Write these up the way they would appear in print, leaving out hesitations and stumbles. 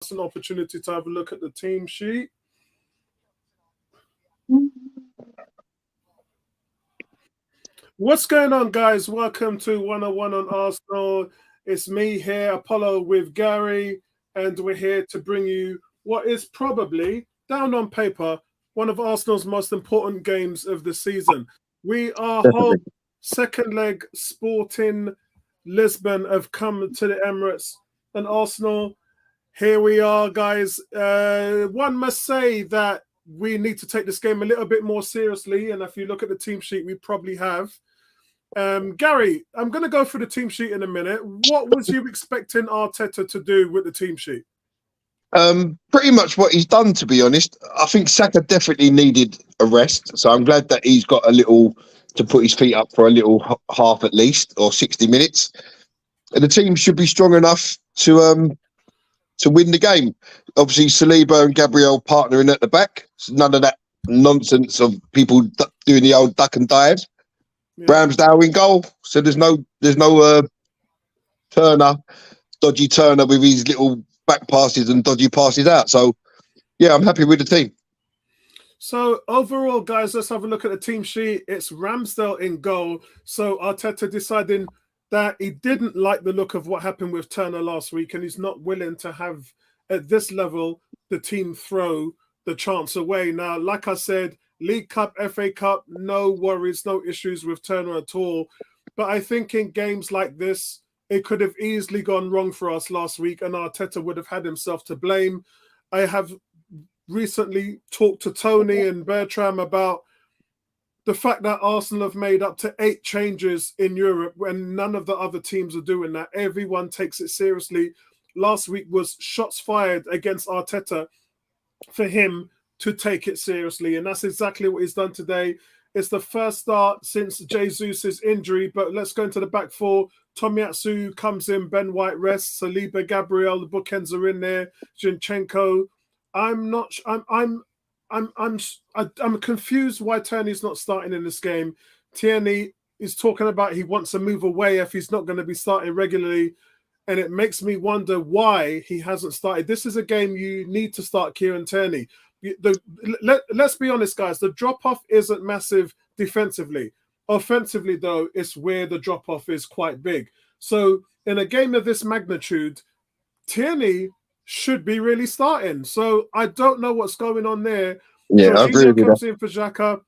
It's an opportunity to have a look at the team sheet. What's going on, guys? Welcome to 101 on Arsenal. It's me here, Apollo, with Gary, and we're here to bring you what is probably, down on paper, one of Arsenal's most important games of the season. We are home, Definitely. second leg. Sporting Lisbon have come to the Emirates, and Arsenal, here we are, guys. One must say that we need to take this game a little bit more seriously, and if you look at the team sheet, we probably have. Gary, I'm going to go through the team sheet in a minute. What was you expecting Arteta to do with the team sheet? Pretty much what he's done, to be honest. I think Saka definitely needed a rest, so I'm glad that he's got a little to put his feet up for a little half at least, or 60 minutes. And the team should be strong enough to win the game. Obviously, Saliba and Gabriel partnering at the back. So none of that nonsense of people doing the old duck and dive. Yeah. Ramsdale in goal, so there's no dodgy Turner with his little back passes and dodgy passes out. So yeah, I'm happy with the team. So overall, guys, let's have a look at the team sheet. It's Ramsdale in goal. So Arteta deciding that he didn't like the look of what happened with Turner last week, and he's not willing to have, at this level, the team throw the chance away. Now, like I said, League Cup, FA Cup, no worries, no issues with Turner at all. But I think in games like this, it could have easily gone wrong for us last week, and Arteta would have had himself to blame. I have recently talked to Tony and Bertram about the fact that Arsenal have made up to 8 changes in Europe when none of the other teams are doing that. Everyone takes it seriously. Last week was shots fired against Arteta for him to take it seriously, and that's exactly what he's done today. It's the first start since Jesus' injury, but let's go into the back four. Tomiyasu comes in, Ben White rests, Saliba, Gabriel, the bookends are in there, Zinchenko. I'm confused why Tierney's not starting in this game. Tierney is talking about he wants to move away if he's not going to be starting regularly, and it makes me wonder why he hasn't started. This is a game you need to start Kieran Tierney. Let's be honest, guys. The drop-off isn't massive defensively. Offensively, though, it's where the drop-off is quite big. So in a game of this magnitude, Tierney should be really starting. So I don't know what's going on there. Yeah, I agree Jorginho with you. comes in for Xhaka.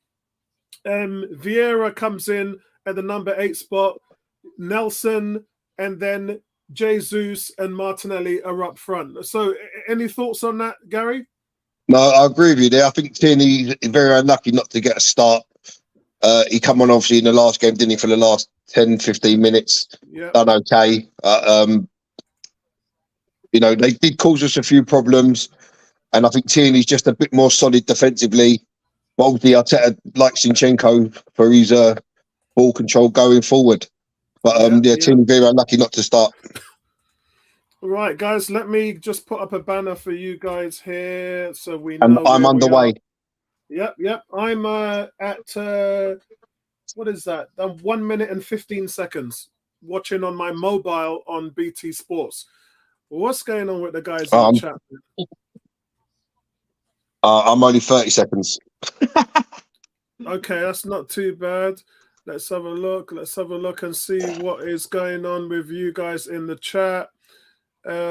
Vieira comes in at the number 8 spot. Nelson, and then Jesus and Martinelli are up front. So any thoughts on that, Gary? No, I agree with you there. I think Tierney is very unlucky not to get a start. He come on obviously in the last game, didn't he, for the last 10, 15 minutes. Yeah. Done okay. They did cause us a few problems, and I think Tierney's just a bit more solid defensively. But obviously, Arteta likes Zinchenko for his ball control going forward. But Tierney very unlucky not to start. All right, guys, let me just put up a banner for you guys here so we know. And I'm underway. Yep. I'm at, what is that? 1 minute and 15 seconds watching on my mobile on BT Sports. What's going on with the guys in the chat? I'm only 30 seconds. Okay, that's not too bad. Let's have a look. Let's have a look and see what is going on with you guys in the chat. Let's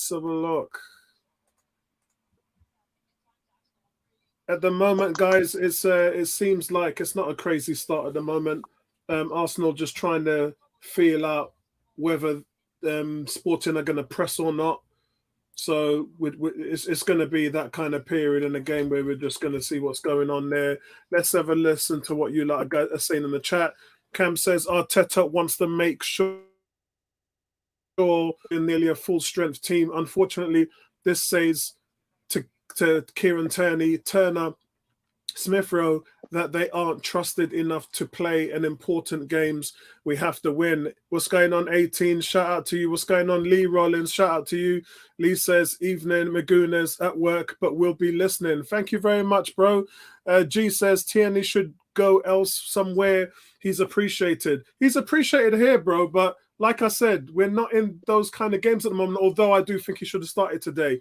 have a look. At the moment, guys, it seems like it's not a crazy start at the moment. Arsenal just trying to feel out whether Sporting are going to press or not. So it's going to be that kind of period in the game where we're just going to see what's going on there. Let's have a listen to what you lot are saying in the chat. Cam says Arteta wants to make sure in nearly a full-strength team. Unfortunately, this says to Kieran Tierney, Turner, Smith Rowe, that they aren't trusted enough to play in important games. We have to win. What's going on, 18? Shout out to you. What's going on, Lee Rollins? Shout out to you. Lee says, evening, Magunas at work, but we'll be listening. Thank you very much, bro. G says, Tierney should go else somewhere. He's appreciated. He's appreciated here, bro, but like I said, we're not in those kind of games at the moment, although I do think he should have started today.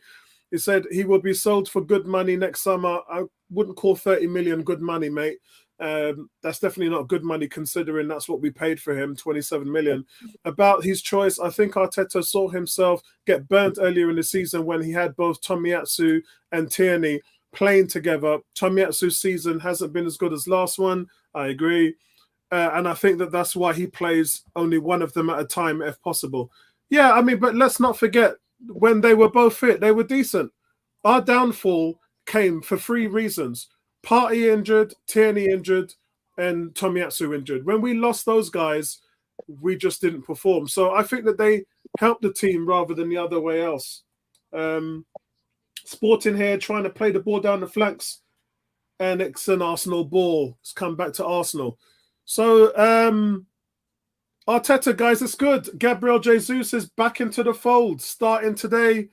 He said he will be sold for good money next summer. I wouldn't call 30 million good money, mate. That's definitely not good money considering that's what we paid for him, 27 million. About his choice, I think Arteta saw himself get burnt earlier in the season when he had both Tomiyasu and Tierney playing together. Tomiyasu's season hasn't been as good as last one. I agree. And I think that that's why he plays only one of them at a time, if possible. Yeah, I mean, but let's not forget, when they were both fit, they were decent. Our downfall came for 3 reasons. Partey injured, Tierney injured, and Tomiyasu injured. When we lost those guys, we just didn't perform. So I think that they helped the team rather than the other way else. Sporting here, trying to play the ball down the flanks, and it's an Arsenal ball. It's come back to Arsenal. So Arteta, guys, it's good. Gabriel Jesus is back into the fold, starting today.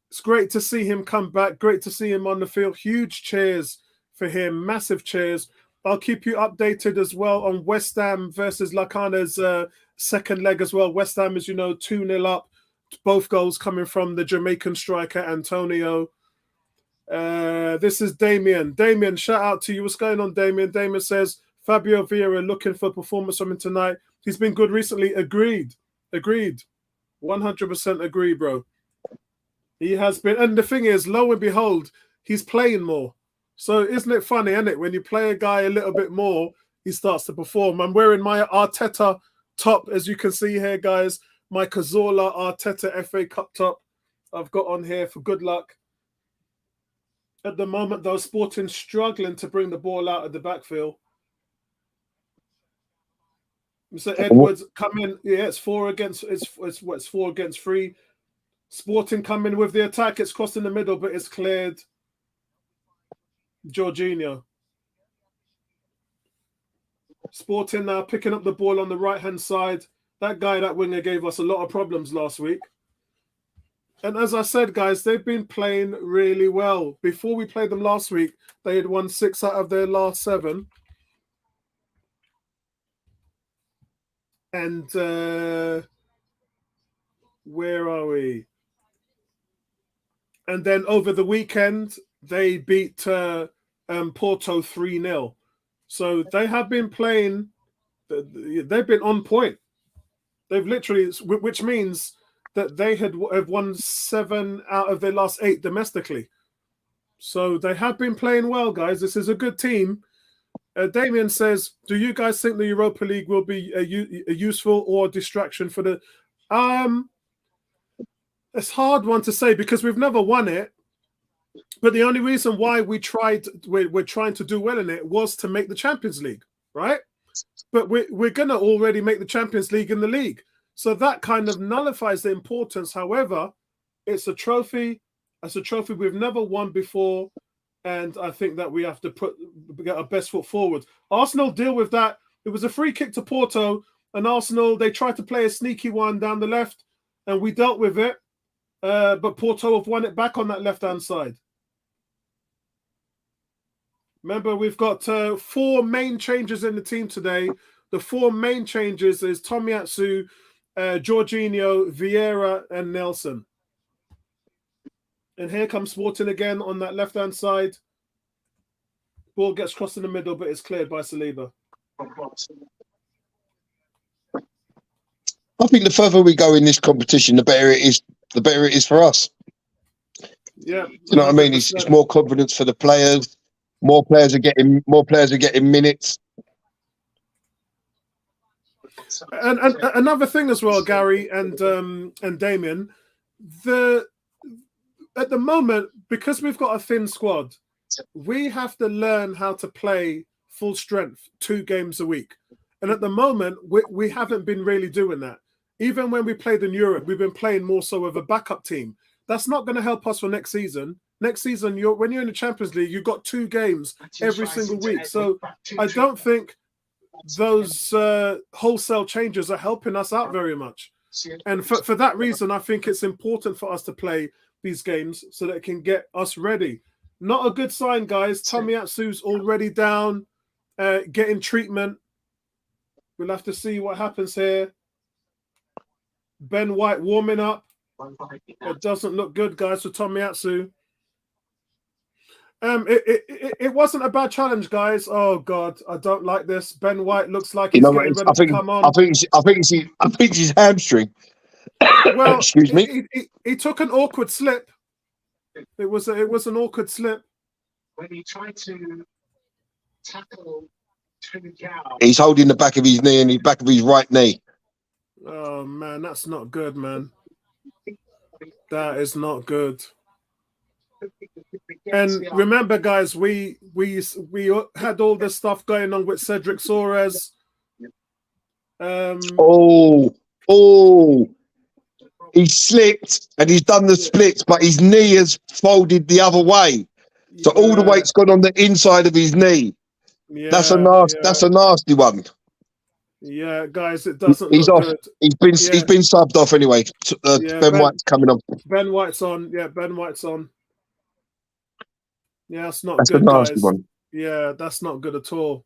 It's great to see him come back. Great to see him on the field. Huge cheers for him. Massive cheers. I'll keep you updated as well on West Ham versus Lacana's second leg as well. West Ham, as you know, 2-0 up. Both goals coming from the Jamaican striker, Antonio. This is Damien. Damien, shout out to you. What's going on, Damien? Damien says, Fabio Vieira looking for performance from him tonight. He's been good recently. Agreed. 100% agree, bro. He has been. And the thing is, lo and behold, he's playing more. So isn't it funny, isn't it? When you play a guy a little bit more, he starts to perform. I'm wearing my Arteta top, as you can see here, guys. My Cazorla Arteta FA Cup top I've got on here for good luck. At the moment, though, Sporting struggling to bring the ball out of the backfield. Mr. Edwards come in. Yeah, it's 4 against 3. Sporting coming with the attack. It's crossed in the middle, but it's cleared. Jorginho. Sporting now picking up the ball on the right-hand side. That guy, that winger, gave us a lot of problems last week. And as I said, guys, they've been playing really well. Before we played them last week, they had won 6 out of their last 7. And where are we? And then over the weekend, they beat Porto 3-0. So they have been playing. They've been on point. They've literally, which means that they have won 7 out of their last 8 domestically. So they have been playing well, guys. This is a good team. Damien says, do you guys think the Europa League will be a useful or a distraction for the... It's a hard one to say because we've never won it. But the only reason why we're trying to do well in it was to make the Champions League, right? But we're going to already make the Champions League in the league. So that kind of nullifies the importance. However, it's a trophy. It's a trophy we've never won before. And I think that we have to get our best foot forward. Arsenal deal with that. It was a free kick to Porto. And Arsenal, they tried to play a sneaky one down the left. And we dealt with it. But Porto have won it back on that left-hand side. Remember, we've got 4 main changes in the team today. The 4 main changes is Tomiyasu, Jorginho, Vieira, and Nelson. And here comes Sporting again on that left-hand side. Ball gets crossed in the middle, but it's cleared by Saliba. I think the further we go in this competition, the better it is for us. Yeah, you know what I mean. It's more confidence for the players. More players are getting minutes. And another thing as well, Gary and Damien, at the moment, because we've got a thin squad, we have to learn how to play full strength 2 games a week. And at the moment, we haven't been really doing that. Even when we played in Europe, we've been playing more so with a backup team. That's not going to help us for next season. Next season, when you're in the Champions League, you've got 2 games every single week. So I don't think those wholesale changes are helping us out very much. And for that reason, I think it's important for us to play these games so that it can get us ready. Not a good sign, guys. Tomiyasu's already down, getting treatment. We'll have to see what happens here. Ben White warming up. It doesn't look good, guys, for Tomiyasu. It wasn't a bad challenge, guys. Oh God, I don't like this. Ben White looks like he's getting ready to come on. I think it's his hamstring. Well, Excuse me. He took an awkward slip. It was an awkward slip when he tried to tackle. He's holding the back of his knee and the back of his right knee. Oh man, that's not good, man. That is not good. And remember, guys, we had all this stuff going on with Cedric Soares. He slipped and he's done the splits, but his knee has folded the other way. So all the weight's gone on the inside of his knee. Yeah, that's a nasty one. Yeah, guys, it doesn't he's look off. good. He's been subbed off anyway. Ben White's coming on. Ben White's on. Yeah, Ben White's on. Yeah, that's not that's good, a nasty guys. One. Yeah, that's not good at all.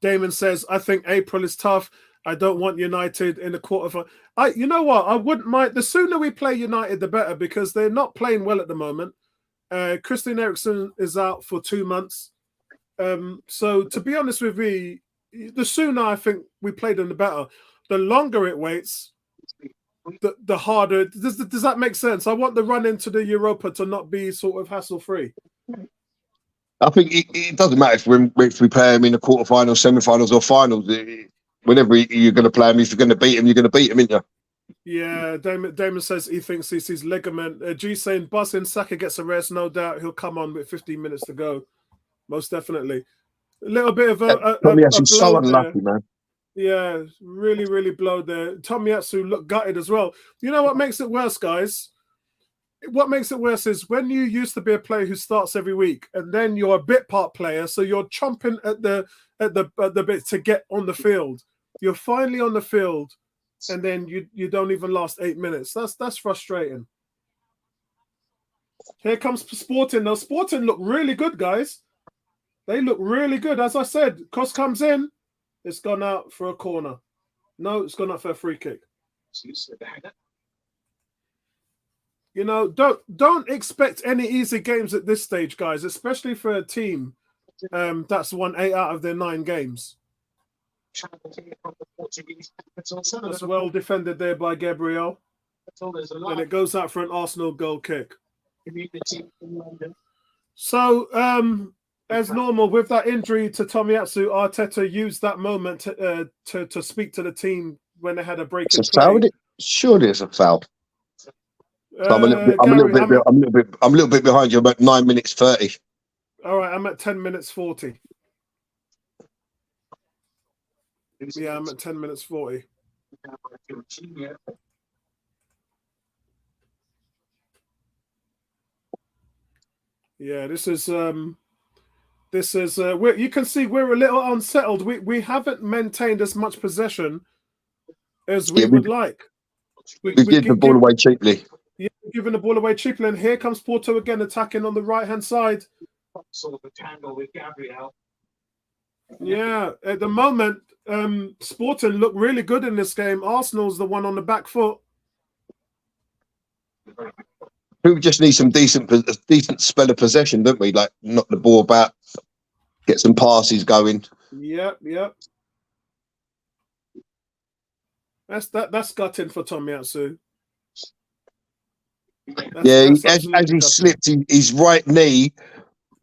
Damon says, I think April is tough. I don't want United in the quarter. You know what? I wouldn't mind. The sooner we play United, the better, because they're not playing well at the moment. Christian Eriksen is out for 2 months. So to be honest with you, the sooner I think we play them, the better. The longer it waits, the harder. Does that make sense? I want the run into the Europa to not be sort of hassle-free. I think it doesn't matter if we play him in the quarterfinals, semi-finals, or finals. Whenever you're going to play him, if you're going to beat him, you're going to beat him, isn't you? Yeah, Damon says he thinks he sees ligament. G saying, Bussing, Saka gets a rest, no doubt. He'll come on with 15 minutes to go. Most definitely. A little bit of a Tomiyasu so unlucky, man. Yeah, really, really blowed there. Tomiyasu looked gutted as well. You know what makes it worse, guys? What makes it worse is when you used to be a player who starts every week, and then you're a bit part player, so you're chomping at the bit to get on the field. You're finally on the field, and then you don't even last 8 minutes. That's frustrating. Here comes Sporting. Now, Sporting look really good, guys. They look really good. As I said, Cross comes in. It's gone out for a corner. No, it's gone out for a free kick. You know, don't expect any easy games at this stage, guys, especially for a team that's won 8 out of their 9 games. That's well defended there by Gabriel. And it goes out for an Arsenal goal kick. So, as normal, with that injury to Tomiyasu, Arteta used that moment to speak to the team when they had a break in play. Surely it's a foul. So I'm a little bit behind you. I'm at 9 minutes 30. All right, I'm at 10 minutes 40. Yeah, I'm at 10 minutes 40. Yeah, this is you can see we're a little unsettled. We haven't maintained as much possession as we would like. We give the ball away cheaply. Yeah, giving the ball away cheaply, and here comes Porto again attacking on the right-hand side. Yeah, at the moment, Sporting look really good in this game. Arsenal's the one on the back foot. We just need some decent spell of possession, don't we? Like knock the ball back, get some passes going. Yep. That's gutting for Tomiyasu. As he slipped, his right knee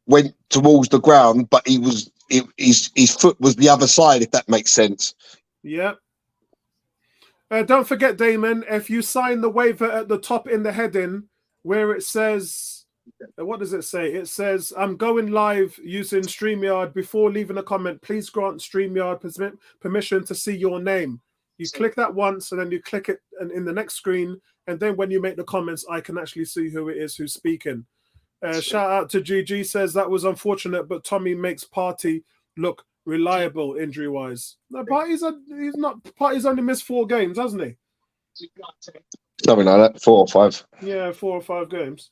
went towards the ground, but his foot was the other side, if that makes sense. Yep. Don't forget, Damon, if you sign the waiver at the top in the heading where it says, what does it say? It says, I'm going live using StreamYard. Before leaving a comment, please grant StreamYard permission to see your name. You click that once, and then you click it in the next screen, and then when you make the comments, I can actually see who it is who's speaking. Shout out to GG, says that was unfortunate, but Tommy makes Partey look reliable injury-wise. No, Partey's only missed 4 games, hasn't he? Something like that, 4 or 5. Yeah, 4 or 5 games.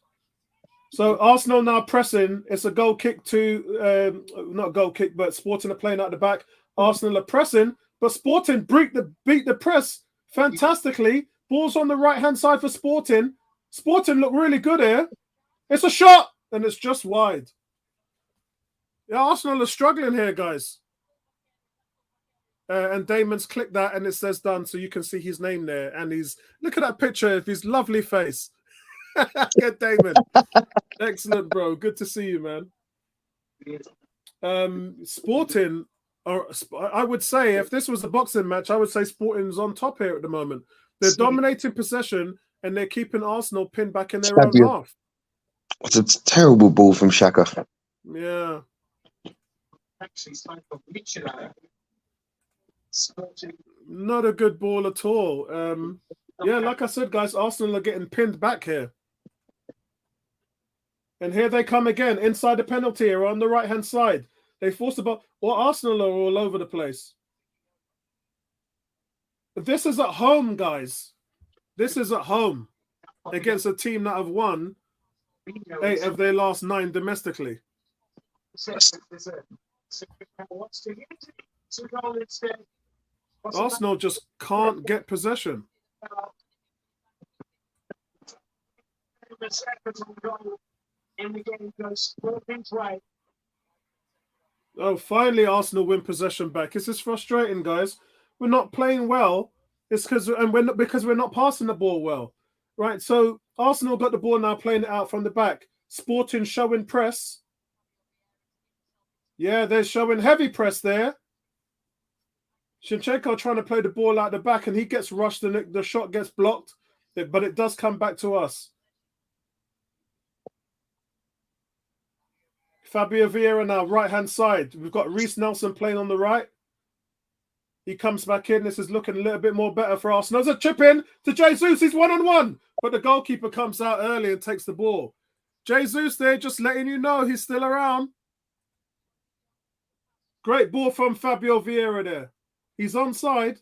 So Arsenal now pressing. It's a goal kick to not goal kick, but Sporting are playing out the back. Arsenal are pressing, but Sporting beat the press fantastically. Ball's on the right-hand side for Sporting. Sporting look really good here. It's a shot, and it's just wide. Yeah, Arsenal are struggling here, guys. And Damon's clicked that, and it says done, so you can see his name there. And look at that picture of his lovely face. Good, Damon. Excellent, bro. Good to see you, man. Sporting, I would say, if this was a boxing match, I would say Sporting's on top here at the moment. They're dominating possession, and they're keeping Arsenal pinned back in their own half. It's a terrible ball from Xhaka. Yeah. Not a good ball at all. Yeah, like I said, guys, Arsenal are getting pinned back here. And here they come again, inside the penalty area on the right-hand side. They force the ball. Well, Arsenal are all over the place. This is at home, guys. This is at home against a team that have won 8 of their last 9 domestically. Arsenal just can't get possession. Oh, finally Arsenal win possession back. This is frustrating, guys. We're not playing well. It's because we're not passing the ball well. Right, so Arsenal got the ball now, playing it out from the back. Sporting showing press. Yeah, they're showing heavy press there. Zinchenko trying to play the ball out the back, and he gets rushed, and the shot gets blocked. But it does come back to us. Fabio Vieira now, right-hand side. We've got Reece Nelson playing on the right. He comes back in. This is looking a little bit more better for Arsenal. There's a chip in to Jesus. He's 1-on-1. But the goalkeeper comes out early and takes the ball. Jesus there, just letting you know he's still around. Great ball from Fabio Vieira there. He's onside.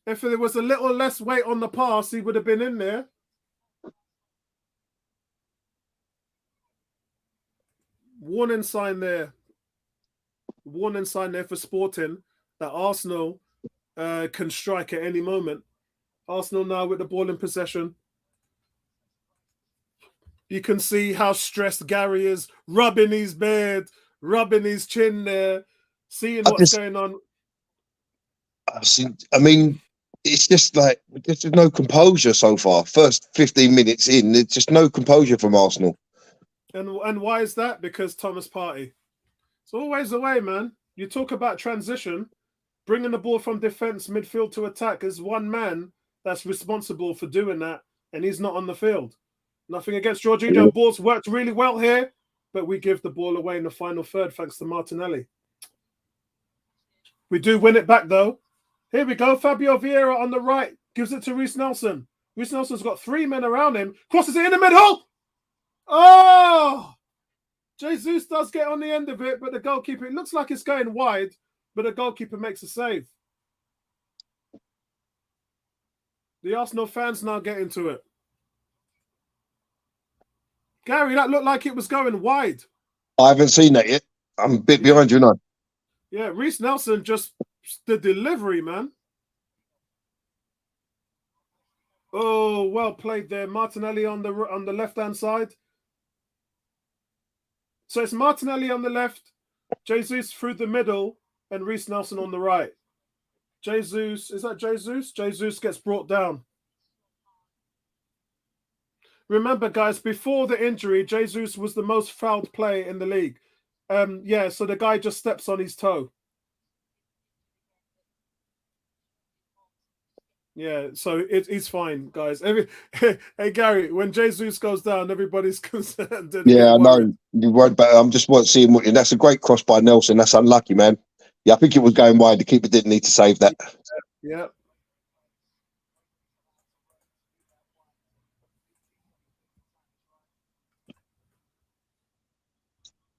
If there was a little less weight on the pass, he would have been in there. Warning sign there. Warning sign there for Sporting that Arsenal can strike at any moment. Arsenal now with the ball in possession. You can see how stressed Gary is, rubbing his beard, rubbing his chin there, seeing what's going on. I mean, it's just like there's no composure so far. First 15 minutes in, there's just no composure from Arsenal. And why is that? Because Thomas Partey. It's always the way, man. You talk about transition, bringing the ball from defence, midfield to attack. There's one man that's responsible for doing that, and he's not on the field. Nothing against Jorginho. Ball's worked really well here, but we give the ball away in the final third thanks to Martinelli. We do win it back, though. Here we go. Fabio Vieira on the right. Gives it to Reece Nelson. Reece Nelson's got 3 men around him. Crosses it in the middle. Oh! Jesus does get on the end of it, but the goalkeeper, it looks like it's going wide, but the goalkeeper makes a save. The Arsenal fans now get into it. Gary, that looked like it was going wide. I haven't seen that yet. I'm a bit behind you now. Yeah, Reece Nelson just the delivery, man. Oh, well played there. Martinelli on the left-hand side. So it's Martinelli on the left, Jesus through the middle, and Reece Nelson on the right. Jesus, is that Jesus? Jesus gets brought down. Remember, guys, before the injury, Jesus was the most fouled player in the league. Yeah, so the guy just steps on his toe. Yeah, so it's fine, guys. Hey, Gary, when Jesus goes down, everybody's concerned. Yeah, I know. You're worried about it. I'm just seeing what. That's a great cross by Nelson. That's unlucky, man. Yeah, I think it was going wide. The keeper didn't need to save that. Yeah.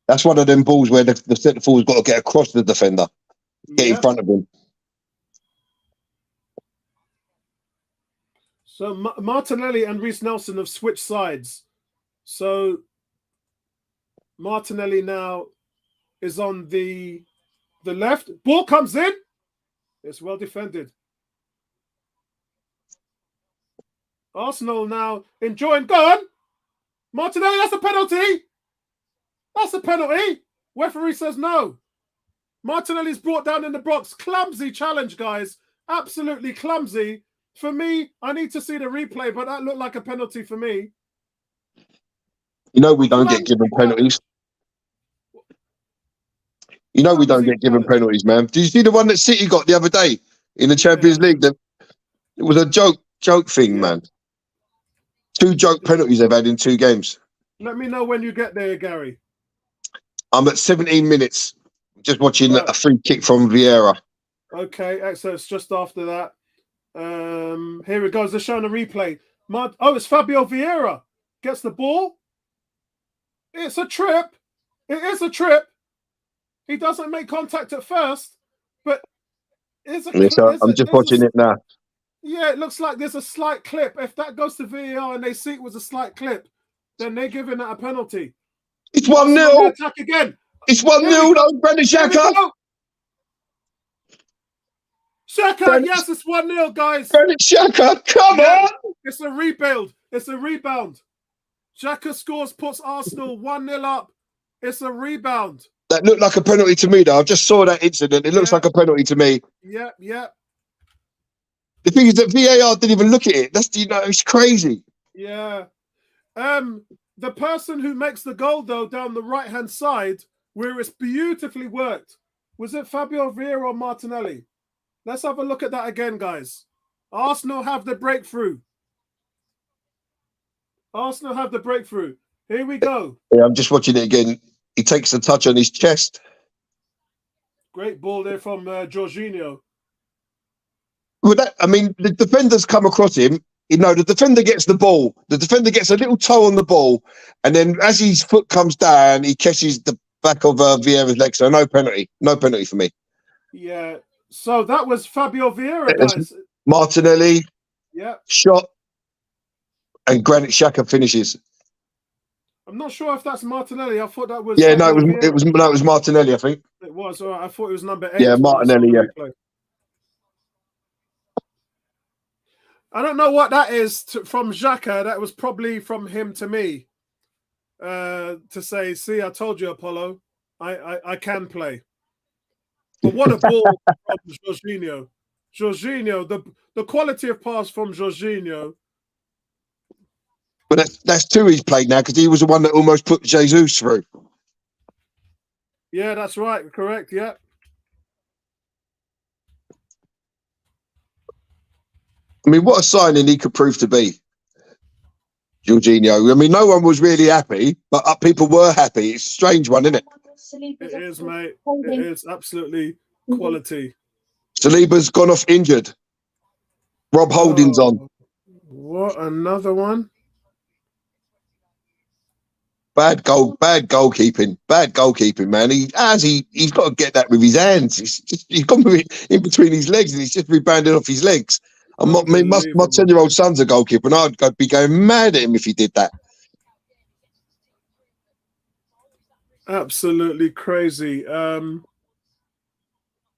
That's one of them balls where the centre forward's got to get across the defender, get in front of him. So Martinelli and Reece Nelson have switched sides. So Martinelli now is on the left. Ball comes in. It's well defended. Arsenal now enjoying. Go on. Martinelli, that's a penalty. That's a penalty. Referee says no. Martinelli's brought down in the box. Clumsy challenge, guys. Absolutely clumsy. For me, I need to see the replay, but that looked like a penalty for me. You know we don't get given penalties. You know we don't get given penalties, man. Did you see the one that City got the other day in the Champions League? It was a joke thing, man. 2 joke penalties they've had in 2 games. Let me know when you get there, Gary. I'm at 17 minutes, just watching a free kick from Vieira. Okay, so it's just after that. Here it goes. They're showing a replay. It's Fabio Vieira. Gets the ball. It's a trip. It is a trip. He doesn't make contact at first, but I'm just watching it now. Yeah, it looks like there's a slight clip. If that goes to VAR and they see it was a slight clip, then they're giving that a penalty. It's 1-0. Attack again. It's 1-0. No, Granit Xhaka. Xhaka, yes, it's 1-0, guys. Granit Xhaka, come on. It's a rebuild. It's a rebound. Xhaka scores, puts Arsenal 1-0 up. It's a rebound. That looked like a penalty to me, though. I just saw that incident. It looks like a penalty to me. Yeah. The thing is that VAR didn't even look at it. It's crazy. Yeah. The person who makes the goal, though, down the right-hand side, where it's beautifully worked, was it Fabio Vieira or Martinelli? Let's have a look at that again, guys. Arsenal have the breakthrough. Here we go. Yeah, I'm just watching it again. He takes the touch on his chest. Great ball there from Jorginho. Well, the defender's come across him. The defender gets the ball. The defender gets a little toe on the ball, and then as his foot comes down, he catches the back of Vieira's leg. So no penalty. No penalty for me. Yeah. So that was Fabio Vieira, guys. Martinelli. Yeah. Shot. And Granit Xhaka finishes. I'm not sure if that's Martinelli. I thought that was. Yeah, no, it was Martinelli, I think. It was. All right. I thought it was number 8. Yeah, Martinelli. Yeah. I don't know what that is from Xhaka. That was probably from him to me. To say, see, I told you, Apollo, I can play. But what a ball from Jorginho. Jorginho, the quality of pass from Jorginho. But that's 2 he's played now, because he was the one that almost put Jesus through. Yeah, that's right. Correct. Yeah. I mean, what a signing he could prove to be, Jorginho. I mean, no one was really happy, but people were happy. It's a strange one, isn't it? It is, mate. It is absolutely quality. Saliba's gone off injured. Rob Holding's on. What, another one? Bad goalkeeping, man. He's got to get that with his hands. He's gone with it in between his legs, and he's just rebounded off his legs. My 10-year-old son's a goalkeeper, and I'd be going mad at him if he did that. Absolutely crazy.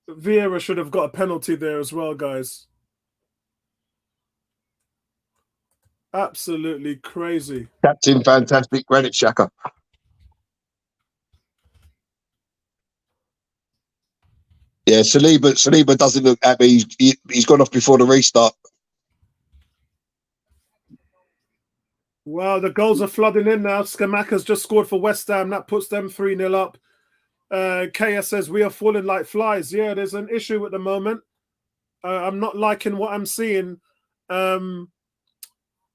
Vieira should have got a penalty there as well, guys. Absolutely crazy. Captain fantastic, Granit Xhaka. Yeah, Saliba doesn't look happy. He's gone off before the restart. Wow, the goals are flooding in now. Scamacca's just scored for West Ham. That puts them 3-0 up. KS says, we are falling like flies. Yeah, there's an issue at the moment. I'm not liking what I'm seeing.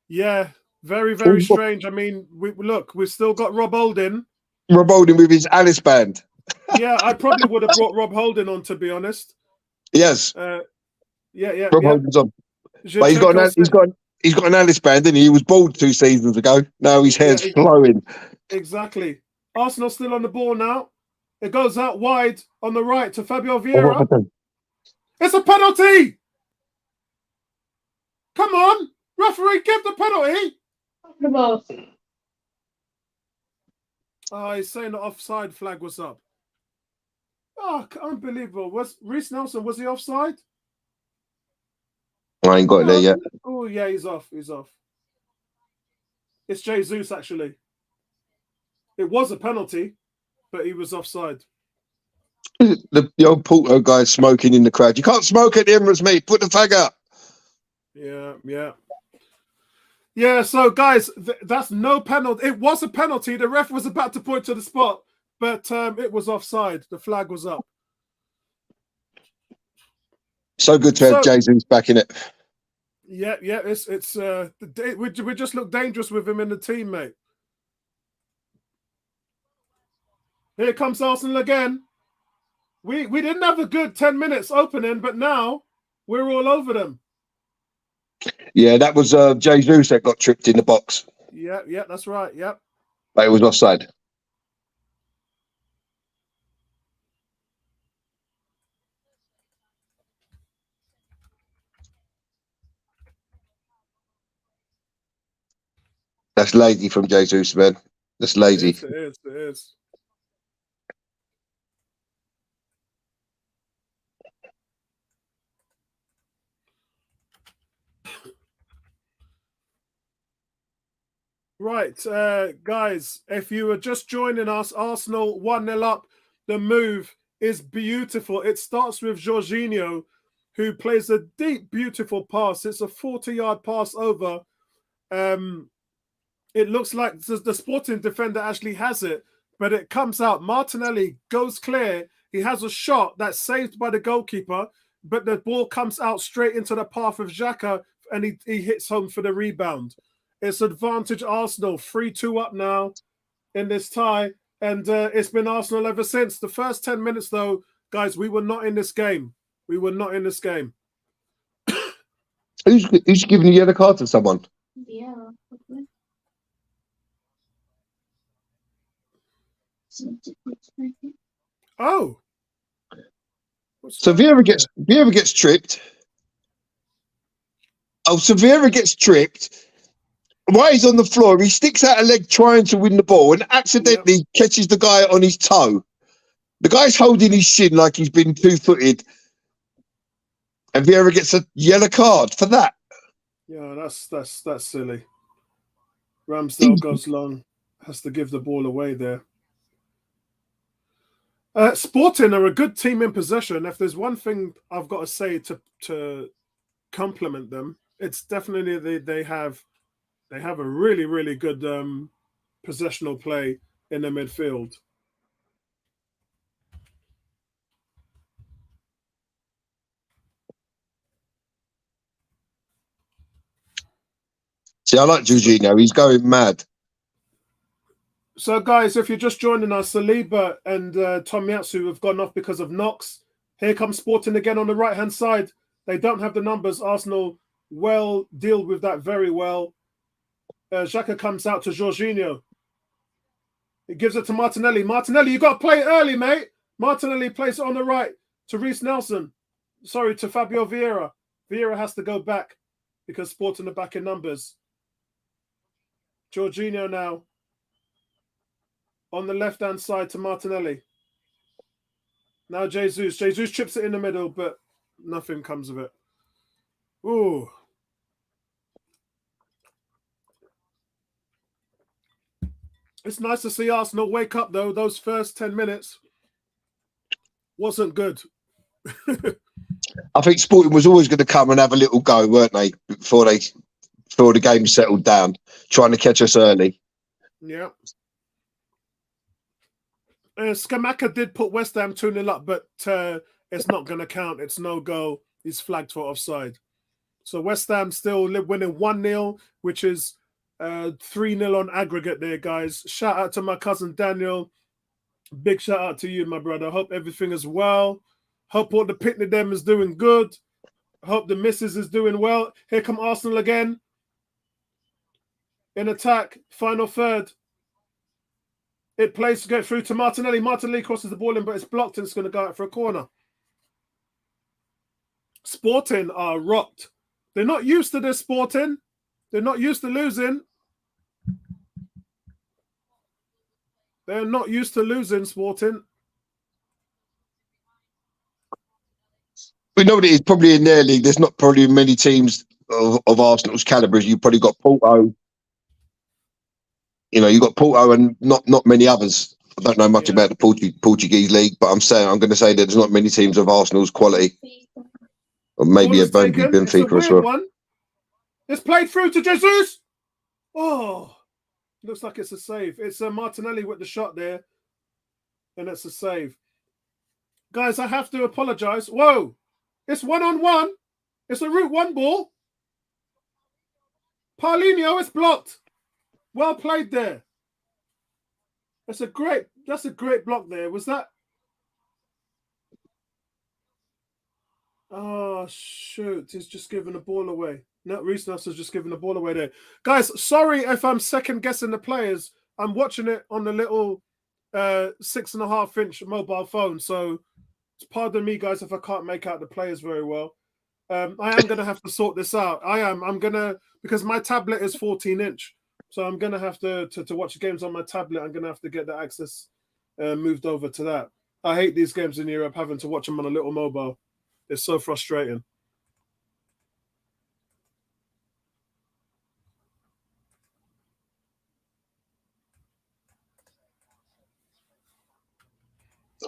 Yeah, very, very strange. I mean, we've still got Rob Holding. Rob Holding with his Alice band. Yeah, I probably would have brought Rob Holding on, to be honest. Yes. Yeah. Rob Holding's on. But he's got an Alice band, didn't he? He was bald 2 seasons ago. Now his hair's flowing. Exactly. Arsenal still on the ball now. It goes out wide on the right to Fabio Vieira. It's a penalty. Come on. Referee, give the penalty. Oh, he's saying the offside flag was up. Oh, unbelievable. Was Reece Nelson, was he offside? I ain't got it there yet. Oh, yeah, he's off. He's off. It's Jesus, actually. It was a penalty, but he was offside. The old Porto guy smoking in the crowd. You can't smoke at the Emirates, mate. Put the fag up. Yeah, so guys, that's no penalty. It was a penalty. The ref was about to point to the spot, but it was offside. The flag was up. So good to have Jesus back in it. Yeah. We just look dangerous with him in the team, mate. Here comes Arsenal again. We didn't have a good 10 minutes opening, but now we're all over them. Yeah, that was Jesus that got tripped in the box. Yeah, that's right. Yep. But it was offside. That's lazy from Jesus, man. That's lazy. It is. Right, guys, if you were just joining us, Arsenal 1-0 up. The move is beautiful. It starts with Jorginho, who plays a deep, beautiful pass. It's a 40-yard pass over. It looks like the Sporting defender actually has it, but it comes out. Martinelli goes clear. He has a shot that's saved by the goalkeeper, but the ball comes out straight into the path of Xhaka, and he hits home for the rebound. It's advantage Arsenal, 3-2 up now in this tie, and it's been Arsenal ever since. The first 10 minutes, though, guys, we were not in this game. We were not in this game. Who's giving the yellow card to someone? Yeah. Oh. So Vieira gets tripped. Oh, so Vieira gets tripped. While he's on the floor, he sticks out a leg trying to win the ball and accidentally catches the guy on his toe. The guy's holding his shin like he's been two-footed. And Vieira gets a yellow card for that. Yeah, that's silly. Ramsdale goes long, has to give the ball away there. Sporting are a good team in possession. If there's one thing I've got to say to compliment them, it's definitely they have a really, really good possessional play in the midfield. See, I like Jorginho. He's going mad. So, guys, if you're just joining us, Saliba and Tomiyasu have gone off because of knocks. Here comes Sporting again on the right-hand side. They don't have the numbers. Arsenal deal with that very well. Xhaka comes out to Jorginho. He gives it to Martinelli. Martinelli, you got to play it early, mate. Martinelli plays it on the right to Reece Nelson. Sorry, to Fabio Vieira. Vieira has to go back because Sporting are back in numbers. Jorginho now on the left-hand side to Martinelli. Now Jesus. Jesus chips it in the middle, but nothing comes of it. Ooh. It's nice to see Arsenal wake up, though. Those first 10 minutes wasn't good. I think Sporting was always going to come and have a little go, weren't they, before the game settled down, trying to catch us early. Yeah. Skamaka did put West Ham 2-0 up, but it's not going to count. It's no goal. He's flagged for offside. So West Ham still winning 1-0, which is 3-0 on aggregate there, guys. Shout out to my cousin Daniel. Big shout out to you, my brother. Hope everything is well. Hope all the picnic them is doing good. Hope the missus is doing well. Here come Arsenal again. In attack, final third. It plays to get through to Martinelli. Martinelli crosses the ball in, but it's blocked and it's going to go out for a corner. Sporting are rocked. They're not used to this, Sporting. They're not used to losing. They're not used to losing, Sporting. We know that it's probably in their league. There's not probably many teams of Arsenal's calibre. You've probably got Porto. You know, you've got Porto and not many others. I don't know much about the Portuguese league, but I'm going to say that there's not many teams of Arsenal's quality. Or maybe a Benfica It's a as well. one. It's played through to Jesus. Oh, looks like it's a save. It's Martinelli with the shot there. And it's a save. Guys, I have to apologise. Whoa. It's 1-on-1. It's a Route 1 ball. Paulinho, it's blocked. Well played there. That's a great block there. Was that? Oh, shoot. He's just giving the ball away. No, Reece Nelson's just giving the ball away there. Guys, sorry if I'm second guessing the players. I'm watching it on the little 6.5-inch mobile phone. So pardon me, guys, if I can't make out the players very well. I am going to have to sort this out. I'm going to, because my tablet is 14-inch. So I'm going to have to watch games on my tablet. I'm going to have to get the access moved over to that. I hate these games in Europe, having to watch them on a little mobile. It's so frustrating.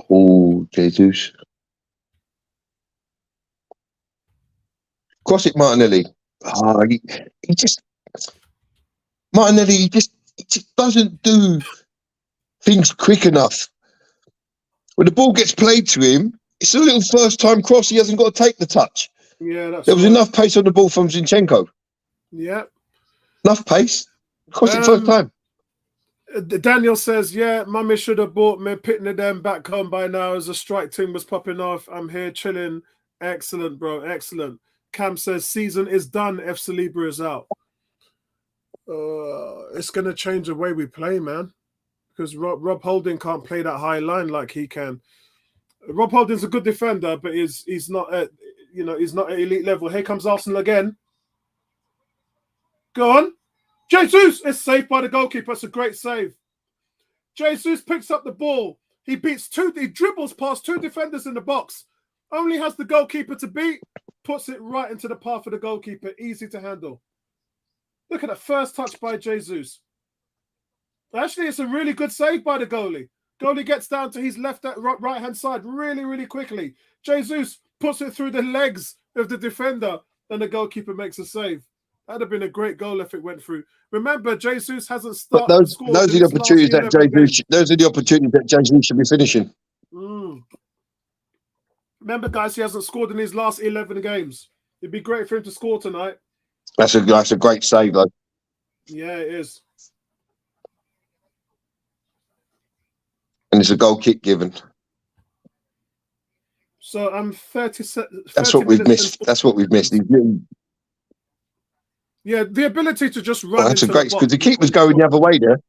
Oh, Jesus. Cross it, Martinelli. Oh, Martinelli, he just doesn't do things quick enough. When the ball gets played to him, it's a little first-time cross. He hasn't got to take the touch. Yeah, there was enough pace on the ball from Zinchenko. Yeah. Enough pace. Cross it first time. Daniel says, yeah, mummy should have bought me pitting them back home by now as the strike team was popping off. I'm here chilling. Excellent, bro. Excellent. Cam says, season is done. F. Saliba is out. It's going to change the way we play, man. Because Rob Holding can't play that high line like he can. Rob Holding's a good defender, but he's not at he's not at elite level. Here comes Arsenal again. Go on. Jesus is saved by the goalkeeper. It's a great save. Jesus picks up the ball. He dribbles past two defenders in the box. Only has the goalkeeper to beat. Puts it right into the path of the goalkeeper. Easy to handle. Look at that first touch by Jesus. Actually, it's a really good save by the goalie. Goalie gets down to his right-hand side really, really quickly. Jesus puts it through the legs of the defender, and the goalkeeper makes a save. That'd have been a great goal if it went through. Remember, Jesus hasn't scored. Those are the opportunities that Jesus should be finishing. Remember, guys, he hasn't scored in his last 11 games. It'd be great for him to score tonight. That's a great save, though. Yeah, it is. And it's a goal kick given. So I'm 30. That's what we've missed. That's what we've missed. Yeah, the ability to just run. That's a great, because the keeper's going the other way there.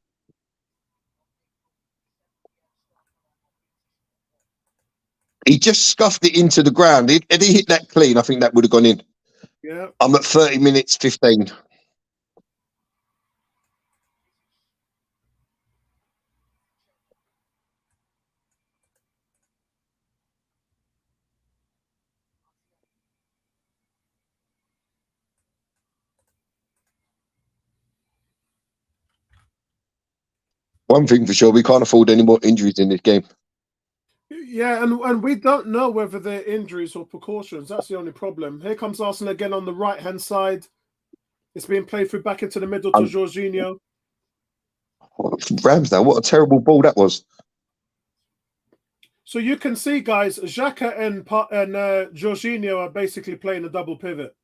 He just scuffed it into the ground. Had he hit that clean, I think that would have gone in. Yeah. I'm at 30 minutes 15. One thing for sure, we can't afford any more injuries in this game. Yeah, and we don't know whether they're injuries or precautions. That's the only problem. Here comes Arsenal again on the right-hand side. It's being played through back into the middle to Jorginho. Ramsdale, what a terrible ball that was. So you can see, guys, Xhaka and Jorginho are basically playing a double pivot.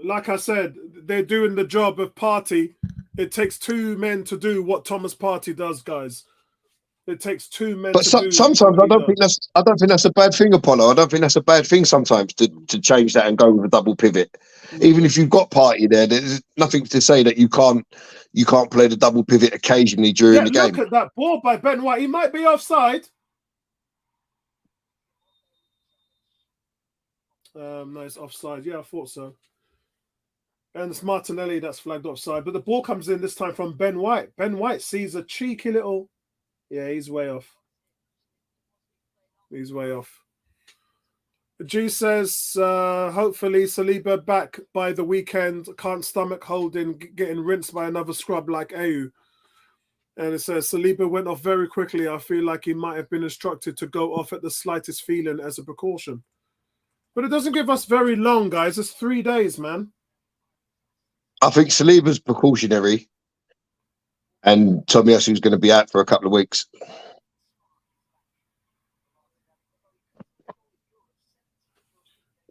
Like I said, they're doing the job of Partey. It takes two men to do what Thomas Partey does, guys. It takes two men. But sometimes I don't think that's a bad thing, Apollo. I don't think that's a bad thing sometimes to change that and go with a double pivot. Even if you've got Partey there, there's nothing to say that you can't play the double pivot occasionally during the game. Look at that ball by Ben White. He might be offside. No, it's offside. Yeah, I thought so. And it's Martinelli that's flagged offside. But the ball comes in this time from Ben White. Ben White sees a cheeky little... Yeah, he's way off. He's way off. G says, hopefully Saliba back by the weekend. Can't stomach holding, getting rinsed by another scrub like Ayew. And it says, Saliba went off very quickly. I feel like he might have been instructed to go off at the slightest feeling as a precaution. But it doesn't give us very long, guys. It's 3 days, man. I think Saliba's precautionary, and Tomiyasu's going to be out for a couple of weeks.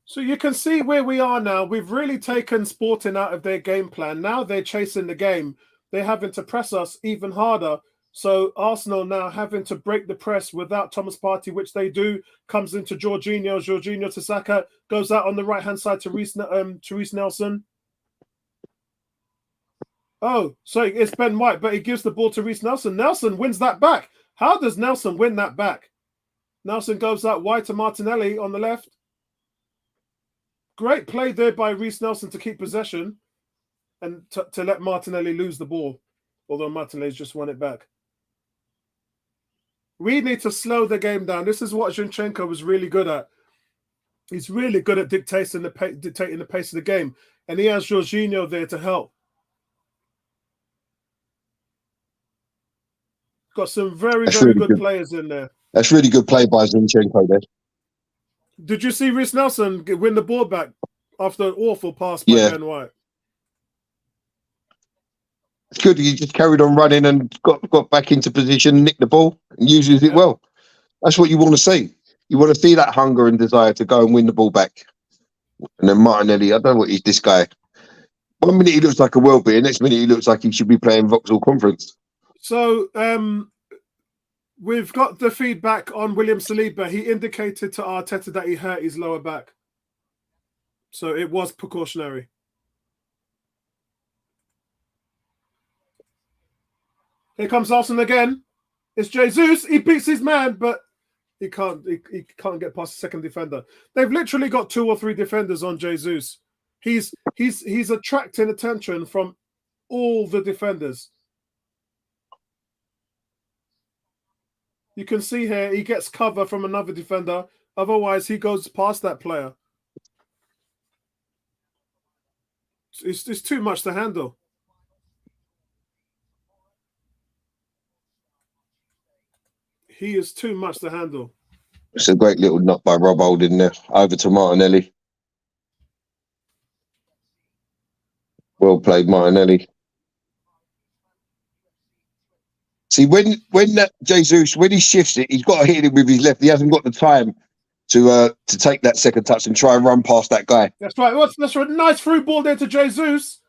So you can see where we are now. We've really taken Sporting out of their game plan. Now they're chasing the game. They're having to press us even harder. So Arsenal now having to break the press without Thomas Partey, which they do, comes into Jorginho to Saka, goes out on the right-hand side to Reece Nelson. Oh, so it's Ben White, but he gives the ball to Reece Nelson. Nelson wins that back. How does Nelson win that back? Nelson goes out wide to Martinelli on the left. Great play there by Reece Nelson to keep possession and to let Martinelli lose the ball, although Martinelli's just won it back. We need to slow the game down. This is what Zinchenko was really good at. He's really good at dictating the pace of the game, and he has Jorginho there to help. Got some very good players in there. That's really good play by Zinchenko there. Did you see Reece Nelson win the ball back after an awful pass by Ben White? It's good. He just carried on running and got back into position, nicked the ball, and uses it well. That's what you want to see. You want to see that hunger and desire to go and win the ball back. And then Martinelli, I don't know what he's this guy. 1 minute he looks like a well-being, next minute he looks like he should be playing Vauxhall Conference. So we've got the feedback on William Saliba. He indicated to Arteta that he hurt his lower back. So it was precautionary. Here comes Arsenal again. It's Jesus. He beats his man, but he can't get past the second defender. They've literally got 2 or 3 defenders on Jesus. He's attracting attention from all the defenders. You can see here he gets cover from another defender. Otherwise, he goes past that player. It's too much to handle. He is too much to handle. It's a great little knock by Rob Holding there. Over to Martinelli. Well played, Martinelli. See, when that Jesus, when he shifts it, he's got to hit it with his left. He hasn't got the time to take that second touch and try and run past that guy. That's right. That's a nice through ball there to Jesus.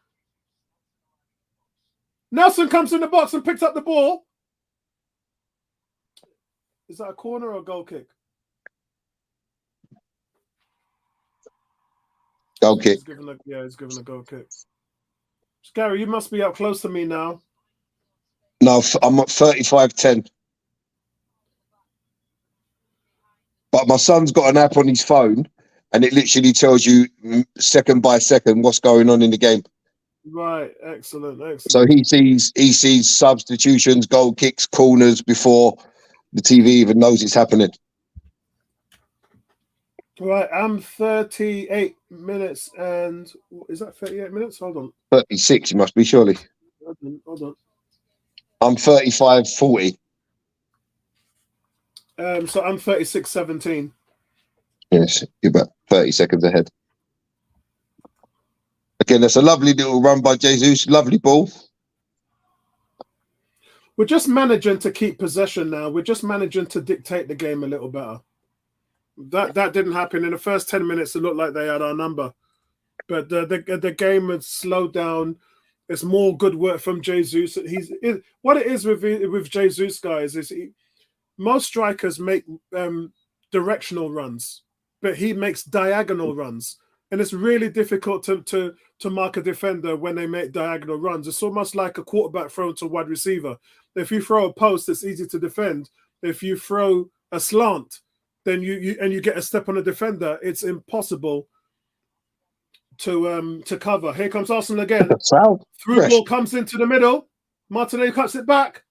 Nelson comes in the box and picks up the ball. Is that a corner or a goal kick? Goal kick. He's given a goal kick. Gary, you must be up close to me now. No, I'm at 35-10. But my son's got an app on his phone, and it literally tells you second by second what's going on in the game. Right, excellent. So he sees substitutions, goal kicks, corners before the TV even knows it's happening. Right, I'm 38 minutes and... Is that 38 minutes? Hold on. 36, you must be, surely. Hold on. I'm 35-40. So I'm 36-17. Yes, you're about 30 seconds ahead. Again, that's a lovely little run by Jesus. Lovely ball. We're just managing to keep possession now. We're just managing to dictate the game a little better. That didn't happen. In the first 10 minutes, it looked like they had our number. But the game had slowed down. It's more good work from Jesus. What it is with Jesus, guys, is most strikers make directional runs, but he makes diagonal runs. And it's really difficult to mark a defender when they make diagonal runs. It's almost like a quarterback throw to a wide receiver. If you throw a post, it's easy to defend. If you throw a slant, then you get a step on a defender, it's impossible to cover. Here comes Arsenal again. Through ball comes into the middle. Martinelli cuts it back.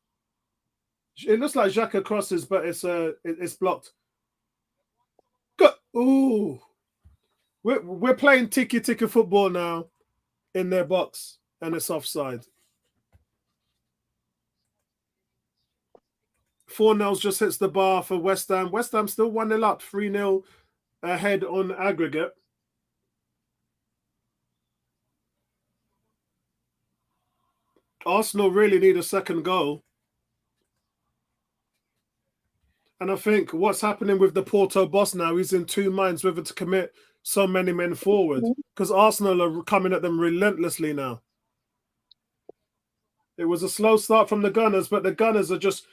It looks like Xhaka crosses, but it's blocked. Good. Ooh. We're playing tiki-taka football now in their box, and it's offside. 4-0 just hits the bar for West Ham. West Ham still 1-0 up, 3-0 ahead on aggregate. Arsenal really need a second goal. And I think what's happening with the Porto boss now, he's in two minds whether to commit so many men forward, because Arsenal are coming at them relentlessly now. It was a slow start from the Gunners, but the Gunners are just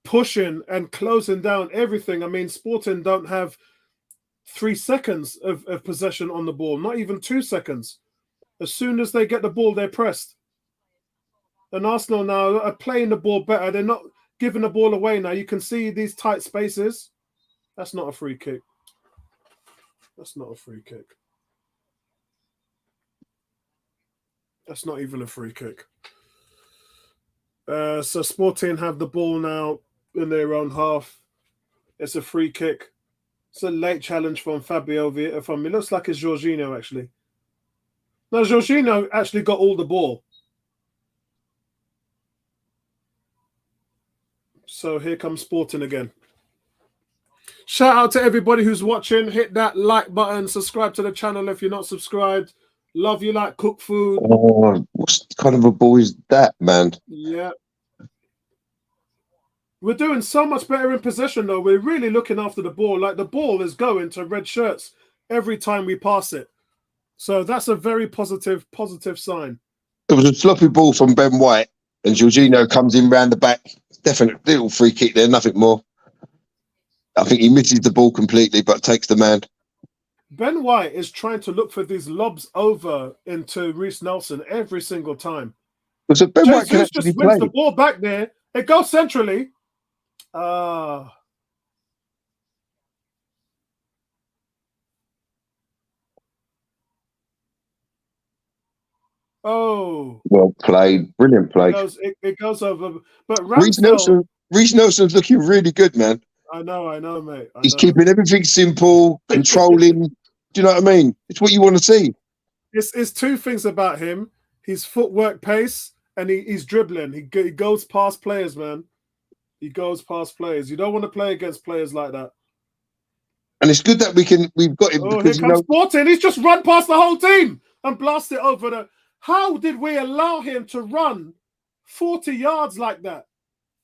pushing and closing down everything. I mean, Sporting don't have 3 seconds of possession on the ball, not even 2 seconds. As soon as they get the ball, they're pressed. And Arsenal now are playing the ball better. They're not giving the ball away now. You can see these tight spaces. That's not a free kick. That's not a free kick. That's not even a free kick. So Sporting have the ball now in their own half. It's a free kick. It's a late challenge from Fabio Vieira. It looks like it's Jorginho, actually. No, Jorginho actually got all the ball. So here comes Sporting again. Shout out to everybody who's watching. Hit that like button. Subscribe to the channel if you're not subscribed. Love you like cook food. Oh, what kind of a ball is that, man? Yeah. We're doing so much better in possession, though. We're really looking after the ball. Like, the ball is going to red shirts every time we pass it. So that's a very positive sign. It was a sloppy ball from Ben White, and Jorginho comes in round the back. Definite little free kick there, nothing more. I think he misses the ball completely, but takes the man. Ben White is trying to look for these lobs over into Reece Nelson every single time. So Ben White can Jesus actually just wins play. the ball back there. It goes centrally. Oh. Well played. Brilliant play. It goes over. But Reece Nelson's looking really good, man. I know, mate. He's keeping everything simple, controlling. Do you know what I mean? It's what you want to see. It's two things about him. His footwork pace and he's dribbling. He goes past players, man. He goes past players. You don't want to play against players like that. And it's good that we've got him. Oh, because, here comes Sporting. He's just run past the whole team and blast it over the... How did we allow him to run 40 yards like that?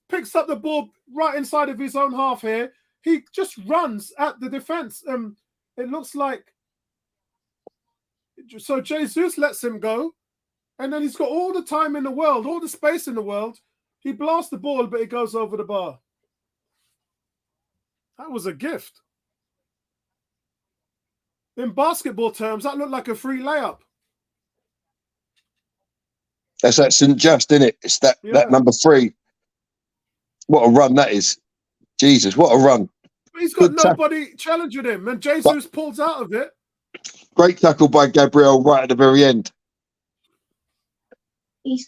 Picks up the ball right inside of his own half here. He just runs at the defense. It looks like... So Jesus lets him go. And then he's got all the time in the world, all the space in the world. He blasts the ball, but it goes over the bar. That was a gift. In basketball terms, that looked like a free layup. That's that St. Just, isn't it? It's that number 3. What a run that is. Jesus, what a run. He's got nobody challenging him, and Jesus pulls out of it. Great tackle by Gabriel right at the very end. He's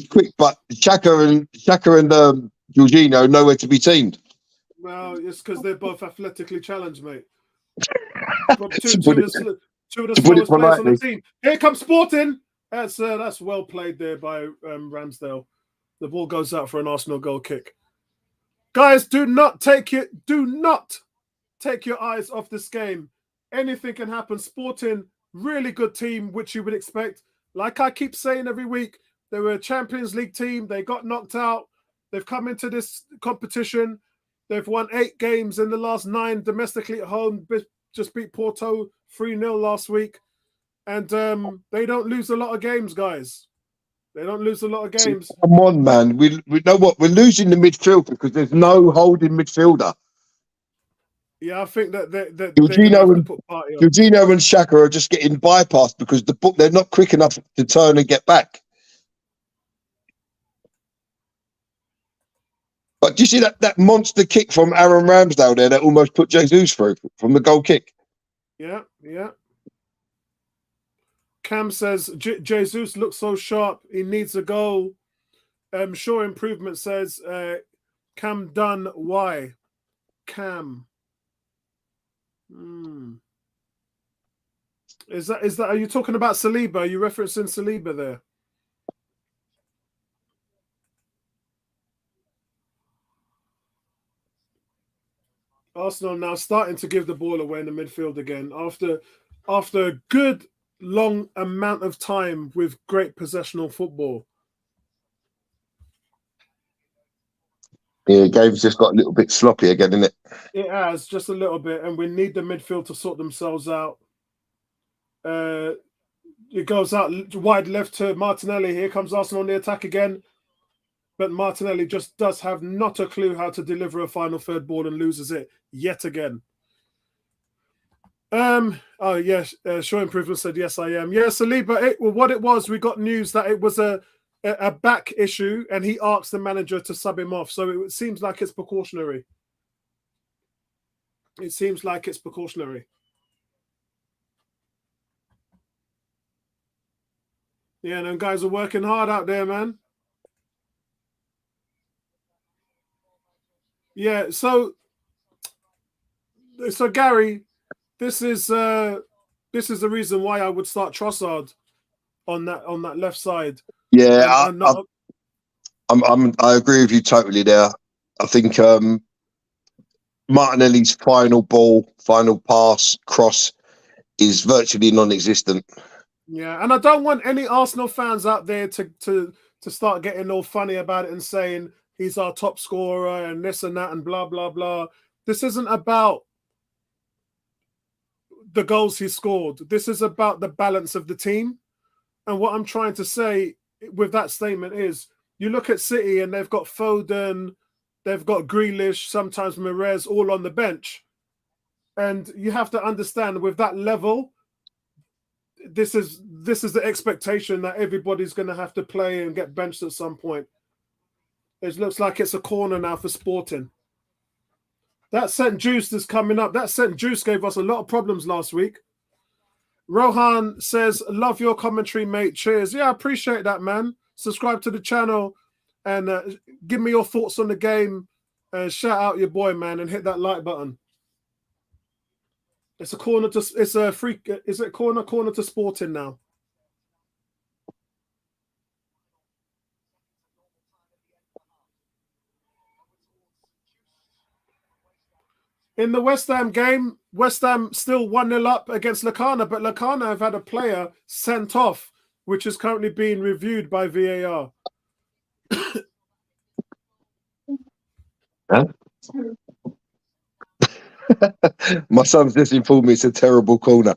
quick, but Xhaka and Jorginho nowhere to be seen. Well, it's because they're both athletically challenged, mate. Two of the slowest players on the team. Here comes Sporting. That's well played there by Ramsdale. The ball goes out for an Arsenal goal kick. Guys, do not take your eyes off this game. Anything can happen. Sporting, really good team, which you would expect. Like I keep saying every week, they were a Champions League team. They got knocked out. They've come into this competition. They've won 8 games in the last 9 domestically at home. Just beat Porto 3-0 last week. And they don't lose a lot of games, guys. They don't lose a lot of games. Come on, man. We know what? We're losing the midfield because there's no holding midfielder. Yeah, I think that Jorginho and Xhaka are just getting bypassed because they're not quick enough to turn and get back. But do you see that monster kick from Aaron Ramsdale there that almost put Jesus through from the goal kick? Yeah. Cam says, Jesus looks so sharp. He needs a goal. Sure Improvement says, Cam done. Why? Cam. Is that? Are you talking about Saliba? Are you referencing Saliba there? Arsenal now starting to give the ball away in the midfield again after a good long amount of time with great possessional football. Yeah, game's just got a little bit sloppy again, isn't it? It has, just a little bit, and we need the midfield to sort themselves out. It goes out wide left to Martinelli. Here comes Arsenal on the attack again. But Martinelli just does have not a clue how to deliver a final third ball and loses it yet again. Oh yes, Show Improvement said yes, I am. Yeah, Saliba. What it was, we got news that it was a back issue, and he asked the manager to sub him off. So it seems like it's precautionary. It seems like it's precautionary. Yeah, and them guys are working hard out there, man. Yeah, so Gary, this is the reason why I would start Trossard on that left side. Yeah, I agree with you totally there. I think Martinelli's final pass, cross is virtually non-existent. Yeah, and I don't want any Arsenal fans out there to start getting all funny about it and saying he's our top scorer and this and that and blah, blah, blah. This isn't about the goals he scored. This is about the balance of the team. And what I'm trying to say with that statement is you look at City and they've got Foden, they've got Grealish, sometimes Mahrez all on the bench. And you have to understand with that level, this is the expectation that everybody's going to have to play and get benched at some point. It looks like it's a corner now for Sporting. That St. Juice is coming up. That St. Juice gave us a lot of problems last week. Rohan says, love your commentary, mate. Cheers. Yeah, I appreciate that, man. Subscribe to the channel and give me your thoughts on the game. Shout out your boy, man, and hit that like button. It's a corner to. It's a free. Is it corner to Sporting now? In the West Ham game, West Ham still 1-0 up against Lacana, but Lacana have had a player sent off, which is currently being reviewed by VAR. Huh? My son's just informed me it's a terrible corner.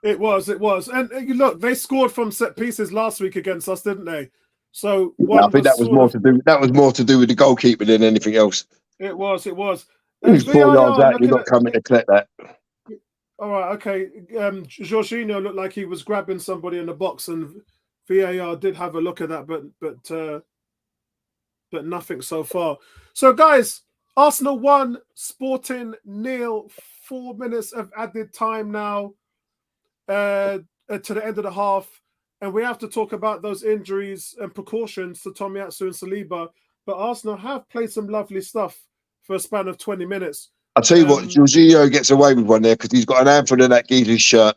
It was. And you look, they scored from set pieces last week against us, didn't they? So I think that was more to do. That was more to do with the goalkeeper than anything else. It was. He's 4 yards out. You're not coming to collect that. All right, okay. Jorginho looked like he was grabbing somebody in the box, and VAR did have a look at that, but nothing so far. So, guys, Arsenal 1, Sporting 0. 4 minutes of added time now to the end of the half, and we have to talk about those injuries and precautions to Tomiyasu and Saliba. But Arsenal have played some lovely stuff for a span of 20 minutes. I'll tell you what, Jorginho gets away with one there because he's got an handful of that geezer's shirt.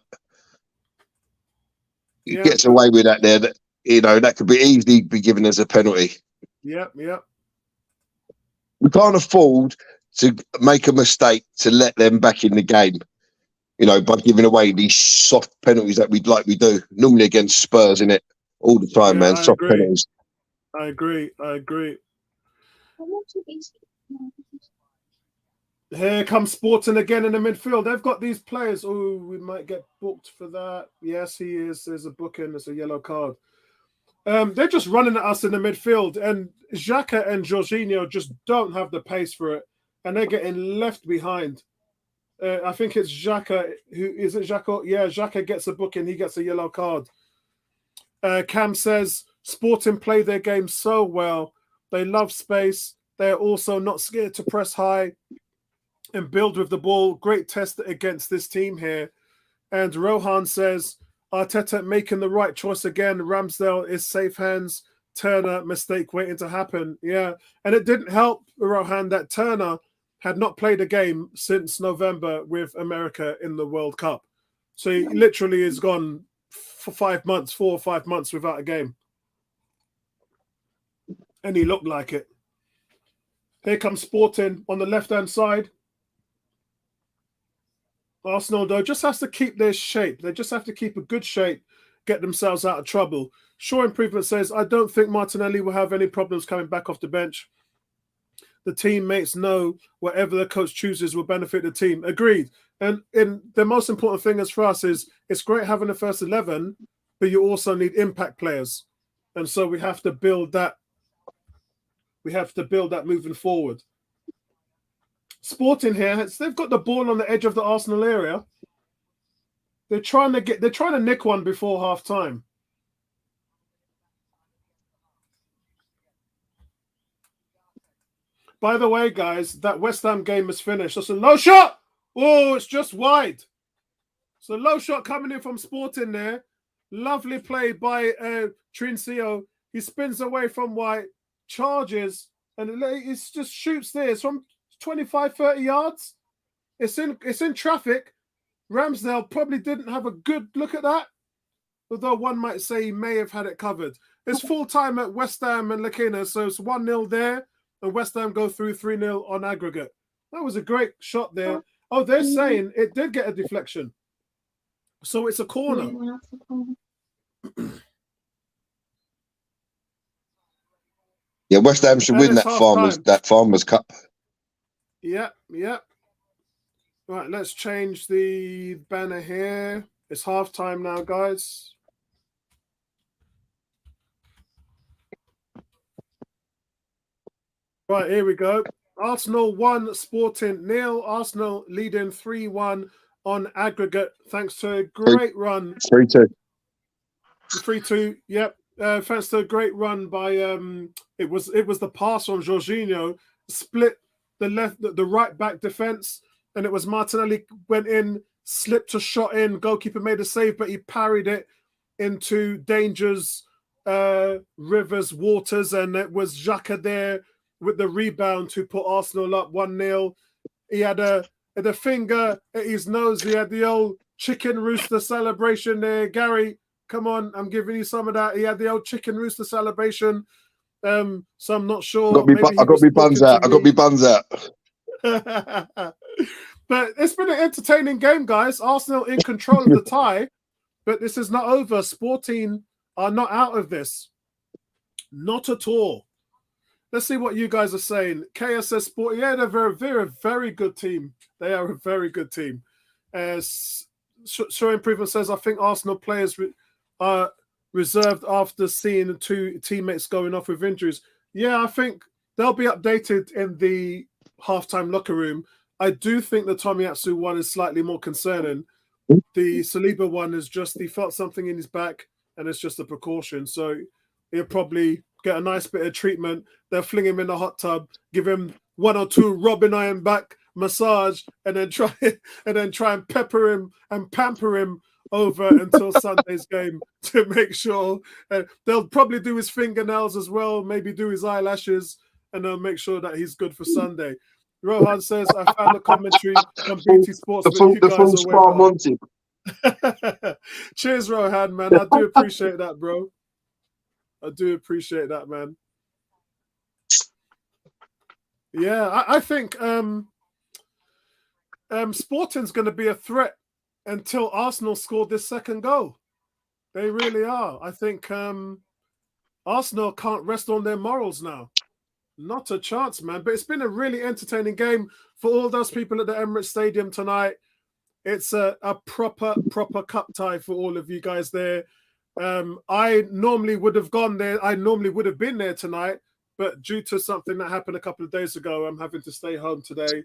He gets away with that there. That, that could be easily be given as a penalty. Yeah. We can't afford to make a mistake to let them back in the game, by giving away these soft penalties that we do normally against Spurs, innit? All the time, man. Soft penalties. I agree. Here comes Sporting again in the midfield. They've got these players. Oh, we might get booked for that. Yes, he is. There's a booking. There's a yellow card. They're just running at us in the midfield, and Xhaka and Jorginho just don't have the pace for it, and they're getting left behind. I think it's Xhaka. Is it Xhaka? Yeah, Xhaka gets a booking. He gets a yellow card. Cam says, Sporting play their game so well. They love space. They're also not scared to press high and build with the ball. Great test against this team here. And Rohan says, Arteta making the right choice again. Ramsdale is safe hands. Turner, mistake waiting to happen. Yeah. And it didn't help Rohan that Turner had not played a game since November with America in the World Cup. So he literally is gone for 5 months, 4 or 5 months without a game. And he looked like it. Here comes Sporting on the left-hand side. Arsenal, though, just has to keep their shape. They just have to keep a good shape, get themselves out of trouble. Shaw Improvement says, I don't think Martinelli will have any problems coming back off the bench. The teammates know whatever the coach chooses will benefit the team. Agreed. And the most important thing is for us is it's great having the first 11, but you also need impact players. And so we have to build that. We have to build that moving forward. Sporting here, they've got the ball on the edge of the Arsenal area. They're trying to nick one before half time. By the way, guys, that West Ham game is finished. That's a low shot. Oh, it's just wide. So low shot coming in from Sporting there. Lovely play by Trincio. He spins away from White, charges, and it just shoots there. It's from 25, 30 yards. It's in traffic. Ramsdale probably didn't have a good look at that, although one might say he may have had it covered. It's full time at West Ham and Lakina, so it's 1-0 there, and West Ham go through 3-0 on aggregate. That was a great shot there. Oh, they're saying it did get a deflection, so it's a corner. Yeah, West Ham should win that Farmers Cup. Yeah. Right, let's change the banner here. It's halftime now, guys. Right, here we go. Arsenal 1, Sporting 0. Arsenal leading 3-1 on aggregate, thanks to a great run. 3-2. 3-2, yep. Thanks to a great run by it was the pass on Jorginho, split the right back defense, and it was Martinelli went in, slipped a shot in, goalkeeper made a save, but he parried it into Danger's Rivers Waters, and it was Xhaka there with the rebound to put Arsenal up 1-0. He had a finger at his nose. He had the old chicken rooster celebration there. Gary, come on, I'm giving you some of that. He had the old chicken rooster celebration. So I'm not sure. I got me buns out. But it's been an entertaining game, guys. Arsenal in control of the tie, but this is not over. Sporting are not out of this. Not at all. Let's see what you guys are saying. KSS Sport, yeah, they're a very good team. They are a very good team. Sure Improvement says, I think Arsenal players are reserved after seeing the two teammates going off with injuries. Yeah, I think they'll be updated in the halftime locker room. I do think the Tomiyasu one is slightly more concerning. The Saliba one is just, he felt something in his back and it's just a precaution. So he'll probably get a nice bit of treatment. They'll fling him in the hot tub, give him 1 or 2 Robin Iron back massage, and then try and pepper him and pamper him over until Sunday's game to make sure. They'll probably do his fingernails as well, maybe do his eyelashes, and they'll make sure that he's good for Sunday. Rohan says, I found the commentary on BT Sports with you guys away. Cheers, Rohan, man. I do appreciate that, bro. I do appreciate that, man. Yeah, I think Sporting's going to be a threat until Arsenal scored this second goal. They really are. I think Arsenal can't rest on their morals now. Not a chance, man. But it's been a really entertaining game for all those people at the Emirates Stadium tonight. It's a proper cup tie for all of you guys there. I normally would have gone there. I normally would have been there tonight, but due to something that happened a couple of days ago, I'm having to stay home today.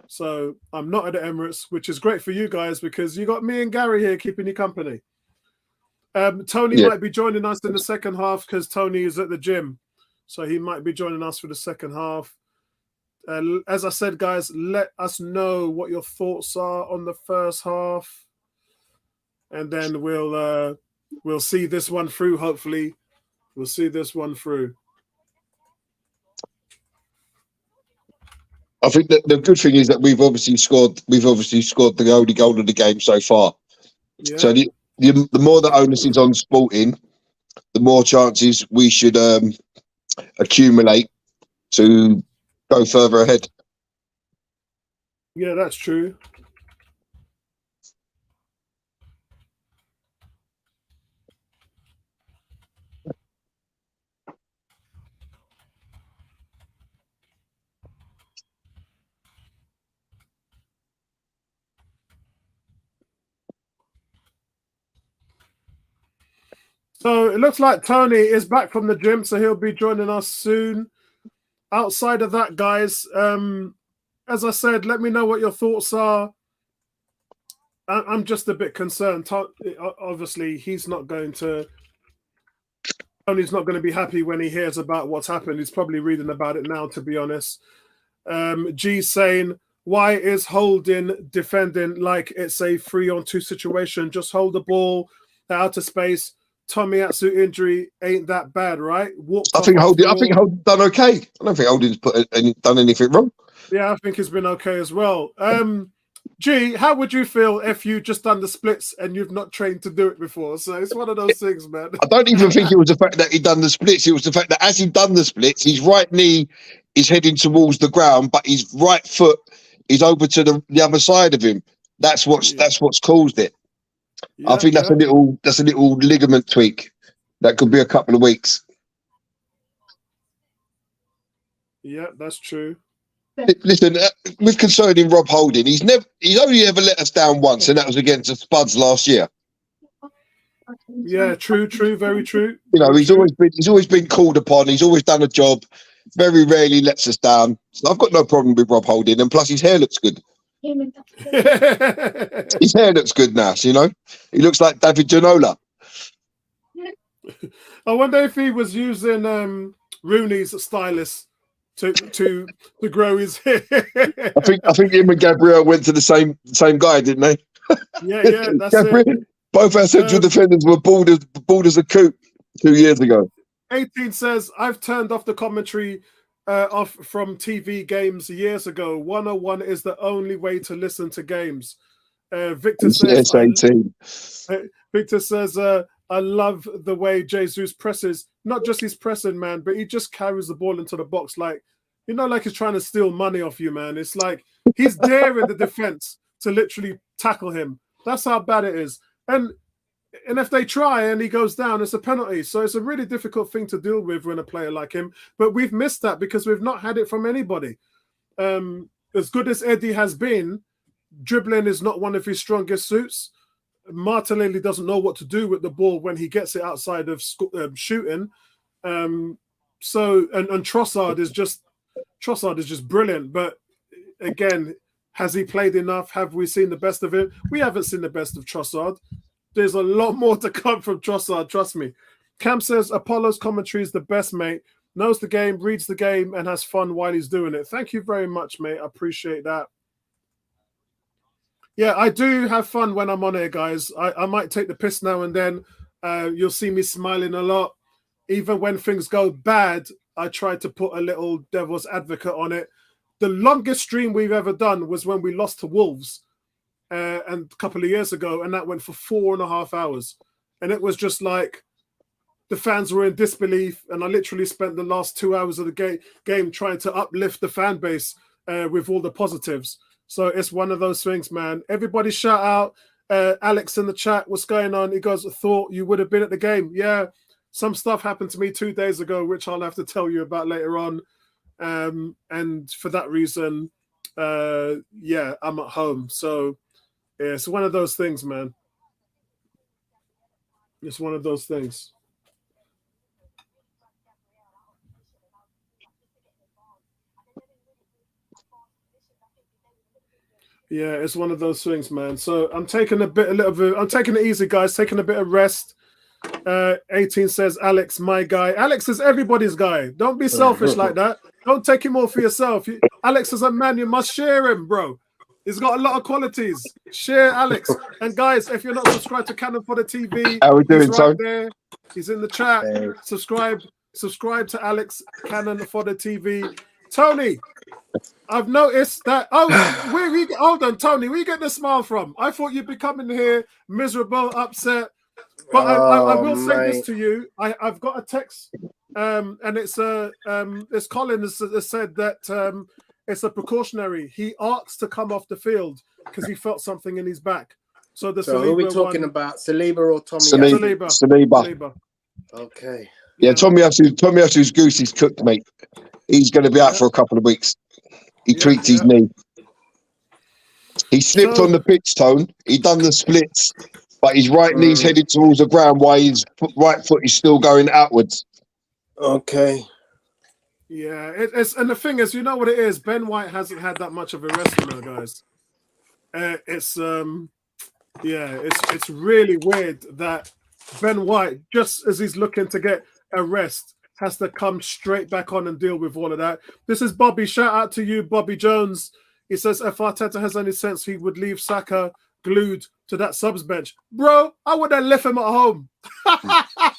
So I'm not at the Emirates, which is great for you guys because you got me and Gary here keeping you company. Tony might be joining us in the second half because Tony is at the gym. So he might be joining us for the second half. As I said, guys, let us know what your thoughts are on the first half. And then we'll see this one through, hopefully. We'll see this one through. I think that the good thing is that we've obviously scored the only goal of the game so far. Yeah. So the more the onus is on Sporting, the more chances we should accumulate to go further ahead. Yeah, that's true. So it looks like Tony is back from the gym, so he'll be joining us soon. Outside of that, guys, as I said, let me know what your thoughts are. I'm just a bit concerned. Obviously, Tony's not going to be happy when he hears about what's happened. He's probably reading about it now, to be honest. G's saying, why is Holding defending like it's a 3-on-2 situation? Just hold the ball out of space. Tomiyasu injury ain't that bad, right? I think Holding done okay. I don't think Holding's done anything wrong. Yeah, I think he's been okay as well. G, how would you feel if you just done the splits and you've not trained to do it before? So it's one of those things, man. I don't even think it was the fact that he'd done the splits. It was the fact that as he'd done the splits, his right knee is heading towards the ground, but his right foot is over to the other side of him. That's what's caused it. Yeah, I think that's a little ligament tweak. That could be a couple of weeks. Yeah, that's true. Listen, with concerning Rob Holding, he's only ever let us down once, and that was against the Spuds last year. Yeah, true, very true. You know, he's always been called upon. He's always done a job. Very rarely lets us down. So I've got no problem with Rob Holding, and plus his hair looks good. His hair looks good now. So, you know, he looks like David Ginola. I wonder if he was using Rooney's stylist to grow his hair. I think him and Gabriel went to the same guy, didn't they? Yeah, that's it. Both our central defenders were bald as a coot 2 years ago. 18 says, I've turned off the commentary off from TV games years ago. 101 is the only way to listen to games. Victor says, Victor says, I love the way Jesus presses. Not just his pressing, man, but he just carries the ball into the box like he's trying to steal money off you, man. It's like he's daring the defense to literally tackle him. That's how bad it is. And if they try and he goes down, it's a penalty. So it's a really difficult thing to deal with when a player like him. But we've missed that because we've not had it from anybody. As good as Eddie has been, dribbling is not one of his strongest suits. Martinelli doesn't know what to do with the ball when he gets it outside of shooting. So Trossard is just brilliant. But again, has he played enough? Have we seen the best of him? We haven't seen the best of Trossard. There's a lot more to come from Trossard, trust me. Cam says, Apollo's commentary is the best, mate. Knows the game, reads the game, and has fun while he's doing it. Thank you very much, mate. I appreciate that. Yeah, I do have fun when I'm on here, guys. I might take the piss now and then. You'll see me smiling a lot. Even when things go bad, I try to put a little devil's advocate on it. The longest stream we've ever done was when we lost to Wolves and a couple of years ago, and that went for 4.5 hours. And it was just like the fans were in disbelief, and I literally spent the last 2 hours of the game trying to uplift the fan base with all the positives. So it's one of those things, man. Everybody shout out. Alex in the chat, what's going on? He goes, thought you would have been at the game. Yeah, some stuff happened to me 2 days ago, which I'll have to tell you about later on. And for that reason, yeah, I'm at home. So yeah, it's one of those things, man. It's one of those things. Yeah, it's one of those things, man. So I'm taking I'm taking it easy, guys. Taking a bit of rest. 18 says, Alex, my guy. Alex is everybody's guy. Don't be selfish like that. Don't take him all for yourself. Alex is a man. You must share him, bro. He's got a lot of qualities. Share Alex. And guys, if you're not subscribed to Cannon for the TV, how we doing, he's right there. He's in the chat. Hey. Subscribe to Alex Cannon for the TV. Tony, I've noticed that. Oh, hold on, Tony. Where you get the smile from? I thought you'd be coming here miserable, upset. But I will say this to you. I've got a text, and it's Colin has said that it's a precautionary. He asked to come off the field because he felt something in his back. So who are we talking about? Saliba or Tommy? Saliba. Okay. Yeah, Tommy Asu's goose is cooked, mate. He's going to be out for a couple of weeks. He tweaked his knee. He slipped on the pitch, Tone. He done the splits, but his right knee's headed towards the ground while his right foot is still going outwards. Okay. Yeah, and the thing is, you know what it is? Ben White hasn't had that much of a rest, guys. It's really weird that Ben White, just as he's looking to get a rest, has to come straight back on and deal with all of that. This is Bobby. Shout out to you, Bobby Jones. He says, if Arteta has any sense, he would leave Saka glued to that subs bench. Bro, I would have left him at home. I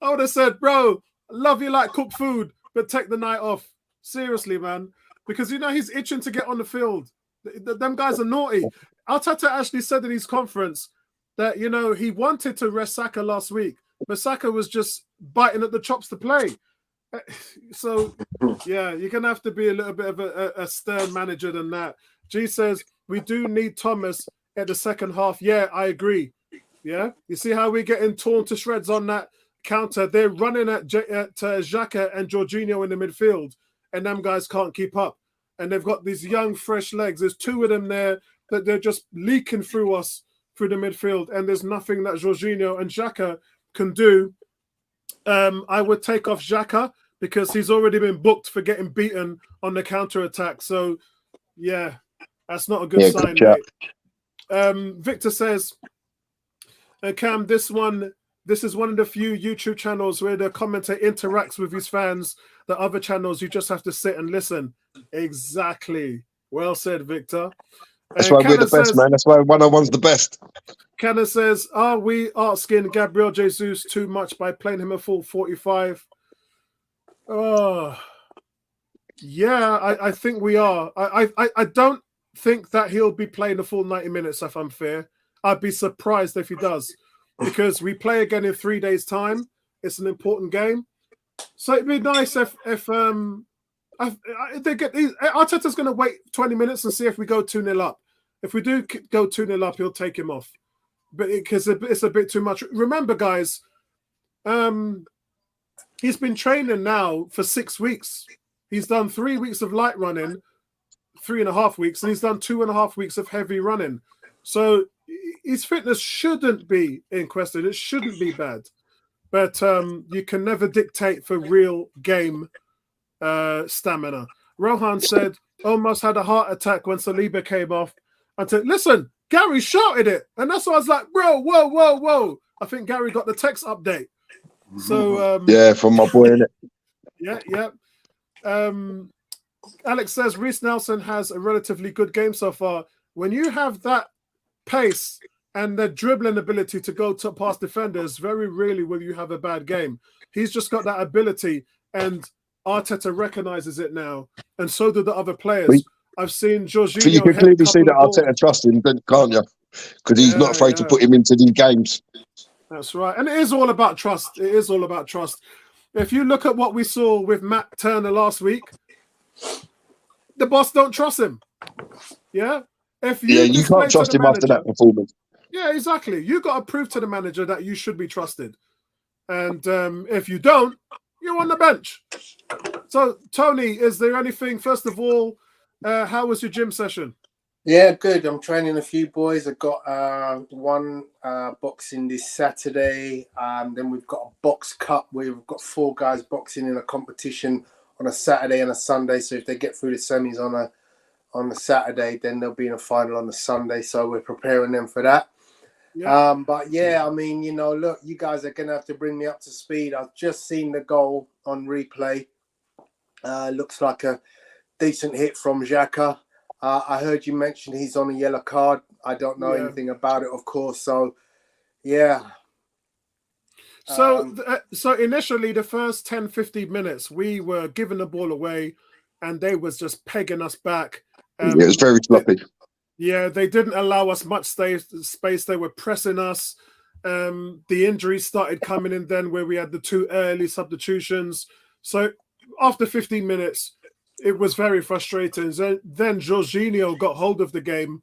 would have said, bro, I love you like cooked food, but take the night off. Seriously, man. Because, he's itching to get on the field. Them guys are naughty. Arteta actually said in his conference that, he wanted to rest Saka last week, but Saka was just biting at the chops to play. So, yeah, you're going to have to be a little bit of a stern manager than that. G says, we do need Thomas at the second half. Yeah, I agree. Yeah, you see how we're getting torn to shreds on that counter? They're running at Xhaka and Jorginho in the midfield, and them guys can't keep up. And they've got these young, fresh legs. There's two of them there that they're just leaking through us, through the midfield, and there's nothing that Jorginho and Xhaka can do. I would take off Xhaka because he's already been booked for getting beaten on the counter-attack. So, yeah, that's not a good sign, mate. Victor says, Cam, this is one of the few YouTube channels where the commentator interacts with his fans. The other channels, you just have to sit and listen. Exactly. Well said, Victor. That's why we're the best, man. That's why 101's the best. Cannon says, are we asking Gabriel Jesus too much by playing him a full 45? Oh, yeah, I think we are. I don't think that he'll be playing the full 90 minutes, if I'm fair. I'd be surprised if he does, because we play again in 3 days' time. It's an important game. So it'd be nice if they get Arteta's going to wait 20 minutes and see if we go 2-0 up. If we do go 2-0 up, he'll take him off. But because it's a bit too much. Remember, guys, he's been training now for 6 weeks. He's done 3 weeks of light running, 3.5 weeks, and he's done 2.5 weeks of heavy running. So his fitness shouldn't be in question. It shouldn't be bad. But you can never dictate for real game stamina. Rohan said, almost had a heart attack when Saliba came off. I said, listen, Gary shouted it. And that's why I was like, bro, whoa. I think Gary got the text update. So yeah, from my boy, innit? Yeah. Alex says, Reece Nelson has a relatively good game so far. When you have that pace and the dribbling ability to go to past defenders, very rarely will you have a bad game. He's just got that ability, and Arteta recognizes it now, and so do the other players. I've seen Jorginho. So you can clearly see that Arteta trusts him, can't you? Because he's not afraid to put him into these games. That's right, and it is all about trust. It is all about trust. If you look at what we saw with Matt Turner last week, the boss don't trust him. Yeah, you can't trust him after that performance. Yeah, exactly. You got to prove to the manager that you should be trusted, and if you don't, you're on the bench. So, Tony, is there anything? First of all, how was your gym session? Yeah, good. I'm training a few boys. I've got one boxing this Saturday. Then we've got a box cup where we've got 4 guys boxing in a competition on a Saturday and a Sunday. So if they get through the semis on the Saturday, then they'll be in a final on the Sunday. So we're preparing them for that. Yeah. But yeah, I mean, look, you guys are going to have to bring me up to speed. I've just seen the goal on replay. Looks like a decent hit from Xhaka. I heard you mention he's on a yellow card. I don't know anything about it, of course. So, yeah. So initially, the first 10, 15 minutes, we were giving the ball away and they was just pegging us back. It was very sloppy. They didn't allow us much space. They were pressing us. The injuries started coming in then where we had the 2 early substitutions. So after 15 minutes, it was very frustrating. Then Jorginho got hold of the game.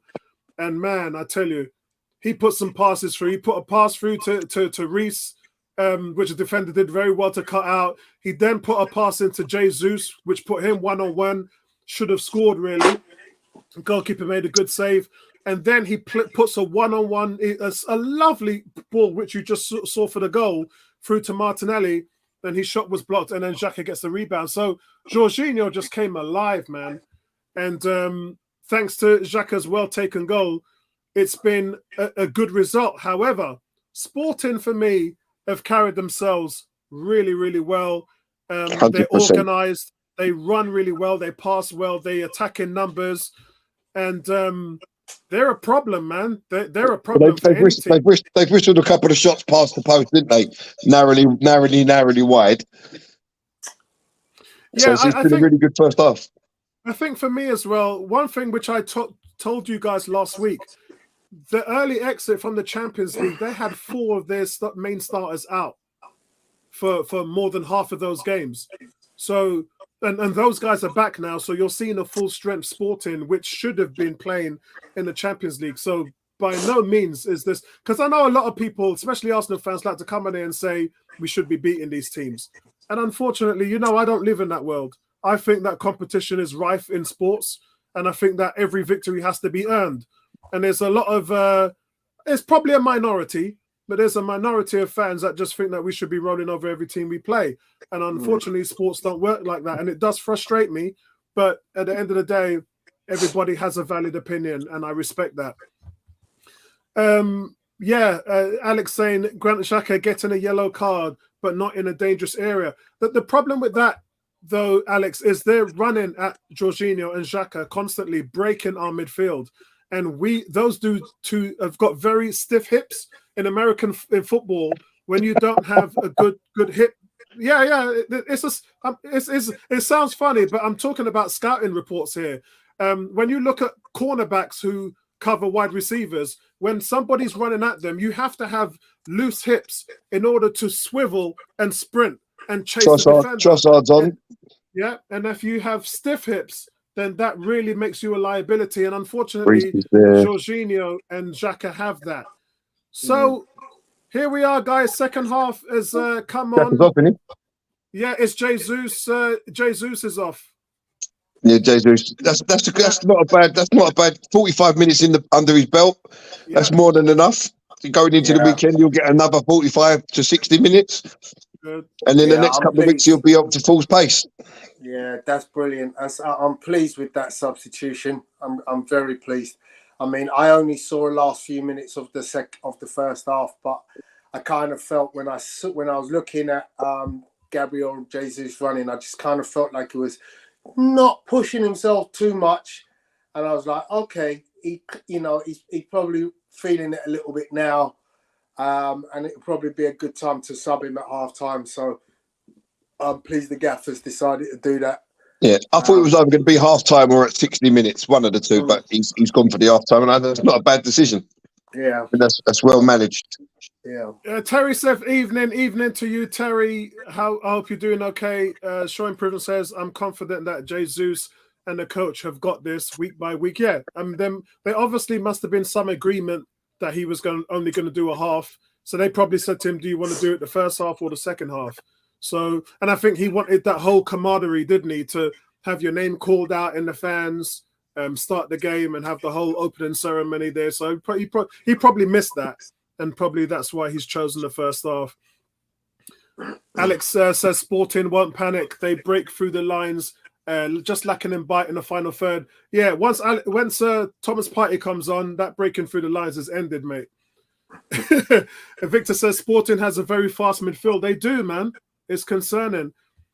And man, I tell you, he put some passes through. He put a pass through to Reece, which the defender did very well to cut out. He then put a pass into Jesus, which put him 1-on-1. Should have scored, really. The goalkeeper made a good save. And then he puts a 1-on-1, a lovely ball, which you just saw for the goal, through to Martinelli. And his shot was blocked. And then Xhaka gets the rebound. So Jorginho just came alive, man. And thanks to Xhaka's well-taken goal, it's been a good result. However, Sporting, for me, have carried themselves really, really well. They're 100%. organised. They run really well. They pass well. They attack in numbers. And they're a problem, man. They're a problem for any team. They've whistled a couple of shots past the post, didn't they? Narrowly wide. Yeah, so it's been a really good first half. I think for me as well, one thing which I told you guys last week, the early exit from the Champions League, they had 4 of their main starters out for more than half of those games. So, and those guys are back now. So you're seeing a full strength Sporting, which should have been playing in the Champions League. So by no means is this, because I know a lot of people, especially Arsenal fans, like to come in here and say we should be beating these teams. And unfortunately, I don't live in that world. I think that competition is rife in sports, and I think that every victory has to be earned. And there's a lot of, it's probably a minority, but there's a minority of fans that just think that we should be rolling over every team we play. And unfortunately, sports don't work like that. And it does frustrate me. But at the end of the day, everybody has a valid opinion, and I respect that. Alex saying Granit Xhaka getting a yellow card, but not in a dangerous area. The problem with that, though, Alex, is they're running at Jorginho and Xhaka constantly, breaking our midfield. And those two have got very stiff hips. In American football, when you don't have a good hip, it sounds funny, but I'm talking about scouting reports here. When you look at cornerbacks who cover wide receivers, when somebody's running at them, you have to have loose hips in order to swivel and sprint and chase the defender. Trossard's on. And if you have stiff hips, then that really makes you a liability. And unfortunately, Jorginho and Xhaka have that. So here we are, guys. Second half has come on. Yeah, it's Jesus. Jesus is off. Yeah, Jesus. That's not a bad 45 minutes under his belt. Yeah. That's more than enough. Going into the weekend, you'll get another 45 to 60 minutes. Good. And then the next couple of weeks, you'll be up to full pace. Yeah, that's brilliant. I'm pleased with that substitution. I'm very pleased. I mean, I only saw the last few minutes of the first half, but I kind of felt when I was looking at Gabriel Jesus running, I just kind of felt like he was not pushing himself too much, and I was like, okay, he's probably feeling it a little bit now, and it'll probably be a good time to sub him at half time. So I'm pleased the gaffers decided to do that. Yeah, I thought it was either going to be half time or at 60 minutes, one of the two, but he's gone for the half time, and that's not a bad decision. Yeah, and that's well managed. Yeah. Terry said, evening to you, Terry. I hope you're doing okay. Showing Prison says, I'm confident that Jesus and the coach have got this week by week. Yeah, they obviously must have been some agreement that he was only going to do a half. So they probably said to him, do you want to do it the first half or the second half? So, and I think he wanted that whole camaraderie, didn't he, to have your name called out in the fans, start the game and have the whole opening ceremony there. So he probably missed that, and probably that's why he's chosen the first half. Alex says Sporting won't panic. They break through the lines, just lacking in bite in the final third. Yeah, once Thomas Partey comes on, that breaking through the lines has ended, mate. Victor says Sporting has a very fast midfield. They do, man. It's concerning.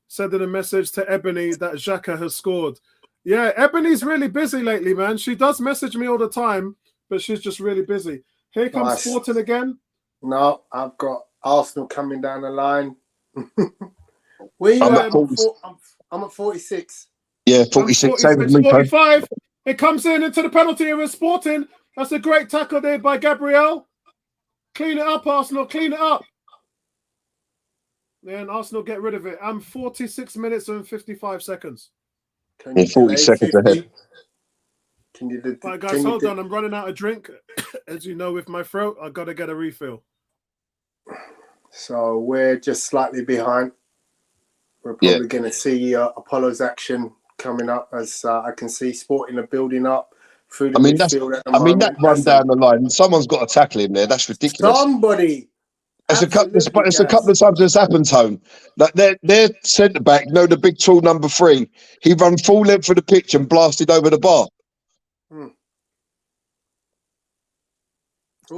Sending a message to Ebony that Xhaka has scored. Yeah, Ebony's really busy lately, man. She does message me all the time, but she's just really busy. Here comes Sporting again. No, I've got Arsenal coming down the line. Where you at? I'm at 46. Yeah, And 46, same as 46, me, Tone. 45. It comes in into the penalty area of Sporting. That's a great tackle there by Gabriel. Clean it up, Arsenal. Clean it up. Yeah, and Arsenal get rid of it. I'm 46 minutes and 55 seconds. Can you 40 delay seconds 50? ahead. Can you do? Right, guys, hold on. I'm running out of drink. As you know, with my throat, I've got to get a refill. So we're just slightly behind. We're probably going to see Apollo's action coming up, as I can see Sporting are building up through the midfield at the moment. That run down the line, someone's got to tackle him there. That's ridiculous. Somebody. It's a couple of times it's happened, Tone. Like their centre back, the big tall number 3, he ran full length for the pitch and blasted over the bar.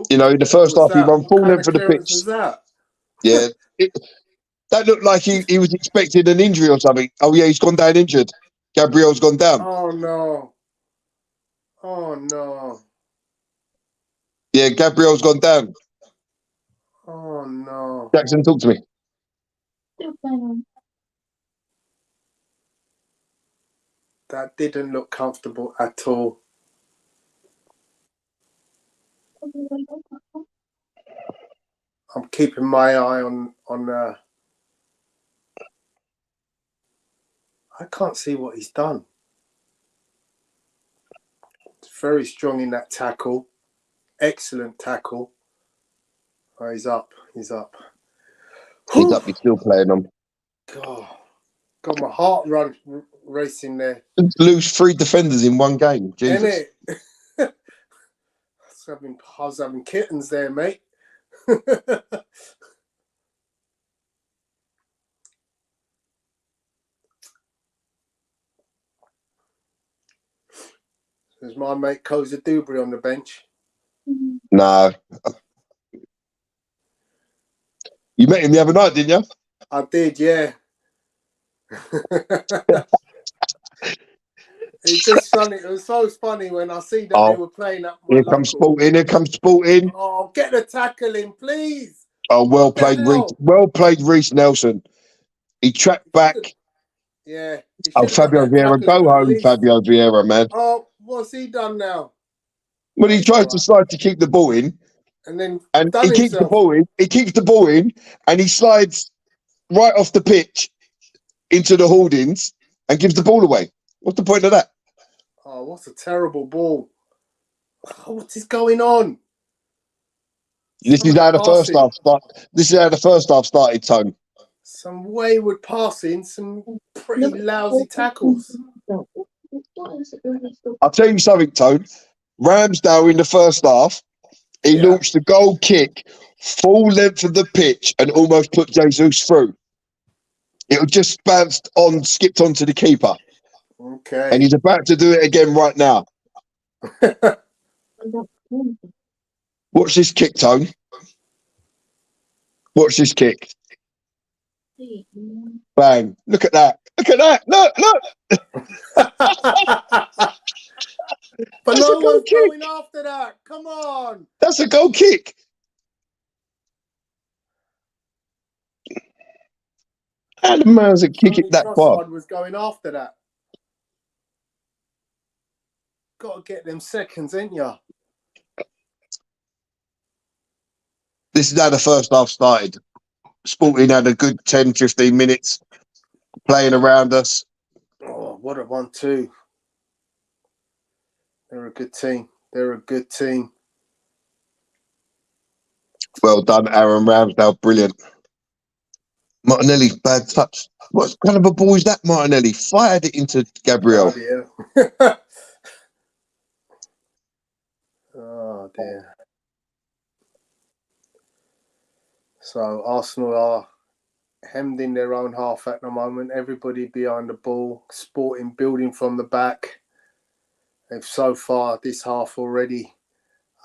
In the first half, he ran full length for the pitch. Yeah, that looked like he was expecting an injury or something. Oh yeah, he's gone down injured. Gabriel's gone down. Oh no! Oh no! Yeah, Gabriel's gone down. Oh no! Jackson, talk to me. That didn't look comfortable at all. I'm keeping my eye on. I can't see what he's done. It's very strong in that tackle. Excellent tackle. Oh, he's up. He's up. He's up. He's still playing on. God, got my heart racing there. Lose 3 defenders in one game. Jesus. I was having kittens there, mate. There's my mate Koza Dubry on the bench. No. You met him the other night, didn't you? I did, yeah. It's just funny. It was so funny when I see that they were playing up. Here comes Sporting. Here comes Sporting. Oh, get the tackle in, please. Oh, well played, Reece. Well played, Reece Nelson. He tracked back. Yeah. Oh, Fabio Vieira. Go home, Fabio Vieira, man. Oh, what's he done now? Well, he tries to slide to keep the ball in. And he keeps the ball in. He keeps the ball in, and he slides right off the pitch into the holdings and gives the ball away. What's the point of that? Oh, what's a terrible ball! Oh, what is going on? This is how the first half started. This is how the first half started, Tone. Some wayward passing, some pretty lousy tackles. I'll tell you something, Tone. Ramsdale in the first half, he launched a goal kick full length of the pitch and almost put Jesus through. It just bounced on, skipped onto the keeper. Okay. And he's about to do it again right now. Watch this kick, Tone. Watch this kick. Bang. Look at that. Look at that. Look, look. But no one's going after that. Come on. That's a goal kick. How the man's that kick it that far? Was going after that. Got to get them seconds, ain't ya? This is how the first half started. Sporting had a good 10, 15 minutes playing around us. Oh, what a 1-2. They're a good team. They're a good team. Well done, Aaron Ramsdale. Brilliant. Martinelli, bad touch. What kind of a ball is that, Martinelli? Fired it into Gabriel. Oh, dear. Oh, dear. So Arsenal are hemmed in their own half at the moment. Everybody behind the ball. Sporting building from the back. They've so far this half already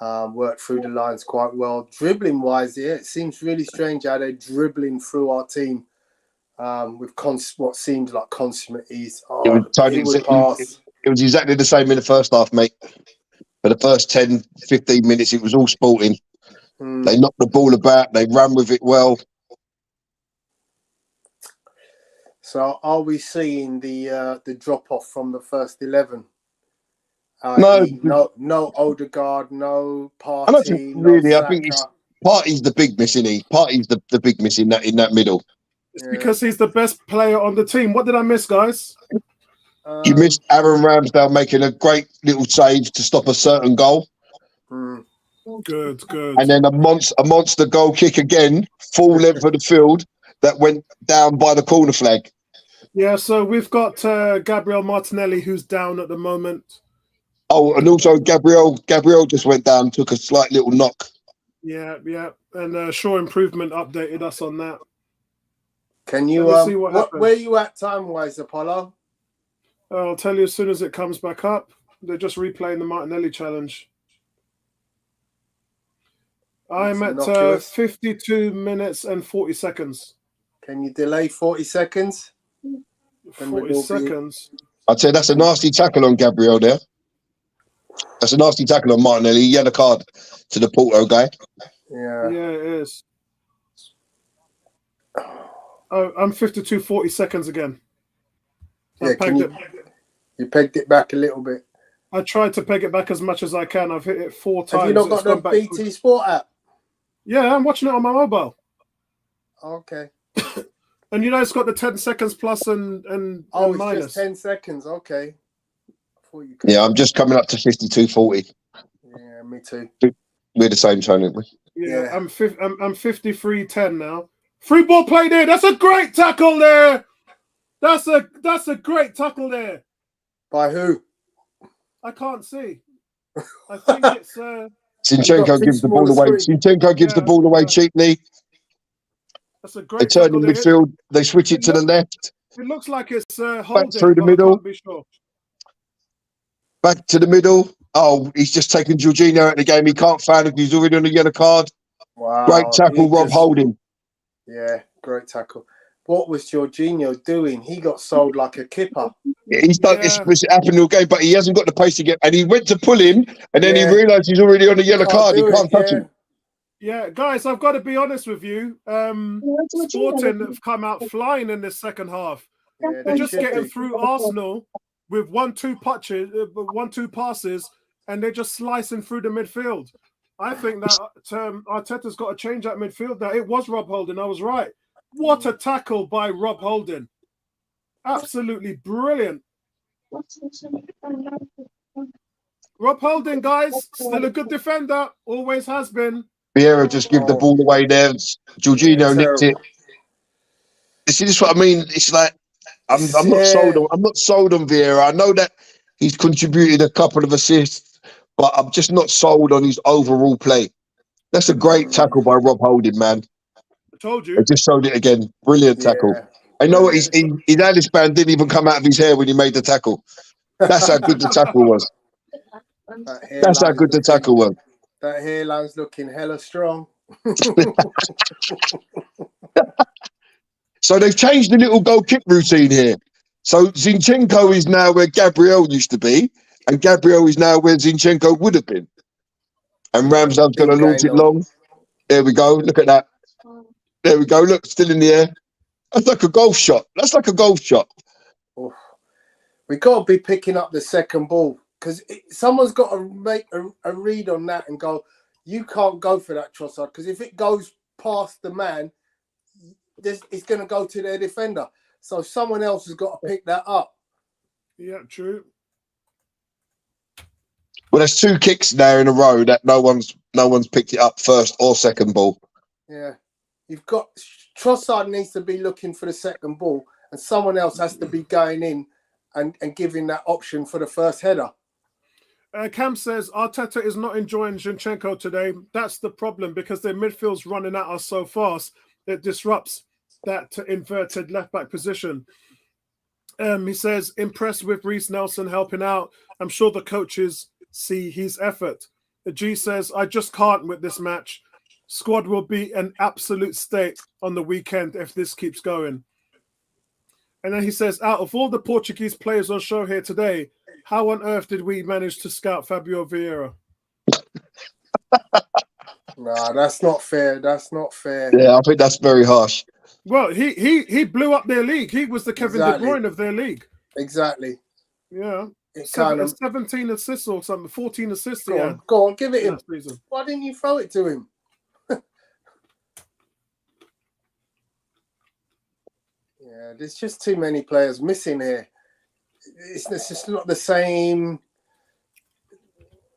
worked through the lines quite well. Dribbling wise, yeah, it seems really strange how they're dribbling through our team with what seems like consummate ease. Oh, it was exactly the same in the first half, mate. For the first 10, 15 minutes, it was all Sporting. They knocked the ball about. They ran with it well. So are we seeing the drop off from the first 11? No, No Odegaard, no I don't think Partey, no really. I think it's Saka. Partey's the big miss, isn't he? Partey's the big miss in that middle. It's because he's the best player on the team. What did I miss, guys? You missed Aaron Ramsdale making a great little save to stop a certain goal. Good. And then a monster goal kick again, full length of the field that went down by the corner flag. Yeah, so we've got Gabriel Martinelli, who's down at the moment. Oh, and also Gabriel just went down, took a slight little knock. Yeah. And Shaw Improvement updated us on that. Can you see where are you at time-wise, Apollo? I'll tell you as soon as it comes back up. They're just replaying the Martinelli challenge. I'm at 52 minutes and 40 seconds. Can you delay 40 seconds? 40 seconds. I'd say that's a nasty tackle on Gabriel there. That's a nasty tackle on Martinelli. Yellow card to the Porto guy. Yeah, it is. Oh, I'm 52, 40 seconds again. Yeah, you pegged it back a little bit. I tried to peg it back as much as I can. I've hit it 4 times. Have you not got the BT Sport app? Yeah, I'm watching it on my mobile. Okay. And it's got the 10 seconds plus and it's minus. just 10 seconds. Okay. Yeah, I'm just coming up to 52-40. Yeah, me too. We're the same time, aren't we? Yeah. I'm 53-10 now. Free ball play there. That's a great tackle there. That's a great tackle there. By who? I can't see. I think it's Zinchenko gives the ball away. Zinchenko gives the ball away cheaply. That's a great. They turn in midfield. They switch it to the left. It looks like it's holding. Back through the middle. I can't be sure. Back to the middle. Oh, he's just taken Jorginho out of the game. He can't foul if he's already on a yellow card. Wow. Great tackle, Rob Holding. Yeah, great tackle. What was Jorginho doing? He got sold like a kipper. Yeah, he's done this happened all game, but he hasn't got the pace to get. And he went to pull him, and then he realised he's already on a yellow card. He can't touch him. Yeah, guys, I've got to be honest with you. Sporting have come out flying in this second half. Yeah, They're just getting through Arsenal with 1-2 passes, and they're just slicing through the midfield. I think that Arteta's got to change that midfield now. It was Rob Holding. I was right. What a tackle by Rob Holding. Absolutely brilliant. Rob Holding, guys, still a good defender. Always has been. Vieira just give the ball away there. Jorginho nicked it. See, this is what I mean. It's like I'm not sold on. I'm not sold on Vieira. I know that he's contributed a couple of assists, but I'm just not sold on his overall play. That's a great tackle by Rob Holding, man. I told you. I just showed it again. Brilliant tackle. I know what his Alice band didn't even come out of his hair when he made the tackle. That's how good the tackle was. That's how good the tackle was. That hairline's looking hella strong. So they've changed the little goal kick routine here. So Zinchenko is now where Gabriel used to be, and Gabriel is now where Zinchenko would have been. And Ramsdale's going to launch it long. There we go. Look at that. There we go. Look, still in the air. That's like a golf shot. That's like a golf shot. We got to be picking up the second ball because someone's got to make a read on that and go, you can't go for that, Trossard, because if it goes past the man, it's going to go to their defender. So someone else has got to pick that up. Yeah, true. Well, there's 2 kicks there in a row that no one's picked it up first or second ball. Yeah. You've got Trossard needs to be looking for the second ball, and someone else has to be going in and giving that option for the first header. Cam says Arteta is not enjoying Zinchenko today. That's the problem because their midfield's running at us so fast it disrupts that inverted left back position. He says impressed with Reece Nelson helping out. I'm sure the coaches see his effort. G says I just can't with this match. Squad will be an absolute state on the weekend if this keeps going. And then he says, out of all the Portuguese players on show here today, how on earth did we manage to scout Fabio Vieira? Nah, that's not fair. That's not fair. Yeah, I think that's very harsh. Well, he blew up their league. He was the Kevin Exactly. De Bruyne of their league. Exactly. Yeah. It kind of 17 assists or something, 14 assists. go on, give it him. Season. Why didn't you throw it to him? Yeah, there's just too many players missing here. It's just not the same.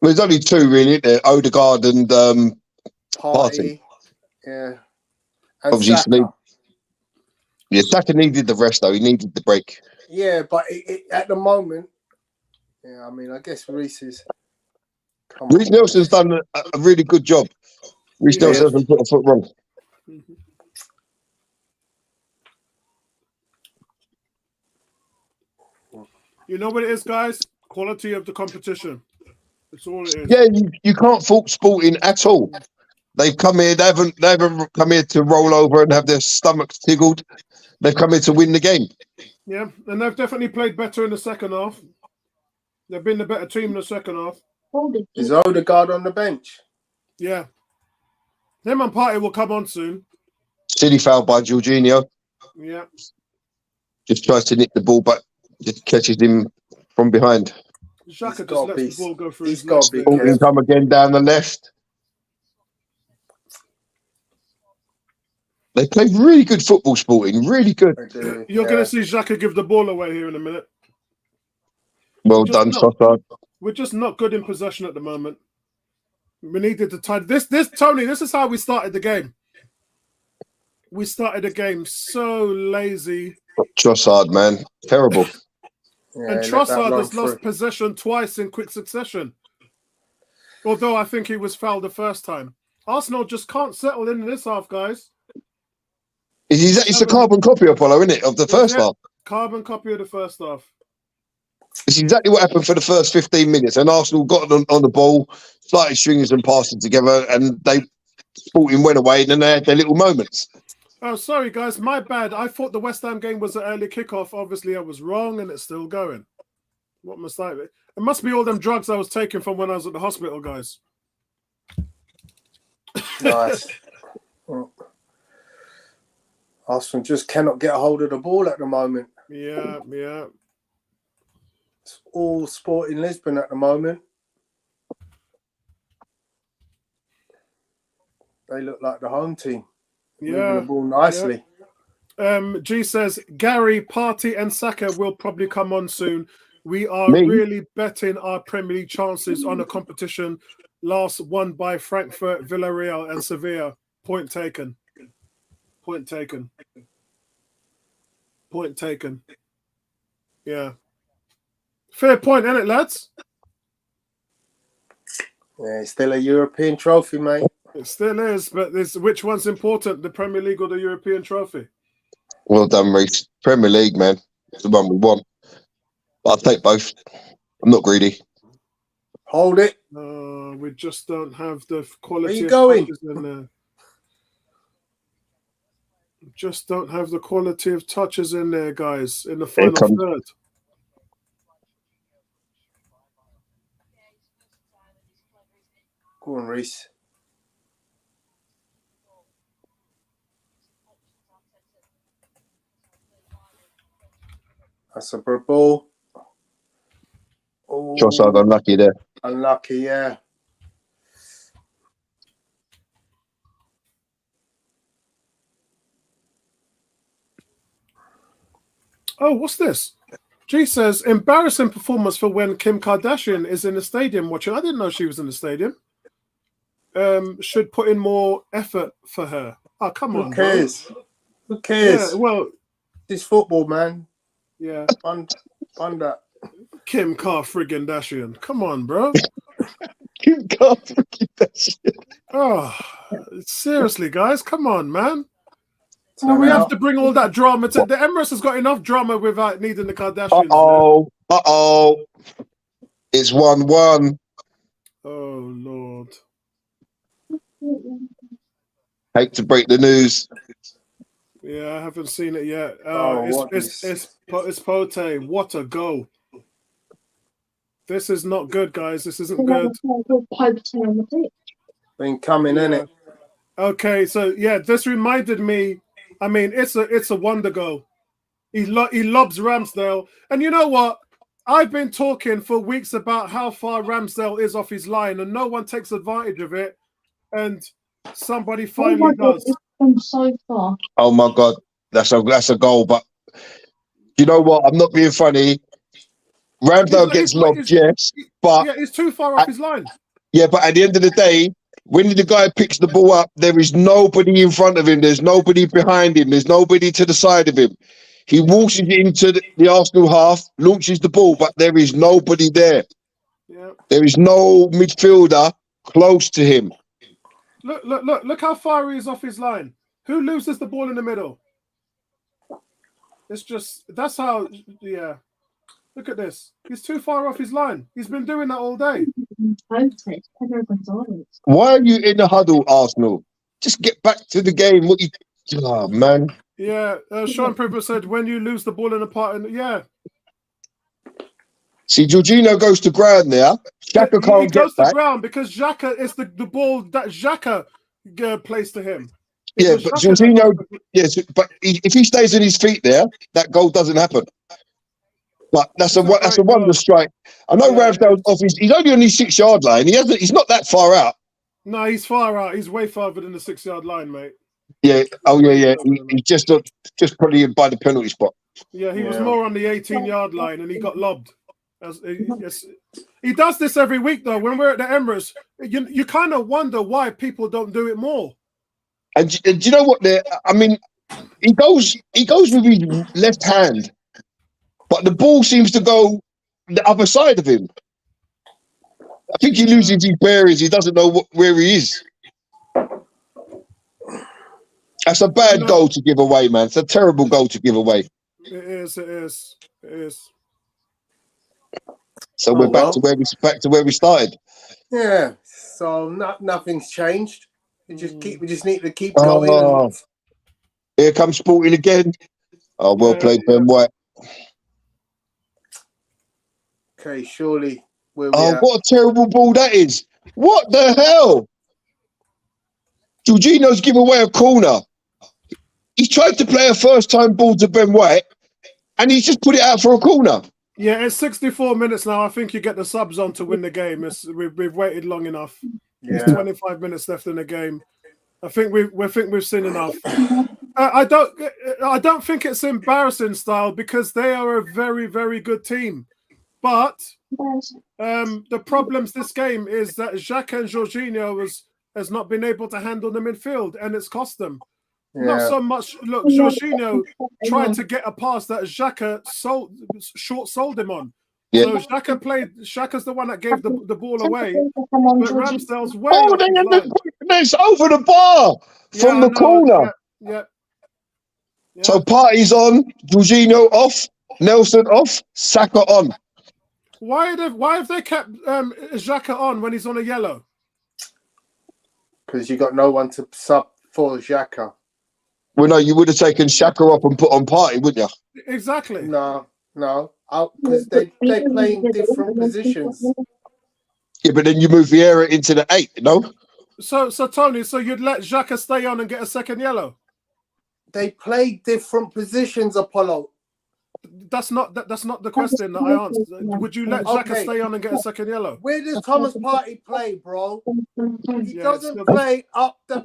Well, there's only two really, isn't there? Odegaard and Party. Yeah. And obviously. Saka. Yeah, Saka needed the rest though. He needed the break. Yeah, but at the moment, yeah, I mean, I guess Reece is. Reece Nelson's done a really good job. Reece Nelson hasn't put a foot wrong. You know what it is, guys? Quality of the competition. That's all it is. Yeah, you can't fault Sporting at all. They've come here. They haven't come here to roll over and have their stomachs tickled. They've come here to win the game. Yeah, and they've definitely played better in the second half. They've been the better team in the second half. Is Odegaard on the bench? Yeah. Him and Partey will come on soon. Silly foul by Jorginho. Yeah. Just tries to nick the ball, but just catches him from behind. Xhaka just lets the ball go through He's his got legs. to be Sporting careful. come again down the left. They play really good football, Sporting. Really good. You're going to see Xhaka give the ball away here in a minute. Well done, Trossard. We're just not good in possession at the moment. We needed to tie this. Tony, this is how we started the game. We started the game so lazy. Trossard, man. Terrible. Yeah, And Trossard has lost possession twice in quick succession. Although I think he was fouled the first time. Arsenal just can't settle in this half, guys. It's a carbon copy, Apollo, isn't it, of the first half? Carbon copy of the first half. It's exactly what happened for the first 15 minutes. And Arsenal got on the ball, started stringing and passing together, and Sporting went away, and then they had their little moments. Oh, sorry, guys. My bad. I thought the West Ham game was an early kickoff. Obviously, I was wrong, and it's still going. What must I be? It must be all them drugs I was taking from when I was at the hospital, guys. Nice. Arsenal just cannot get a hold of the ball at the moment. Yeah. It's all Sporting Lisbon at the moment. They look like the home team. Moving the ball nicely. Yeah. G says, Gary, Partey and Saka will probably come on soon. We are really betting our Premier League chances on a competition last won by Frankfurt, Villarreal and Sevilla. Point taken. Yeah. Fair point, isn't it, lads? Yeah, it's still a European trophy, mate. It still is, but which one's important, the Premier League or the European trophy? Well done, Reece. Premier League, man. It's the one we want. But I'll take both. I'm not greedy. Hold it. We just don't have the quality. Where you going? Touches in there. Just don't have the quality of touches in there, guys, in the final third. Go on, Reece. That's a good ball. Oh, Trossard unlucky there. Unlucky, yeah. Oh, what's this? G says, embarrassing performance for when Kim Kardashian is in the stadium watching. I didn't know she was in the stadium. Should put in more effort for her. Oh, come on. Who cares? Bro. Who cares? Yeah, well, it's football, man. Yeah. Fund that. Kim Kardashian. Come on, bro. Kim Kardashian. Oh, seriously, guys. Come on, man. No, we have to bring all that drama to the Emirates has got enough drama without needing the Kardashians. Uh-oh. It's 1-1. Oh, Lord. Hate to break the news. Yeah, I haven't seen it yet. It's Pote. What a goal. This is not good, guys. This isn't good. Been coming, innit? Okay, so yeah, this reminded me. I mean, it's a wonder goal. He lobs Ramsdale, and you know what? I've been talking for weeks about how far Ramsdale is off his line, and no one takes advantage of it. And somebody finally does. It's from so far. Oh my God, that's a goal. But you know what? I'm not being funny. Ramsdale gets lobbed, yes, but yeah, he's too far off his line. Yeah, but at the end of the day, when the guy picks the ball up, there is nobody in front of him. There's nobody behind him. There's nobody to the side of him. He walks into the Arsenal half, launches the ball, but there is nobody there. Yeah. There is no midfielder close to him. Look how far he is off his line. Who loses the ball in the middle? It's just, that's how, yeah. Look at this. He's too far off his line. He's been doing that all day. Why are you in the huddle, Arsenal? Just get back to the game. Oh, man. Yeah, Sean Privet said, when you lose the ball in a part, yeah. See, Jorginho goes to ground there. Xhaka can't he get goes to back. ground because Xhaka is the ball that Xhaka plays to him. Yeah, but Jorginho, yes, but if he stays on his feet there, that goal doesn't happen. But that's a wonder strike. I know Ramsdale's off. He's only on his 6-yard line. He's not that far out. No, he's far out. He's way farther than the 6-yard line, mate. Yeah. Oh yeah. He's just probably by the penalty spot. Yeah, he was more on the 18-yard line, and he got lobbed. He does this every week, though. When we're at the Emirates, you kind of wonder why people don't do it more. And do you know what? I mean, he goes with his left hand, but the ball seems to go the other side of him. I think he loses his bearings. He doesn't know where he is. That's a bad goal to give away, man. It's a terrible goal to give away. It is. So we're back to where we started. Yeah. So nothing's changed. We just need to keep going. Here comes Sporting again. Oh, well played, Ben White. Okay, surely. What a terrible ball that is. What the hell? Jorginho's given away a corner. He's tried to play a first-time ball to Ben White, and he's just put it out for a corner. Yeah, it's 64 minutes now. I think you get the subs on to win the game. We've waited long enough. Yeah. There's 25 minutes left in the game. I think we've seen enough. I don't think it's embarrassing, style, because they are a very, very good team. But the problems this game is that Xhaka and Jorginho has not been able to handle the midfield, and it's cost them. Yeah. Not so much. Look, Jorginho tried to get a pass that Xhaka short-sold him on. Yeah. So Xhaka's the one that gave the ball away. But Ramsdale's way it's over the bar from the corner. Yeah. So Partey's on, Jorginho off, Nelson off, Saka on. Why have they kept Xhaka on when he's on a yellow? Because you got no one to sub for Xhaka. Well, no, you would have taken Xhaka off and put on Partey, wouldn't you? Exactly. No. Because they play in different positions. Yeah, but then you move Vieira into the 8, no? So Tony, you'd let Xhaka stay on and get a second yellow? They play different positions, Apollo. That's not the question that I answered. Would you let Xhaka stay on and get a second yellow? Where does Thomas Partey play, bro? He doesn't play up the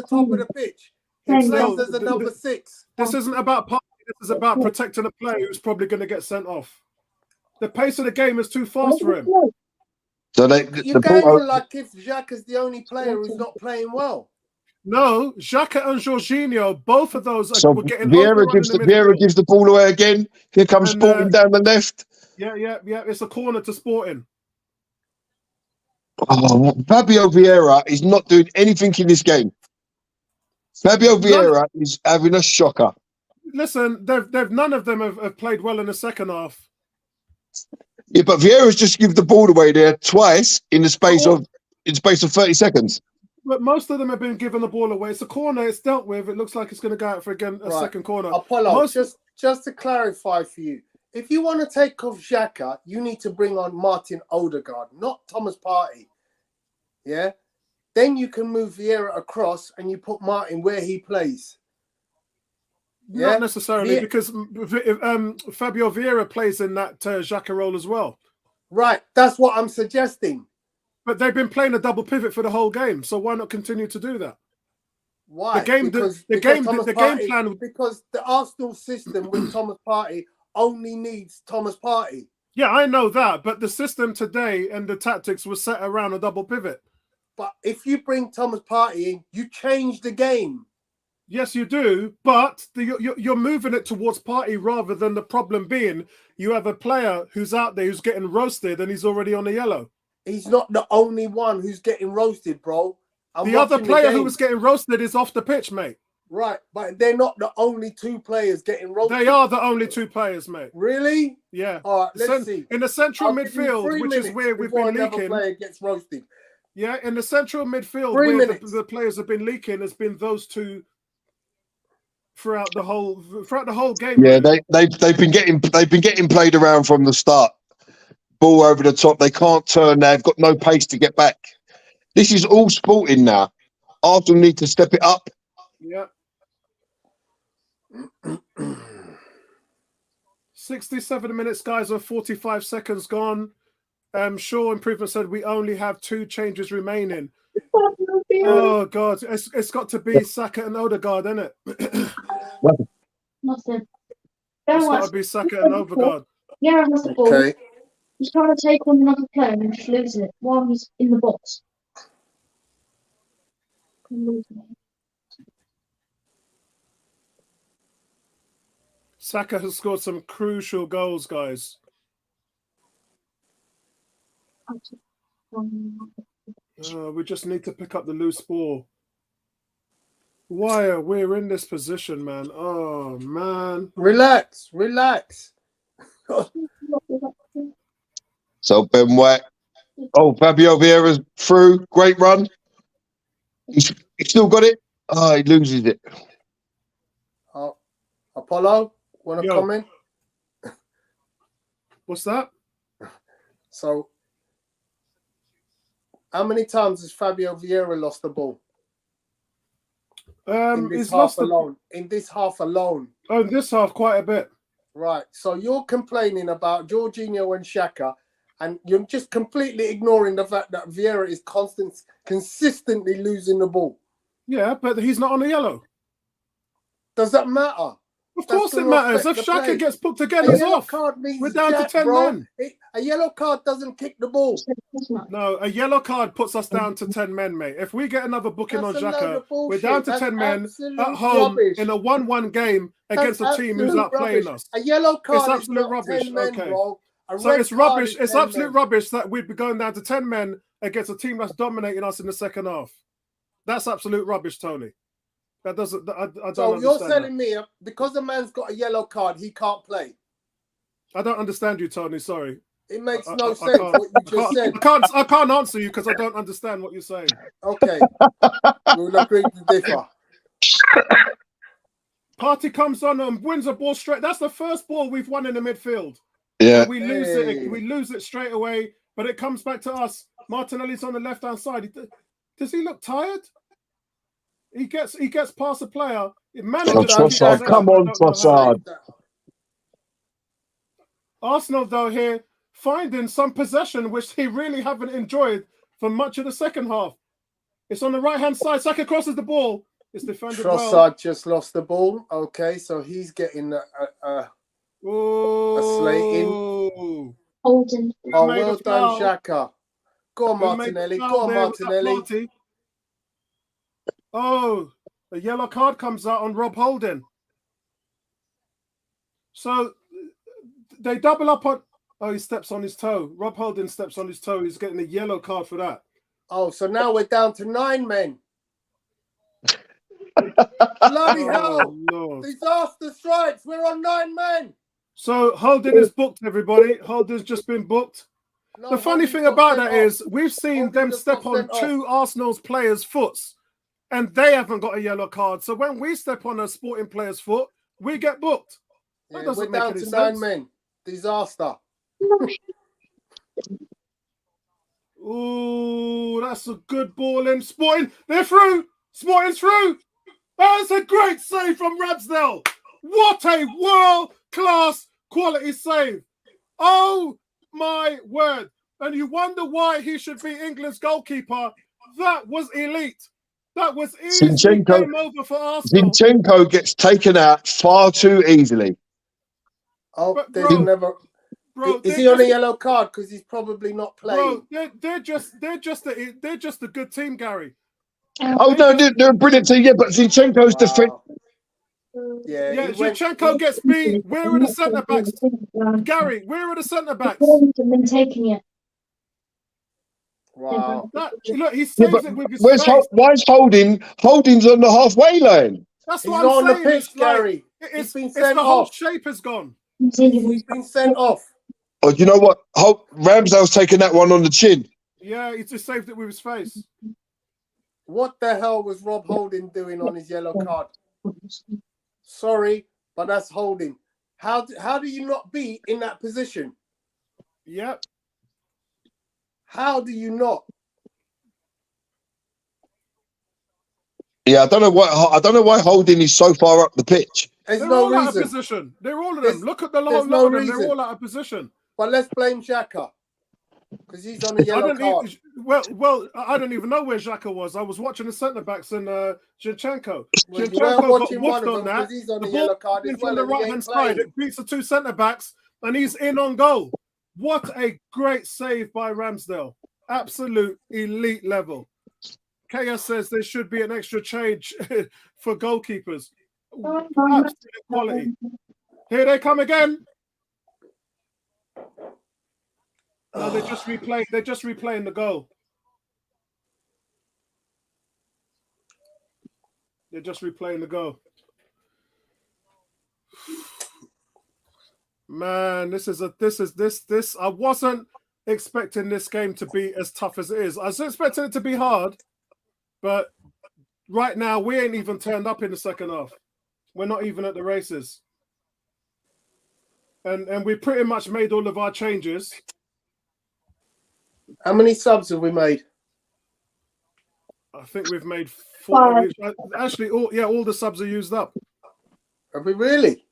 top of the pitch. He plays as a number 6. This isn't about Partey. This is about protecting a player who's probably going to get sent off. The pace of the game is too fast for him. So you're going on like if Xhaka's the only player who's not playing well. No, Xhaka and Jorginho, both of those were getting Vieira gives the ball away again. Here comes Sporting down the left. Yeah. It's a corner to Sporting. Oh, Fabio Vieira is not doing anything in this game. Fabio Vieira is having a shocker. Listen, they've none of them have played well in the second half. Yeah, but Vieira's just give the ball away there twice in the space of 30 seconds. But most of them have been given the ball away. It's a corner. It's dealt with. It looks like it's going to go out for a second corner. Apollo, just to clarify for you, if you want to take off Xhaka, you need to bring on Martin Odegaard, not Thomas Partey. Yeah, Then you can move Vieira across and you put Martin where he plays. Yeah? Not necessarily, because Fabio Vieira plays in that Xhaka role as well. Right, that's what I'm suggesting. But they've been playing a double pivot for the whole game, so why not continue to do that? Why? Because the game plan. Because the Arsenal system with Thomas Partey only needs Thomas Partey. Yeah, I know that, but the system today and the tactics was set around a double pivot. But if you bring Thomas Partey in, you change the game. Yes, you do, but you're moving it towards Partey rather than the problem being you have a player who's out there who's getting roasted and he's already on the yellow. He's not the only one who's getting roasted, bro. The other player who was getting roasted is off the pitch, mate. Right, but they're not the only two players getting roasted. They are the only two players, mate. Really? Yeah. All right, let's see. In the central midfield, which is where we've been leaking. Player gets roasted. Yeah, in the central midfield, where the players have been leaking, has been those two throughout the whole game. Yeah, they've been getting played around from the start. Ball over the top. They can't turn. They've got no pace to get back. This is all sporting now. Arsenal need to step it up. Yeah. 67 minutes, guys, with 45 seconds gone. Shaw Improvement said we only have 2 changes remaining. Oh God, it's got to be Saka and Odegaard, isn't it? It's got to be Saka and Odegaard. Yeah, that's the ball. Okay. He's trying to take on another player and just loses it while he's in the box. Saka has scored some crucial goals, guys. We just need to pick up the loose ball. Why are we in this position, man? Oh, man. Relax. So Ben White. Oh, Fabio Vieira's through. Great run. He's still got it. Oh, he loses it. Oh, Apollo, want to comment? What's that? So, how many times has Fabio Vieira lost the ball? In this half alone. In this half alone. Oh, this half quite a bit. Right. So you're complaining about Jorginho and Xhaka, and you're just completely ignoring the fact that Vieira is consistently losing the ball. Yeah, but he's not on the yellow. Does that matter? Of course it matters. If Xhaka gets booked again, he's off. We're down to 10 men. A yellow card doesn't kick the ball. No, a yellow card puts us down to 10 men, mate. If we get another booking on Xhaka, we're down to 10 men at home in a 1-1 game against a team who's not playing us. A yellow card is absolute rubbish. 10 men, okay. Bro. So it's rubbish. It's absolute rubbish that we'd be going down to 10 men against a team that's dominating us in the second half. That's absolute rubbish, Tony. That doesn't. I don't so understand. You're telling me because a man's got a yellow card, he can't play? I don't understand you, Tony. Sorry. It makes no sense what you just said. I can't answer you because I don't understand what you're saying. Okay. We'll agree to differ. Partey comes on and wins a ball straight. That's the first ball we've won in the midfield. Yeah. We lose it. We lose it straight away, but it comes back to us. Martinelli's on the left-hand side. Does he look tired? He gets past the player. Trossard, come on, Trossard. Arsenal, though, here finding some possession which they really haven't enjoyed for much of the second half. It's on the right-hand side. Saka crosses the ball. It's defended Trossard just lost the ball. Okay, so he's getting a slating. Holden. Oh, well done, Xhaka. Go on, Martinelli. Go on, Martinelli. Oh, a yellow card comes out on Rob Holding. So they double up on. Oh, he steps on his toe. Rob Holding steps on his toe. He's getting a yellow card for that. Oh, so now we're down to 9 men. Bloody hell. Lord. Disaster strikes. We're on 9 men. So Holding is booked, everybody. Holding's just been booked. No, the funny thing about that is we've seen them step on 2 Arsenal's players' foots and they haven't got a yellow card. So when we step on a sporting player's foot, we get booked. That doesn't make any sense. We're down to 9 men. Disaster. Ooh, that's a good ball in. Sporting, they're through. Sporting's through. That's a great save from Ramsdale. What a world-class quality save. Oh, my word. And you wonder why he should be England's goalkeeper. That was elite. That was easily game over for Arsenal. Zinchenko gets taken out far too easily. Oh, But, there's bro, never. Bro, Is he on a yellow card? Because he's probably not playing. Bro, they're just a good team, Gary. Oh no, they're a brilliant team. Yeah, but Zinchenko's defense. Yeah, Zinchenko gets beat. Where are the centre backs? Gary, where are the centre backs? Been taking it. Wow. Look, he saves it with his face. Why is Holding's on the halfway line? That's He's what not I'm on saying. the pitch, It's like, Gary. He's been sent the whole off. shape has gone. He's been sent off. Oh, you know what? Ramsdale's taking that one on the chin. Yeah, he just saved it with his face. What the hell was Rob Holding doing on his yellow card? Sorry, but that's Holding. How do you not be in that position? Yep. How do you not? Yeah, I don't know why Holding is so far up the pitch. There's They're no all out of reason. position. They're all of them. Look at the there's whole no lot of them. reason. They're all out of position. But let's blame Xhaka because he's on a yellow card. Well, I don't even know where Xhaka was. I was watching the centre backs and Zinchenko. Well, you Zinchenko weren't got watching woofed one of on them that. because he's on The a ball yellow card in as from well. the right hand side. It beats the two centre backs and he's in on goal. What a great save by Ramsdale. Absolute elite level. KS says there should be an extra change for goalkeepers. Absolute quality. Here they come again. No, they're just replaying the goal. They're just replaying the goal. Man, this. I wasn't expecting this game to be as tough as it is. I was expecting it to be hard, but right now we ain't even turned up in the second half. We're not even at the races. And we pretty much made all of our changes. How many subs have we made? I think we've made 4. Actually, all the subs are used up. Have we really?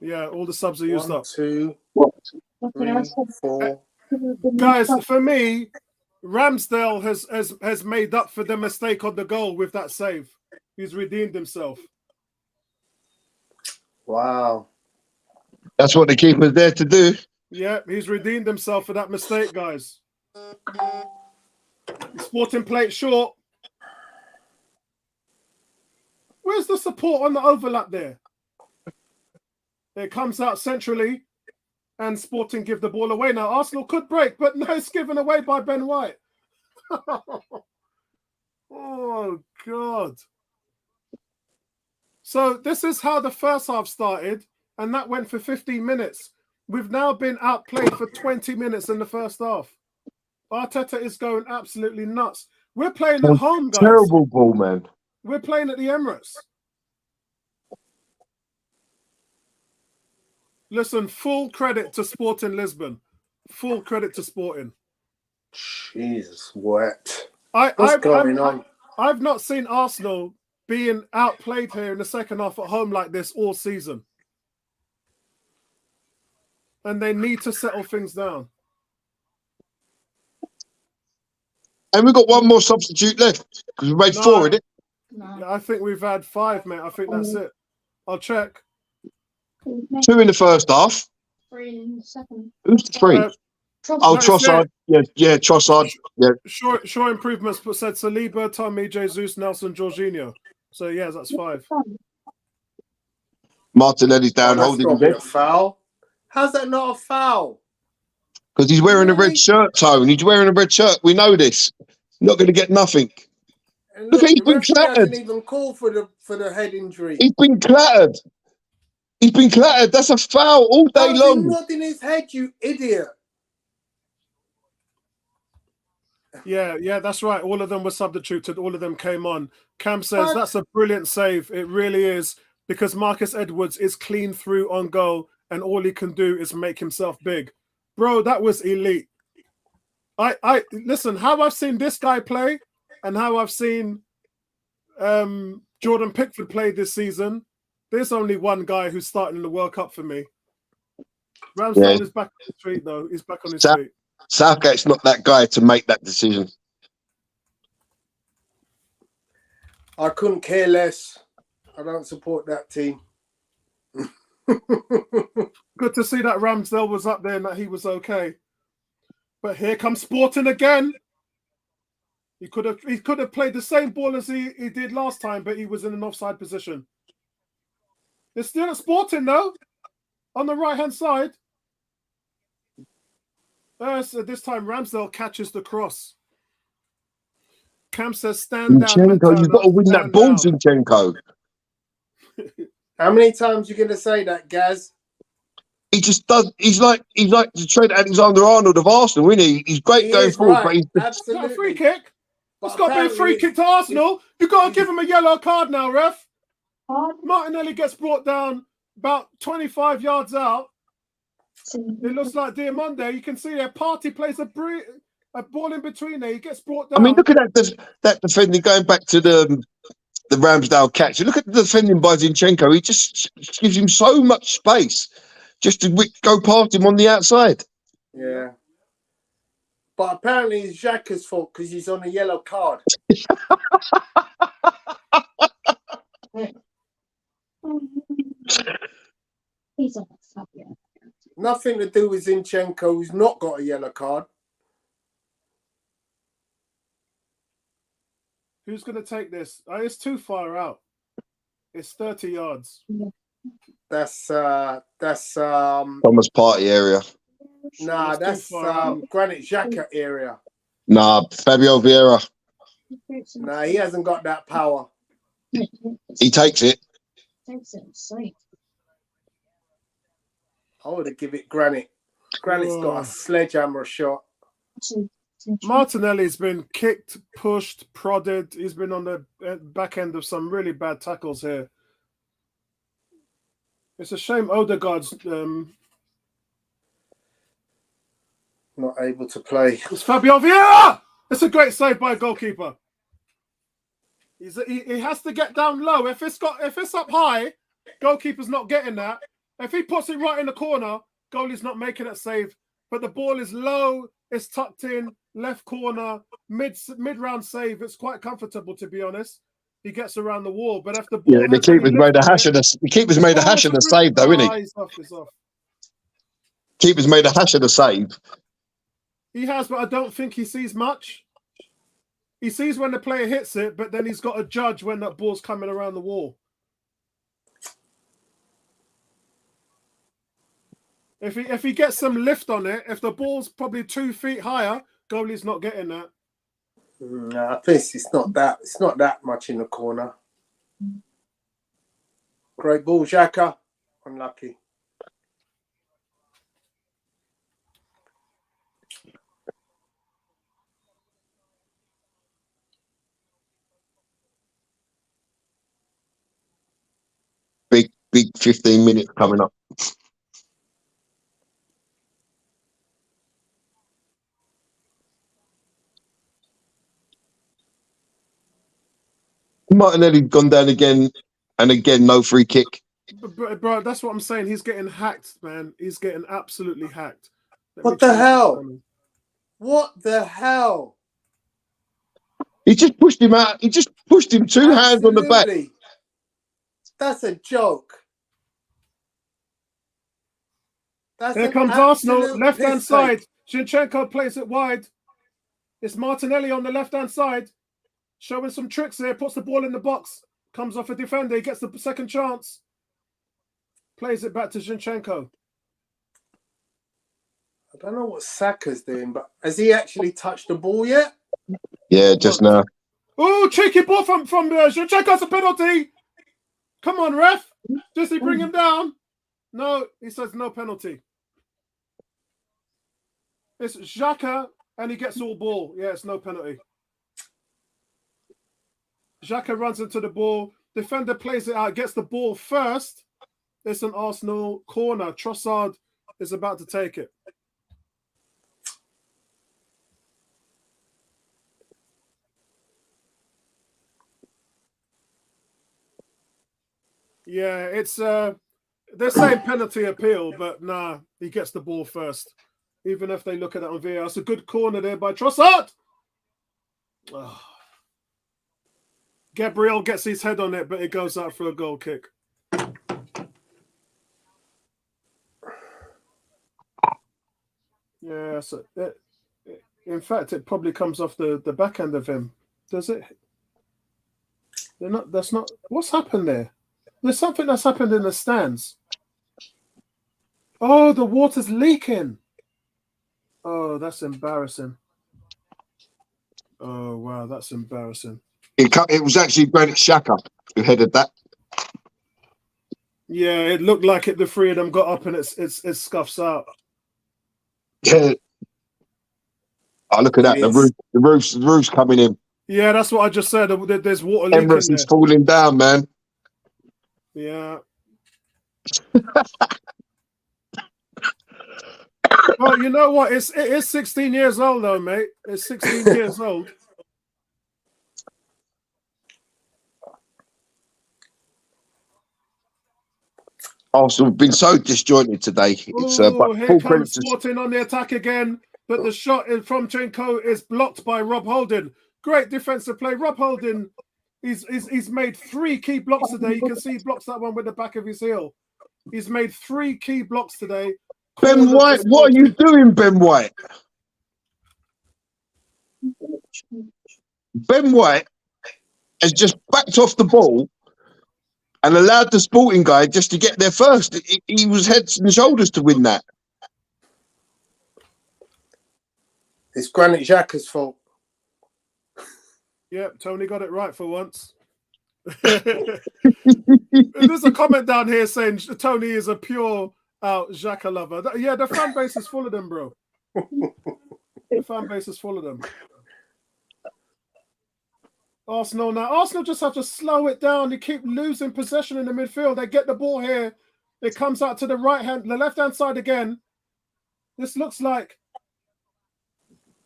Yeah, all the subs are used 1, up. 2, 3, 4. Guys, for me, Ramsdale has made up for the mistake on the goal with that save. He's redeemed himself. Wow. That's what the keeper's there to do. Yeah, he's redeemed himself for that mistake, guys. Sporting plate short. Where's the support on the overlap there? It comes out centrally and Sporting give the ball away. Now, Arsenal could break, but no, it's given away by Ben White. Oh, God. So this is how the first half started, and that went for 15 minutes. We've now been outplayed for 20 minutes in the first half. Arteta is going absolutely nuts. We're playing at home, guys. Terrible ball, man. We're playing at the Emirates. Listen, full credit to Sporting Lisbon. Full credit to Sporting. Jesus, what? What's going on? I've not seen Arsenal being outplayed here in the second half at home like this all season. And they need to settle things down. And we've got one more substitute left because we made 4 in it. No. Yeah, I think we've had 5, mate. I think that's it. I'll check. 2 in the first half. 3 in the second. Who's the 3? Trossard. Yeah, Trossard. Yeah. Sure improvements, but said Saliba, Tommy, Jesus, Nelson, Jorginho. So, yeah, that's 5. Martinelli's down holding his head. A foul. How's that not a foul? Because he's wearing a red shirt, Tone. He's wearing a red shirt. We know this. Not going to get nothing. And Look, he's the been referee clattered. hasn't even called for the head injury. He's been clattered. He's been clattered. That's a foul all day How's long. he not in his head, you idiot? Yeah, that's right. All of them were substituted. All of them came on. Cam says that's a brilliant save. It really is, because Marcus Edwards is clean through on goal and all he can do is make himself big. Bro, that was elite. I listen, how I've seen this guy play and how I've seen Jordan Pickford play this season, there's only one guy who's starting in the World Cup for me. Ramsdale is back on his feet, though. He's back on his feet. Southgate's not that guy to make that decision. I couldn't care less. I don't support that team. Good to see that Ramsdale was up there and that he was okay. But here comes Sporting again. He could have played the same ball as he did last time, but he was in an offside position. It's still at Sporting, though, on the right-hand side. So this time Ramsdale catches the cross. Cam says, stand down. Zinchenko, you've got to win that ball, Zinchenko. How many times are you going to say that, Gaz? He just does. He's like the Trent Alexander-Arnold of Arsenal, isn't he? He's great going forward, but he's absolutely a free kick. It's got to be a free kick to Arsenal. You've got to give him a yellow card now, ref. Martinelli gets brought down about 25 yards out. It looks like Diamande. You can see there, Partey plays a ball in between there. He gets brought down. I mean, look at that defending, going back to the Ramsdale catch. Look at the defending by Zinchenko. He just gives him so much space just to go past him on the outside. Yeah. But apparently it's Xhaka's fault because he's on a yellow card. He's on that yeah. Nothing to do with Zinchenko, who's not got a yellow card. Who's going to take this? It's too far out. It's 30 yards. That's Thomas Partey area. Nah, that's Granit Xhaka area. Nah, Fabio Vieira. Nah, he hasn't got that power. He takes it. I would have give it Granit. Granit's got a sledgehammer shot. Martinelli's been kicked, pushed, prodded. He's been on the back end of some really bad tackles here. It's a shame Odegaard's not able to play. It's Fabio Vieira! It's a great save by a goalkeeper. He has to get down low. If it's up high, goalkeeper's not getting that. If he puts it right in the corner, goalie's not making that save. But the ball is low, it's tucked in, left corner, mid-round save. It's quite comfortable, to be honest. He gets around the wall, but if the ball the keeper's made a hash of the keeper's made a hash of the save, though, isn't he? He's off. Keeper's made a hash of the save. He has, but I don't think he sees much. He sees when the player hits it, but then he's got to judge when that ball's coming around the wall. If he gets some lift on it, if the ball's probably 2 feet higher, goalie's not getting that. Nah, I think it's not that much in the corner. Great ball, Xhaka. Unlucky. Big 15 minutes coming up. Martinelli gone down again and again, no free kick. Bro, that's what I'm saying. He's getting hacked, man. He's getting absolutely hacked. What the hell? What the hell? He just pushed him out. He just pushed him two hands on the back. That's a joke. Here comes Arsenal, left-hand side. Zinchenko plays it wide. It's Martinelli on the left-hand side. Showing some tricks there, puts the ball in the box, comes off a defender, he gets the second chance, plays it back to Zinchenko. I don't know what Saka's doing, but has he actually touched the ball yet? Yeah, just now. Oh, cheeky ball from Zinchenko's a penalty. Come on, ref. Does he bring him down? No, he says no penalty. It's Xhaka, and he gets all ball. Yeah, it's no penalty. Xhaka runs into the ball. Defender plays it out, gets the ball first. It's an Arsenal corner. Trossard is about to take it. Yeah, it's they're saying penalty appeal, but nah, he gets the ball first. Even if they look at it on VAR. It's a good corner there by Trossard. Oh. Gabriel gets his head on it, but it goes out for a goal kick. Yeah, so in fact, it probably comes off the back end of him. Does it? That's not. What's happened there? There's something that's happened in the stands. Oh, the water's leaking. Oh, that's embarrassing. Oh, wow, that's embarrassing. It was actually Granit Xhaka who headed that. Yeah, it looked like it. The three of them got up and it scuffs out. Yeah. Oh, look at that. The roof's coming in. Yeah, that's what I just said. There's water leaking Emirates there. is falling down, man. Yeah. Well, you know what? It is 16 years old, though, mate. It's 16 years old. Arsenal have been so disjointed today. It's but Here full comes credit to Sporting on the attack again, but the shot from Chenko is blocked by Rob Holding. Great defensive play. Rob Holding, he's made 3 key blocks today. You can see he blocks that one with the back of his heel. He's made 3 key blocks today. Ben White. What are you doing, Ben White? Ben White has just backed off the ball and allowed the Sporting guy just to get there first. He was heads and shoulders to win that. It's Granit Xhaka's fault. Yep, Tony got it right for once. There's a comment down here saying Tony is a pure out Xhaka lover. Yeah, the fan base is full of them, bro. The fan base is full of them. Arsenal now. Arsenal just have to slow it down. They keep losing possession in the midfield. They get the ball here. It comes out to the left-hand side again. This looks like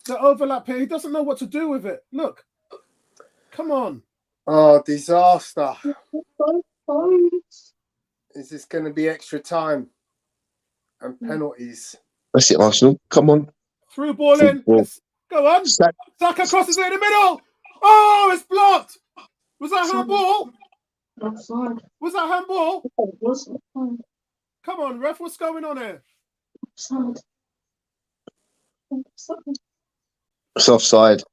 the overlap here. He doesn't know what to do with it. Look. Come on. Oh, disaster. Is this going to be extra time and penalties? That's it, Arsenal. Come on. Through ball in. Go on. Saka crosses it in the middle. Oh, it's blocked. Was that handball? Offside. Was that handball? It was offside. Come on, ref. What's going on here? Offside. It's offside.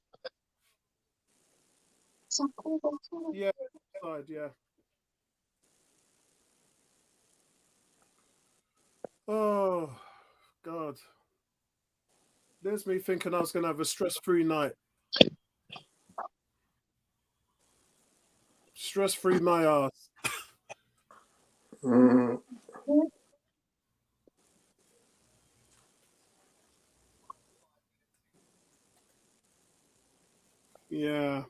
Yeah, offside, yeah. Oh, God. There's me thinking I was going to have a stress-free night. Stress-free my ass. Yeah.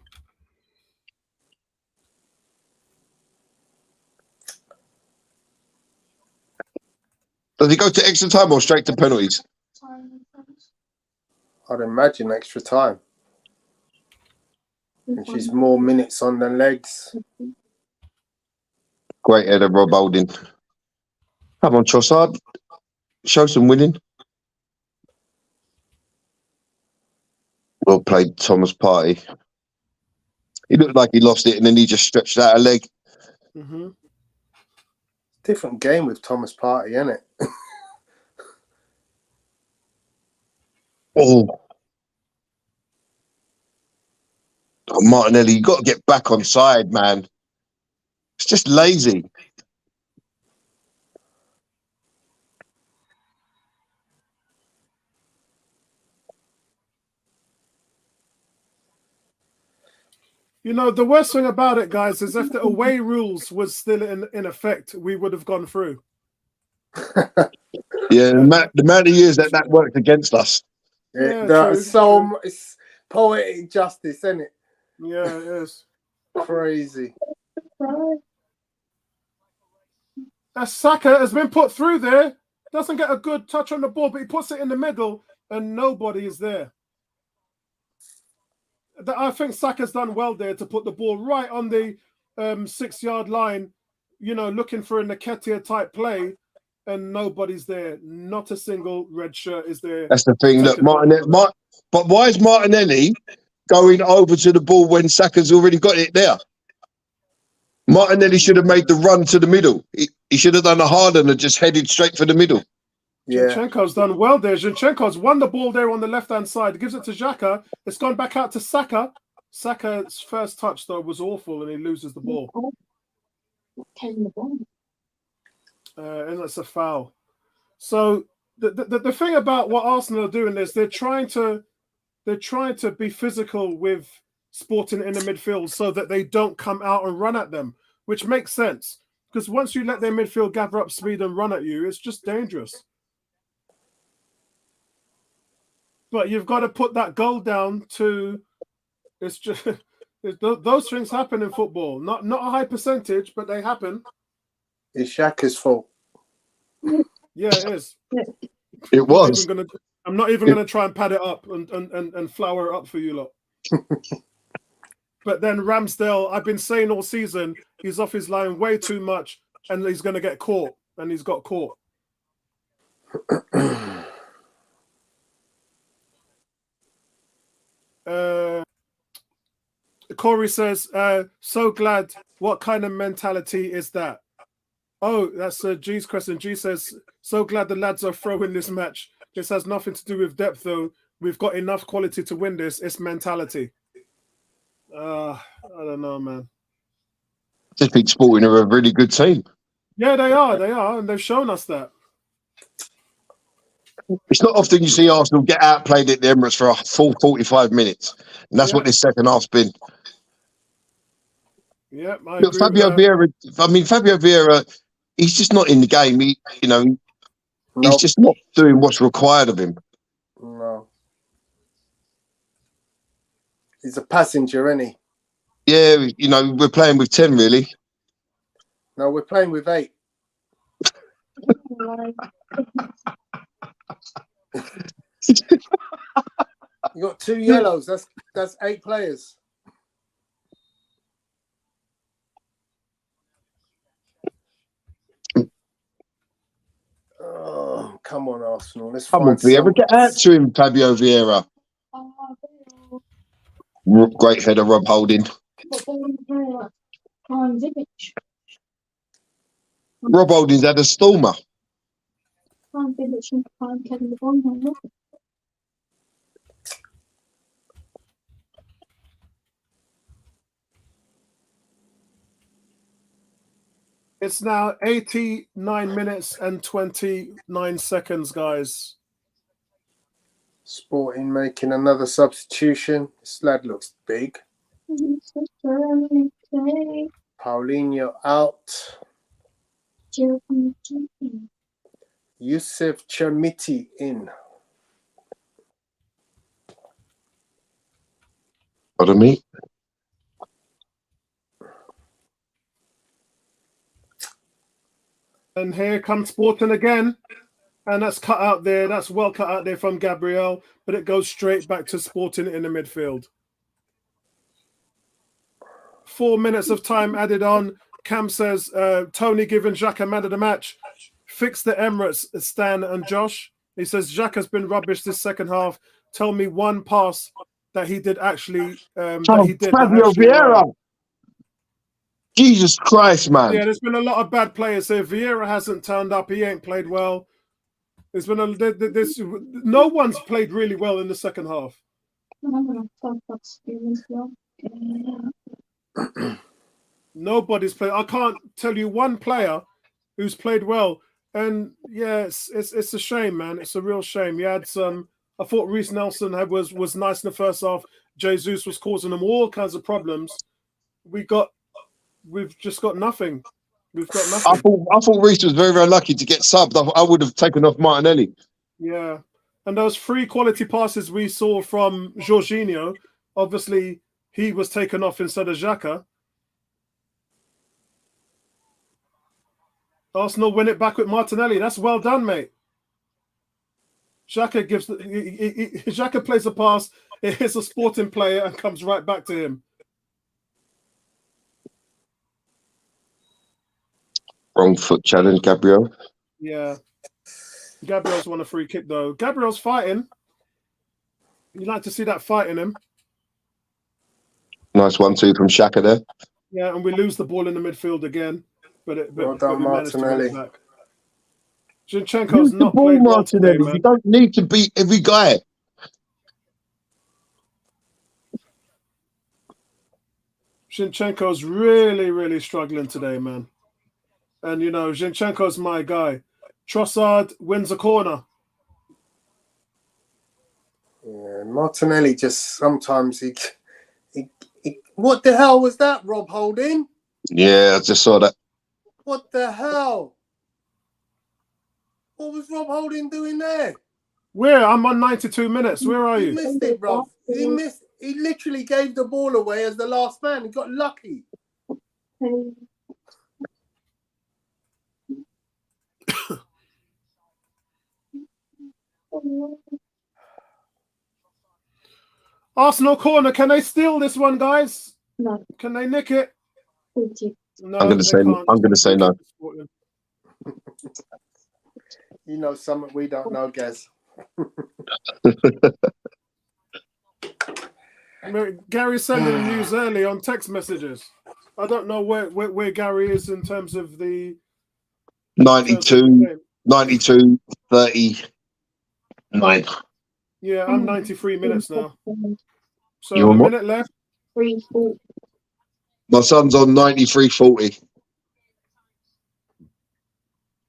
Does he go to extra time or straight to penalties? I'd imagine extra time. And she's more minutes on the legs. Great header, Rob Holding. Come on, Trossard. Show some winning. Well played, Thomas Partey. He looked like he lost it and then he just stretched out a leg. Mm-hmm. Different game with Thomas Partey, isn't it? Oh, Martinelli, you got to get back on side, man. It's just lazy. You know, the worst thing about it, guys, is if the away rules was still in effect, we would have gone through. Yeah, the amount of years that worked against us. It's poetic justice, isn't it? Yeah, it is. Crazy. Saka has been put through there. Doesn't get a good touch on the ball, but he puts it in the middle and nobody is there. I think Saka's done well there to put the ball right on the 6-yard line looking for a Nketiah type play, and nobody's there. Not a single red shirt is there. That's the thing. Look, but why is Martinelli going over to the ball when Saka's already got it there? Martinelli should have made the run to the middle. He should have done a harder and just headed straight for the middle. Yeah. Zinchenko's done well there. Zinchenko's won the ball there on the left-hand side. Gives it to Xhaka. It's gone back out to Saka. Saka's first touch, though, was awful, and he loses the ball. And that's a foul. So the thing about what Arsenal are doing is they're trying to be physical with Sporting in the midfield so that they don't come out and run at them, which makes sense. Because once you let their midfield gather up speed and run at you, it's just dangerous. But you've got to put that goal down to. It's just those things happen in football. Not a high percentage, but they happen. It's Xhaka's fault. Yeah, it is. It was. I'm not even gonna try and pad it up and flower it up for you lot. But then Ramsdale, I've been saying all season, he's off his line way too much, and he's gonna get caught, and he's got caught. Corey says, so glad. What kind of mentality is that? Oh, that's G's question. G says, so glad the lads are throwing this match. This has nothing to do with depth, though. We've got enough quality to win this. It's mentality. I don't know, man. I just think Sporting are a really good team. Yeah, they are, and they've shown us that. It's not often you see Arsenal get outplayed at the Emirates for a full 45 minutes. And that's what this second half's been. Yeah, Look, Fabio Vieira, he's just not in the game. He's just not doing what's required of him. No. He's a passenger, isn't he? Yeah, we're playing with 10, really. No, we're playing with 8. You got 2 yellows. That's 8 players. Oh, come on, Arsenal. Let's Come on, Vieira. Get out to him, Fabio Vieira. Great header, Rob Holding. Rob Holding's had a stormer. It's now 89 minutes and 29 seconds, guys. Sporting making another substitution. This lad looks big. Paulinho out. Youssef Chermiti in. Pardon me? And here comes Sporting again. And that's cut out there. That's well cut out there from Gabriel. But it goes straight back to Sporting in the midfield. 4 minutes of time added on. Cam says, Tony giving Xhaka man of the match. Fix the Emirates, Stan and Josh. He says, Xhaka's been rubbish this second half. Tell me one pass that he did actually. Fabio Vieira. Jesus Christ, man. Yeah, there's been a lot of bad players here. Vieira hasn't turned up. He ain't played well. There's been no one's played really well in the second half. Nobody's played. I can't tell you one player who's played well. And yeah, it's a shame, man. It's a real shame. You had some. I thought Reece Nelson was nice in the first half. Jesus was causing them all kinds of problems. We've just got nothing. We've got nothing. I thought Reece was very, very lucky to get subbed. I would have taken off Martinelli. Yeah. And those 3 quality passes we saw from Jorginho, obviously he was taken off instead of Xhaka. Arsenal win it back with Martinelli. That's well done, mate. Xhaka plays a pass, it hits a Sporting player and comes right back to him. Wrong foot challenge, Gabriel. Yeah. Gabriel's won a free kick, though. Gabriel's fighting. You like to see that fight in him. Nice 1-2 from Xhaka there. Yeah, and we lose the ball in the midfield again. But Well done, we managed to win Martinelli. it back. Zinchenko's Use the not ball, played well today, Martinelli. man. You don't need to beat every guy. Zinchenko's really, really struggling today, man. And, you know, Zinchenko's my guy. Trossard wins a corner. Yeah, Martinelli just sometimes he what the hell was that, Rob Holding? Yeah, I just saw that. What the hell? What was Rob Holding doing there? I'm on 92 minutes. Where are He you? missed it, Rob. He literally gave the ball away as the last man. He got lucky. Arsenal corner. Can they steal this one, guys? No. Can they nick it? No, I'm gonna say no. You know something we don't know, Gaz. Gary's sending news early on text messages. I don't know where Gary is in terms of the 92, 39. Yeah, I'm 93 minutes now. So You a on what? minute left. 3-4. My son's on 93.40.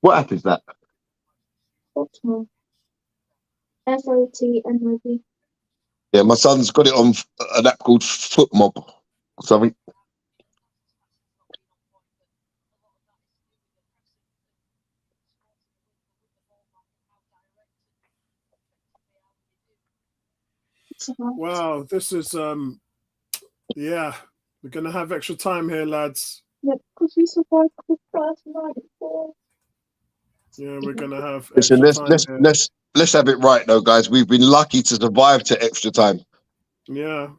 What app is that? Football. FOTMOB. Yeah, my son's got it on an app called Footmob or something. Wow, this is yeah, we're gonna have extra time here, lads. Yeah, because we survived the first 94. Yeah, we're gonna have Listen, extra time here. let's have it right though, guys. We've been lucky to survive to extra time. Yeah.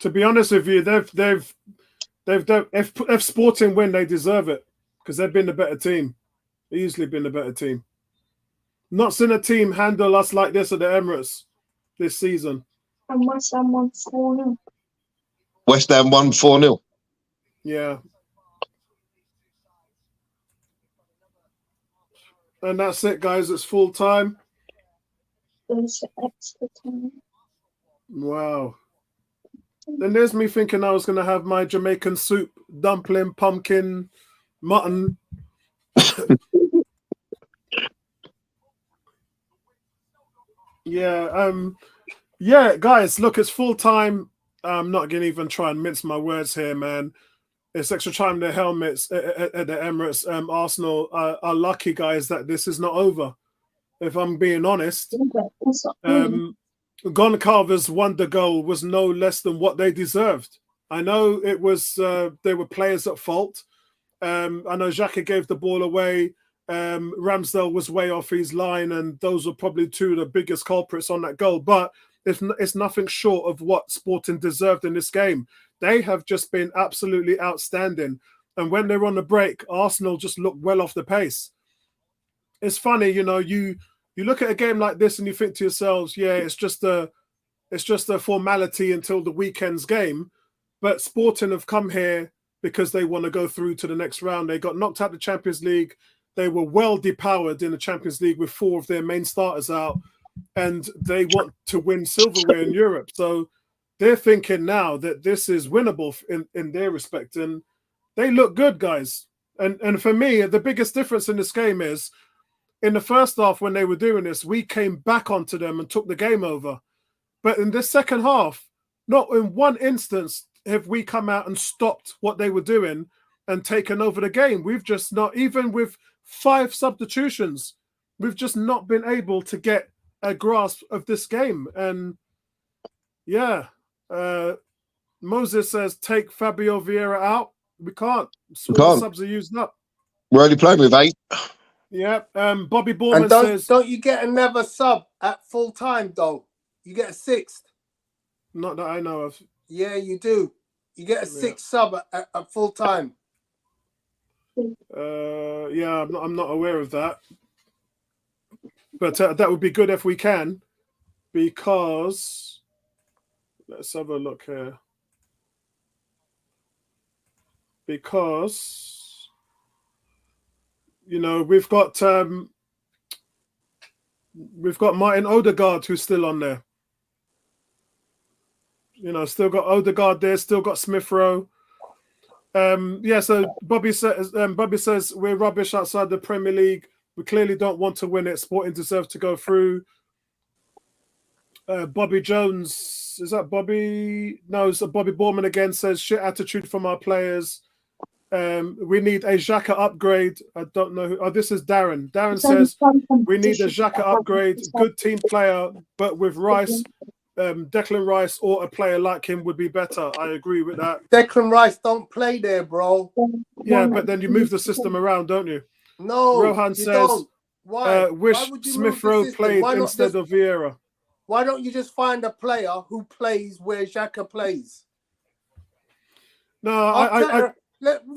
To be honest with you, if Sporting win, they deserve it because they've been the better team. Easily been the better team. Not seen a team handle us like this at the Emirates this season. And West Ham won 4-0. West Ham won 4-0. Yeah. And that's it, guys. It's full time. There's extra time. Wow. Then there's me thinking I was going to have my Jamaican soup, dumpling, pumpkin, mutton. Yeah, guys, look, it's full time. I'm not going to even try and mince my words here, man. It's extra time. The helmets at the Emirates. Arsenal are lucky, guys, that this is not over. If I'm being honest, Goncalves' wonder goal was no less than what they deserved. I know it was they were players at fault. I know Xhaka gave the ball away. Ramsdale was way off his line, and those were probably two of the biggest culprits on that goal. But it's nothing short of what Sporting deserved in this game. They have just been absolutely outstanding. And when they're on the break, Arsenal just look well off the pace. It's funny, you know, you look at a game like this and you think to yourselves, yeah, it's just a formality until the weekend's game. But Sporting have come here because they want to go through to the next round. They got knocked out of the Champions League. They were well depowered in the Champions League with 4 of their main starters out, and they want to win silverware in Europe. So they're thinking now that this is winnable in their respect, and they look good, guys. And for me, the biggest difference in this game is in the first half when they were doing this, we came back onto them and took the game over. But in this second half, not in one instance have we come out and stopped what they were doing and taken over the game. We've just not, even with 5 substitutions, we've just not been able to get a grasp of this game. And yeah, Moses says take Fabio Vieira out. We can't. All the subs are used up. We're only playing with 8. Yeah. Bobby Borman says, don't you get another sub at full time though? You get a 6th. Not that I know of. Yeah, you do. You get a 6th sub at full time. Yeah, I'm not aware of that. But that would be good if we can, because let's have a look here. Because we've got Martin Odegaard who's still on there. Still got Odegaard there. Still got Smith Rowe. Yeah. So Bobby says we're rubbish outside the Premier League. We clearly don't want to win it. Sporting deserves to go through. Bobby Jones, is that Bobby? No, it's Bobby Borman again, says shit attitude from our players. We need a Xhaka upgrade. I don't know who. Oh, this is Darren. Darren says we need a Xhaka upgrade. Good team player, but with Rice, Declan Rice or a player like him would be better. I agree with that. Declan Rice don't play there, bro. Yeah, but then you move the system around, don't you? No, Rohan you says, don't. Why? wish Why would you Smith move the Rowe system? played Why not instead of Vieira. Why don't you just find a player who plays where Xhaka plays? No,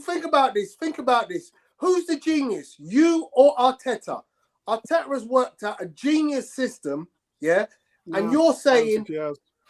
think about this. Think about this. Who's the genius? You or Arteta? Arteta has worked out a genius system, yeah? And you're saying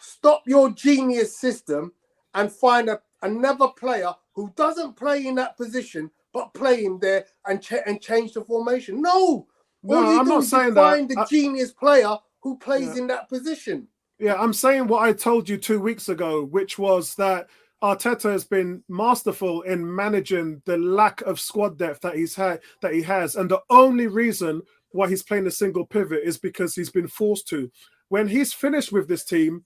stop your genius system and find another player who doesn't play in that position but play him there and change the formation. No, all you I'm do not is saying find that. the genius player who plays in that position. Yeah, I'm saying what I told you 2 weeks ago, which was that Arteta has been masterful in managing the lack of squad depth that he has, and the only reason why he's playing a single pivot is because he's been forced to. When he's finished with this team,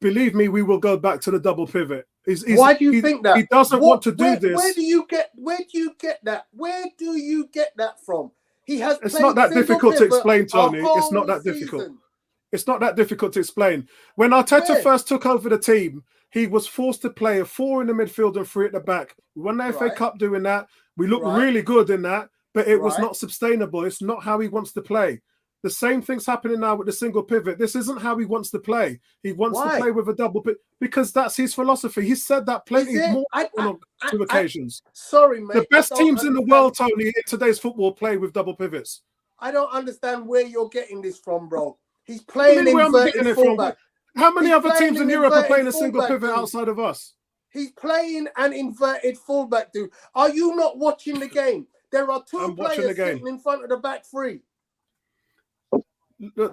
believe me, we will go back to the double pivot. Why do you think that? He doesn't want to do this. Where do you get that? Where do you get that from? He has. It's not that difficult to explain, Tony. It's not that difficult. It's not that difficult to explain. When Arteta first took over the team, he was forced to play a 4 in the midfield and 3 at the back. We won the FA Cup doing that. We looked really good in that, but it was not sustainable. It's not how he wants to play. The same thing's happening now with the single pivot. This isn't how he wants to play. He wants to play with a double pivot because that's his philosophy. He said that plenty more on 2 occasions. Sorry, mate. The best teams in the world, Tony, in today's football play with double pivots. I don't understand where you're getting this from, bro. He's playing inverted fullback. How many other teams in Europe are playing a single pivot outside of us? He's playing an inverted fullback, dude. Are you not watching the game? There are 2 players sitting in front of the back 3.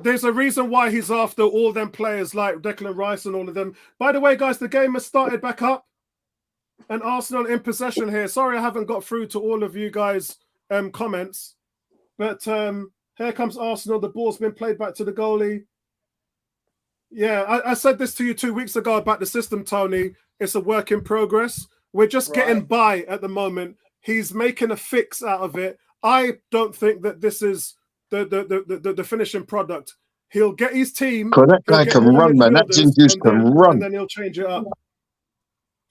There's a reason why he's after all them players like Declan Rice and all of them. By the way, guys, the game has started back up and Arsenal in possession here. Sorry I haven't got through to all of you guys' comments. But here comes Arsenal. The ball's been played back to the goalie. Yeah, I said this to you 2 weeks ago about the system, Tony. It's a work in progress. We're just getting by at the moment. He's making a fix out of it. I don't think that this is the finishing product. He'll get his team. That guy can run, man. That Ginger's can run. And then he'll change it up.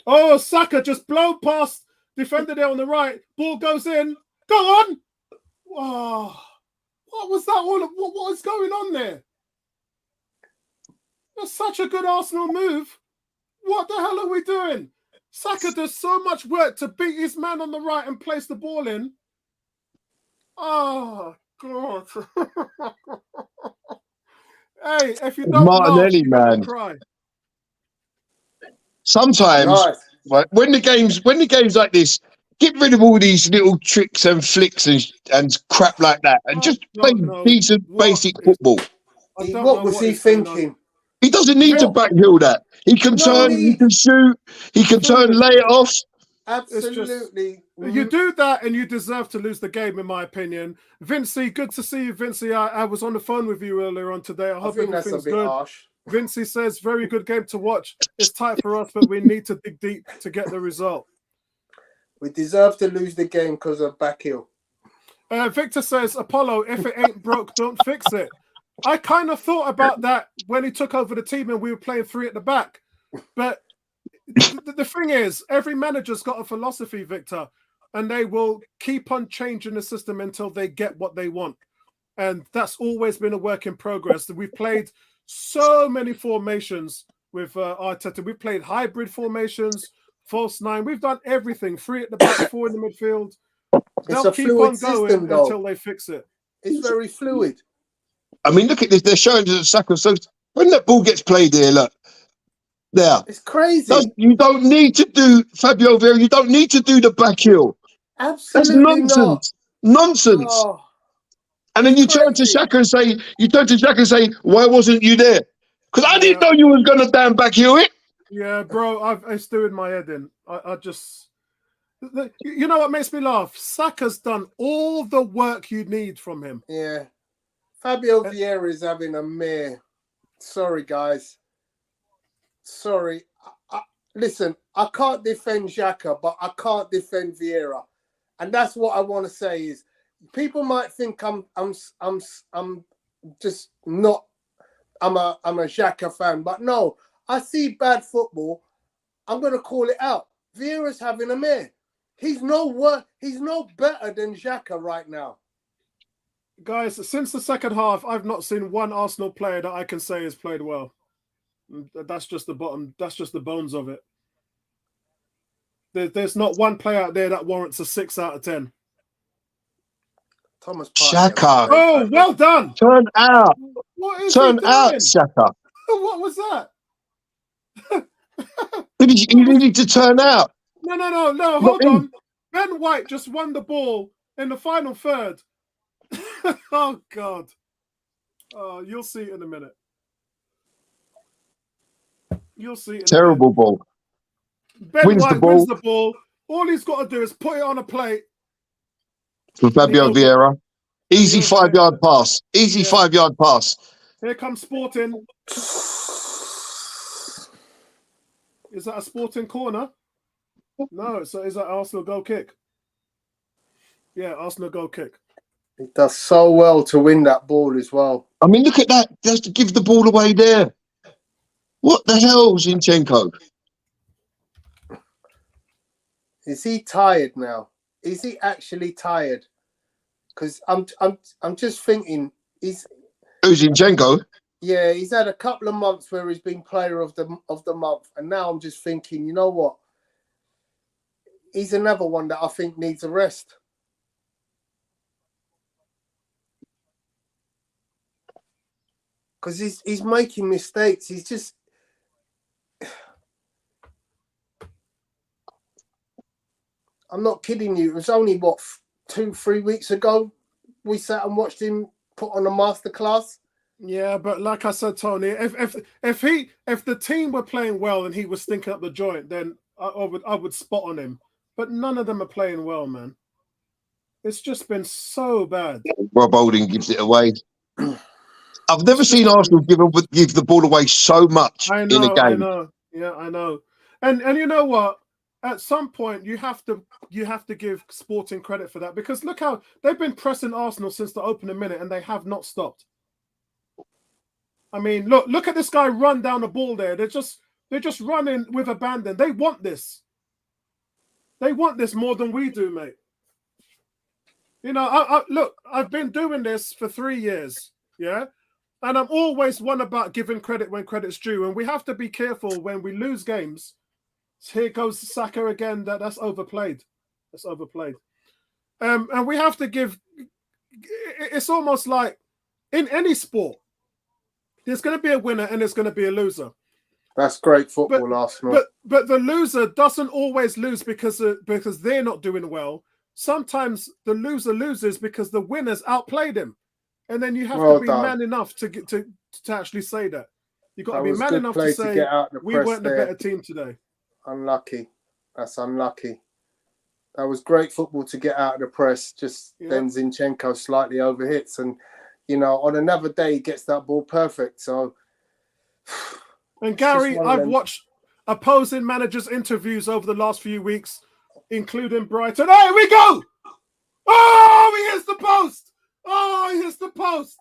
Oh, Saka just blown past defender there on the right. Ball goes in. Go on. Oh, what was that all? What is going on there? That's such a good Arsenal move. What the hell are we doing? Saka does so much work to beat his man on the right and place the ball in. Oh, God. Hey, if you don't Martinelli, man. Cry. Sometimes when the game's like this, get rid of all these little tricks and flicks and crap like that, and just play decent basic football. What was he thinking? He doesn't need to backheel that. He can turn, he can shoot, he can turn, lay it off. Absolutely. You do that and you deserve to lose the game, in my opinion. Vincey, good to see you, Vincey. I was on the phone with you earlier on today. I hope everything's good. Harsh. Vincey says, very good game to watch. It's tight for us, but we need to dig deep to get the result. We deserve to lose the game because of backheel. Victor says, Apollo, if it ain't broke, don't fix it. I kind of thought about that when he took over the team and we were playing 3 at the back. But the thing is, every manager's got a philosophy, Victor, and they will keep on changing the system until they get what they want. And that's always been a work in progress. We've played so many formations with Arteta. We've played hybrid formations, false 9. We've done everything. 3 at the back, 4 in the midfield. It's They'll a keep on fluid going system, though. until they fix it. It's very fluid. I mean, look at this. They're showing the Saka. So when that ball gets played here, look there. It's crazy. You don't need to do Fabio Vieira. You don't need to do the back heel. That's Absolutely not. Nonsense. Oh, And then it's you turn to crazy. Xhaka and say, why wasn't you there? Because I didn't Yeah. know you was gonna damn back heel it. Yeah, bro, it's doing my head in. I just, you know what makes me laugh? Saka's done all the work you need from him. Yeah. Fabio Vieira is having a mare. Sorry, guys. Sorry. Listen, I can't defend Xhaka, but I can't defend Vieira. And that's what I want to say is people might think I'm just not I'm a Xhaka fan, but no, I see bad football. I'm gonna call it out. Vieira's having a mare. He's no better than Xhaka right now. Guys, since the second half, I've not seen one Arsenal player that I can say has played well. That's just the bottom. That's just the bones of it. There's not one player out there that warrants a 6 out of 10. Thomas Xhaka. Oh, well done. Turn out. What is Turn he out, doing? Xhaka. What was that? You needed to turn out. No. Hold on. Ben White just won the ball in the final third. Oh, God. Oh, you'll see it in a minute. You'll see it in Terrible ball. Ben Wins the White ball. wins the ball. All he's got to do is put it on a plate. For Fabio Vieira. Easy 5-yard pass. Easy 5-yard pass. Here comes Sporting. Is that a Sporting corner? No, so is that Arsenal goal kick? Yeah, Arsenal goal kick. He does so well to win that ball as well. I mean, look at that. Just to give the ball away there. What the hell, Zinchenko? Is he tired now? Is he actually tired? Because I'm just thinking Who's Zinchenko? Yeah, he's had a couple of months where he's been player of the month, and now I'm just thinking, you know what? He's another one that I think needs a rest. Because he's making mistakes. He's just I'm not kidding you. It was only 2-3 weeks ago we sat and watched him put on a masterclass. Yeah, but like I said, Tony, if the team were playing well and he was stinking up the joint, then I would spot on him. But none of them are playing well, man. It's just been so bad. Rob Holding gives it away. I've never seen Arsenal give the ball away so much in a game. I know. Yeah, I know. And you know what? At some point, you have to give Sporting credit for that, because look how they've been pressing Arsenal since the opening minute, and they have not stopped. I mean, look at this guy run down the ball there. They're just running with abandon. They want this. They want this more than we do, mate. You know, look, I've been doing this for 3 years, yeah? And I'm always one about giving credit when credit's due. And we have to be careful when we lose games. Here goes Saka again. That's overplayed. That's overplayed. And we have to give... It's almost like in any sport, there's going to be a winner and there's going to be a loser. That's great football, Arsenal. But the loser doesn't always lose because they're not doing well. Sometimes the loser loses because the winners outplayed him, and then you have to be man enough to actually say that. You've got to be man enough to say we weren't the better team today. Unlucky. That's unlucky. That was great football to get out of the press. Just then Zinchenko slightly overhits, and you know, on another day he gets that ball perfect. So, and Gary, I've watched opposing managers' interviews over the last few weeks, including Brighton. Here we go! Oh, he hits the post! Oh, he hits the post!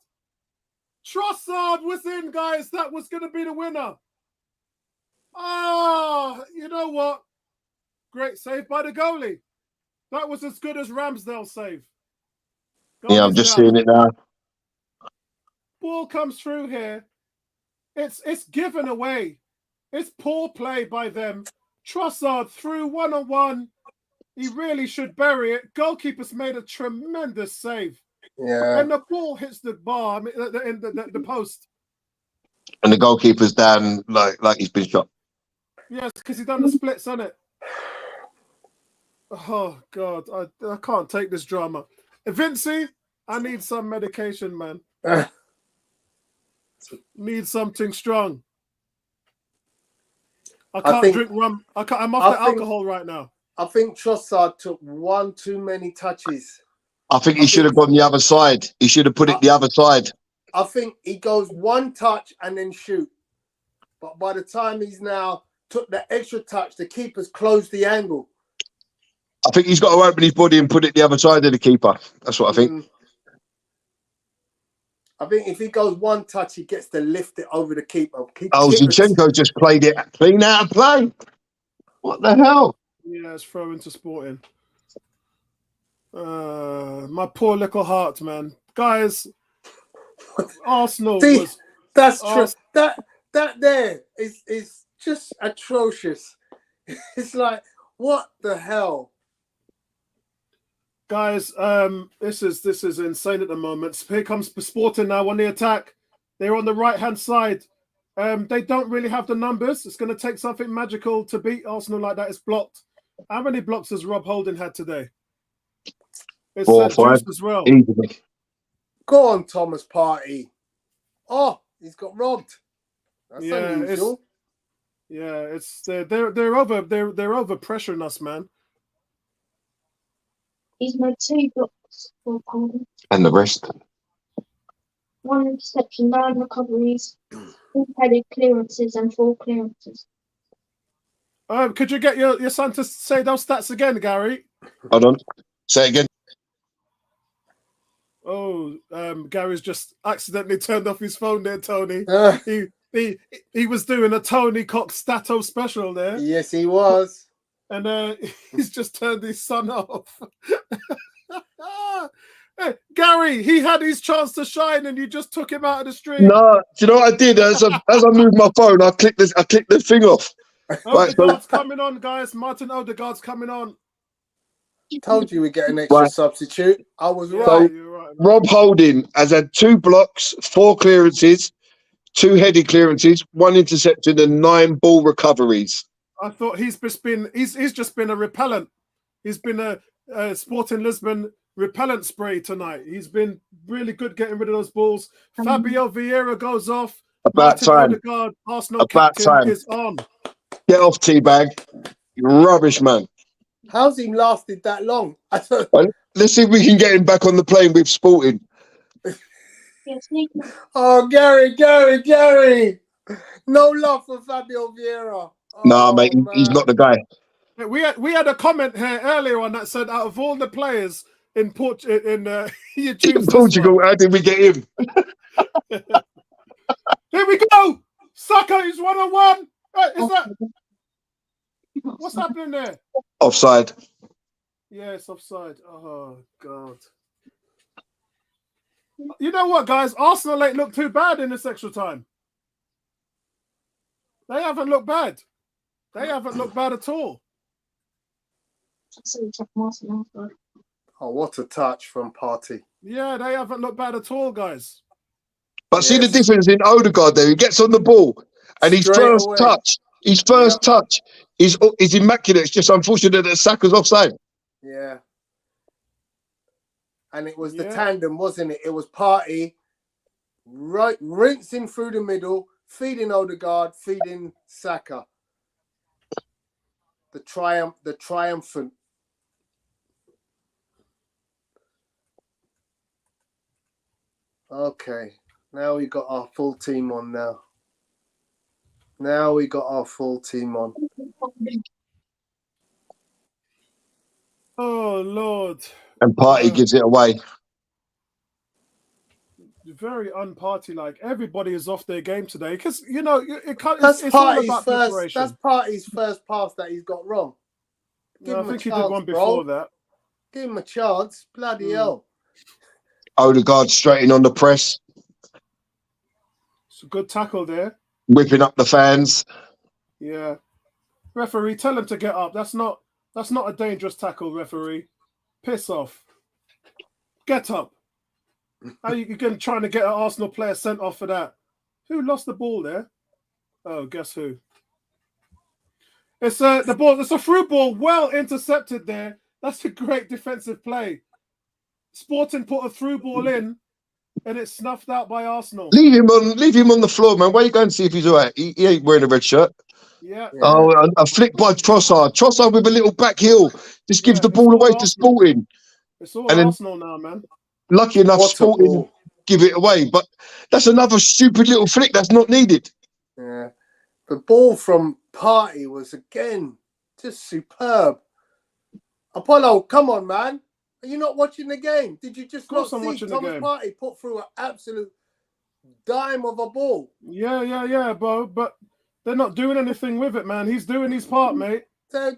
Trossard was in, guys. That was going to be the winner. Oh, you know what? Great save by the goalie. That was as good as Ramsdale's save. Yeah, I'm just seeing it now. Ball comes through here. It's given away. It's poor play by them. Trossard through 1-on-1. He really should bury it. Goalkeeper's made a tremendous save. Yeah. And the ball hits the bar, the post. And the goalkeeper's down like he's been shot. Yes, because he done the splits on it. Oh, God. I can't take this drama. Vincey, I need some medication, man. Need something strong. I can't drink rum. I'm off the alcohol right now. I think Trossard took one too many touches. I think he should have gone the other side. He should have put it the other side. I think he goes one touch and then shoot. But by the time he's now took the extra touch, the keeper's closed the angle. I think he's got to open his body and put it the other side of the keeper. That's what I think. I think if he goes one touch, he gets to lift it over the keeper. Zinchenko just played it clean out of play. What the hell? Yeah, it's throw into Sporting. My poor little heart, man. Guys, Arsenal was... That's true. That there is just atrocious. It's like, what the hell? Guys, this is insane at the moment. Here comes Sporting now on the attack. They're on the right-hand side. They don't really have the numbers. It's going to take something magical to beat Arsenal like that. It's blocked. How many blocks has Rob Holding had today? It's 4 or 5 as well. Easily. Go on, Thomas Partey. Oh, he's got robbed. That's unusual. They're over pressuring us, man. He's made 2 blocks for Holding. And the rest. 1 interception, 9 recoveries, 2 headed clearances, and 4 clearances. Could you get your son to say those stats again, Gary? Hold on. Say it again. Oh, Gary's just accidentally turned off his phone there, Tony. He was doing a Tony Cox Stato special there. Yes, he was. And he's just turned his son off. Hey, Gary, he had his chance to shine and you just took him out of the stream. No, do you know what I did? As I moved my phone, I clicked the thing off. Odegaard's coming on, guys. Martin Odegaard's coming on. Told you we get an extra substitute. I was right. So, Rob Holding has had 2 blocks, 4 clearances, 2 headed clearances, 1 interception, and 9 ball recoveries. I thought he's just been a repellent. He's been a Sporting Lisbon repellent spray tonight. He's been really good getting rid of those balls. Fabio Vieira goes off. About Martin time. Odegaard, Arsenal About captain, time. is on. Get off, Teabag. You're rubbish, man. How's he lasted that long? Let's see if we can get him back on the plane with Sporting. Yes, Oh, Gary. No love for Fabio Vieira. Nah, mate, he's not the guy. We had a comment here earlier on that said out of all the players in Portugal, you choose this Portugal, one. how did we get him? Here we go. Saka is 1-on-1. Is that what's happening there? Offside. Yeah, it's offside. Oh God. You know what, guys? Arsenal ain't looked too bad in this extra time. They haven't looked bad. They haven't looked bad at all. Oh, what a touch from Partey. Yeah, they haven't looked bad at all, guys. But see the difference in Odegaard there. He gets on the ball and his first touch is immaculate. It's just unfortunate that Saka's offside. Yeah. And it was the tandem, wasn't it? It was Partey rinsing through the middle, feeding Odegaard, feeding Saka. The triumphant. Okay. Now we got our full team on now. Oh Lord. And Partey gives it away. Very unparty-like. Everybody is off their game today because you know it can't. That's it's all about first. preparation. That's Partey's first pass that he's got wrong. I think he did one before that. Give him a chance. Bloody hell. Odegaard straight in on the press. It's a good tackle there. Whipping up the fans. Yeah. Referee, tell him to get up. That's not That's not a dangerous tackle, referee. Piss off. Get up. How are you going trying to get an Arsenal player sent off for that? Who lost the ball there? Oh, guess who? It's the ball. It's a through ball, well intercepted there. That's a great defensive play. Sporting put a through ball in, and it's snuffed out by Arsenal. Leave him on the floor, man. Why are you going to see if he's all right? He ain't wearing a red shirt. Yeah. Oh, a flick by Trossard. Trossard with a little back heel. Just gives the ball away to Sporting. It's all Arsenal now, man. Lucky enough, Sporting give it away. But that's another stupid little flick that's not needed. Yeah. The ball from Partey was, again, just superb. Apollo, come on, man. Are you not watching the game? Did you just not see Thomas Partey put through an absolute dime of a ball? Yeah, bro. But they're not doing anything with it, man. He's doing his part, mate. So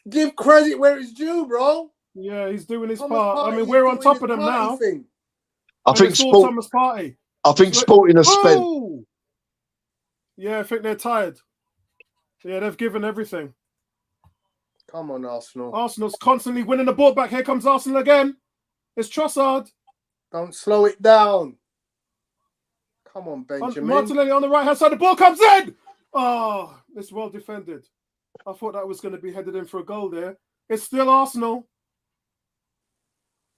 give credit where it's due, bro. Yeah, he's doing his Thomas part. Partey, I mean, we're on top of them now. I think Thomas Partey. I think Sporting has spent. Yeah, I think they're tired. Yeah, they've given everything. Come on, Arsenal. Arsenal's constantly winning the ball back. Here comes Arsenal again. It's Trossard. Don't slow it down. Come on, Benjamin. Martinelli on the right-hand side. The ball comes in. Oh, it's well defended. I thought that was going to be headed in for a goal there. It's still Arsenal.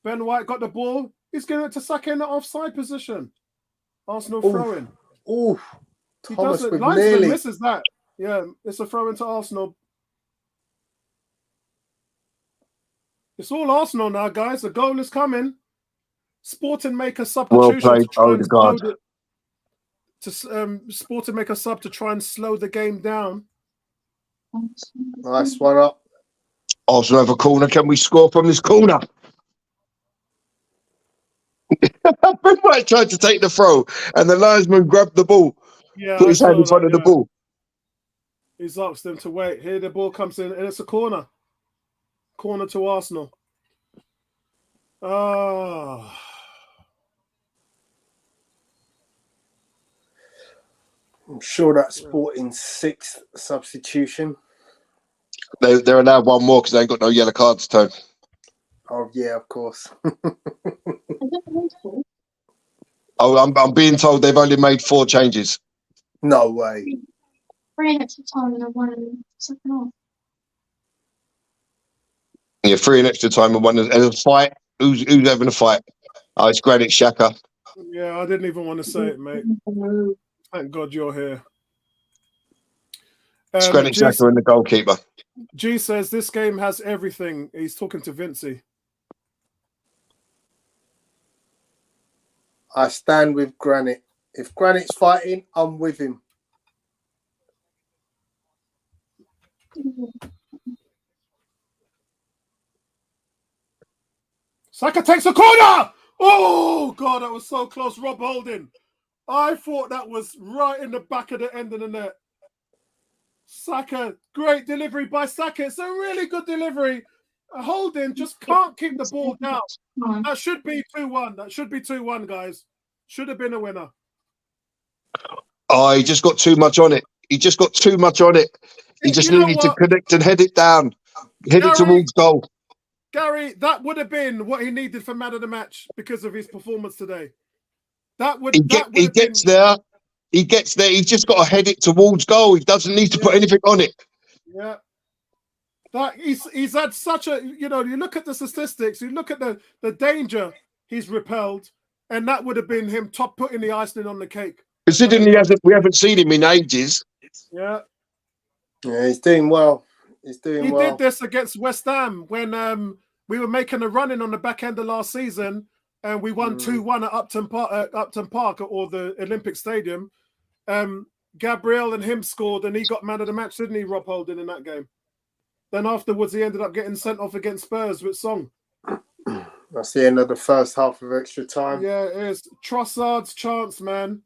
Ben White got the ball. He's giving it to Saka in the offside position. Arsenal throwing. Ooh. He does it. Linesman misses that. Yeah, it's a throw into Arsenal. It's all Arsenal now, guys. The goal is coming. Sporting make a substitution well played. Sporting make a sub to try and slow the game down. Nice one up. Arsenal have a corner. Can we score from this corner? Ben White tried to take the throw, and the linesman grabbed the ball. Yeah, put his hand in front of the ball. He's asked them to wait. Here the ball comes in, and it's a corner. Corner to Arsenal. I'm sure that's Sporting's 6th substitution. They're allowed one more because they ain't got no yellow cards, Tone. Oh, yeah, of course. I'm being told they've only made 4 changes. No way. 3 extra time and 1 in the second half. Yeah, 3 in extra time and 1 in a fight. Who's having a fight? Oh, it's Granit Xhaka. Yeah, I didn't even want to say it, mate. Thank God you're here. It's Granit Xhaka and the goalkeeper. G says this game has everything. He's talking to Vincey. I stand with Granit. If Granit's fighting, I'm with him. Saka takes a corner. Oh, God, that was so close. Rob Holding. I thought that was right in the back of the end of the net. Saka, great delivery by Saka. It's a really good delivery. Holding just can't keep the ball down. That should be 2-1. That should be 2-1, guys. Should have been a winner. Oh, he just got too much on it. He just needed to connect and head it down. Head it towards goal. Gary, that would have been what he needed for man of the match because of his performance today. He gets there. He's just got to head it towards goal. He doesn't need to put anything on it. Yeah. He's had such a, you look at the statistics, you look at the danger he's repelled, and that would have been him putting the icing on the cake. Considering we haven't seen him in ages. Yeah. Yeah, he's doing well. He did this against West Ham when we were making a run-in on the back end of last season, and we won 2-1 at Upton Park or the Olympic Stadium. Gabriel and him scored, and he got man of the match, didn't he, Rob Holding, in that game? Then afterwards, he ended up getting sent off against Spurs with Song. That's the end of the first half of extra time. Yeah, it is. Trossard's chance, man.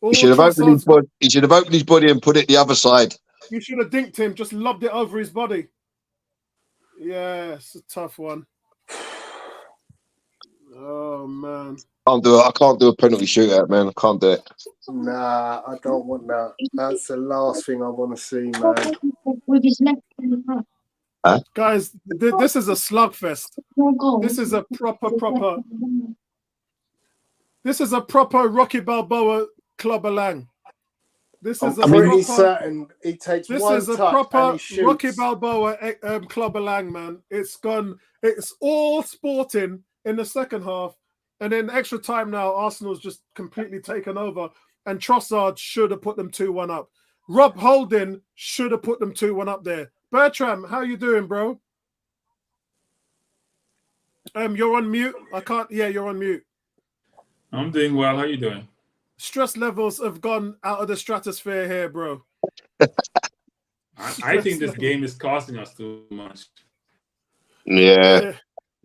He should have opened his body and put it the other side. You should have dinked him, just lobbed it over his body. Yeah, it's a tough one. Oh, man. I can't do a penalty shootout, man. I can't do it. Nah, I don't want that. That's the last thing I want to see, man. With his left hand. Guys, this is a slugfest. No goals. This is a proper. This is a proper Rocky Balboa Club Lang. This is I'm pretty certain he takes This one is a touch proper and he shoots. Rocky Balboa Club Lang, man. It's all Sporting in the second half, and in extra time now, Arsenal's just completely taken over. And Trossard should have put them 2-1 up. Rob Holding should have put them 2-1 up there. Bertram, how you doing, bro? You're on mute. I can't. Yeah, you're on mute. I'm doing well. How you doing? Stress levels have gone out of the stratosphere here, bro. I think this game is costing us too much. Yeah.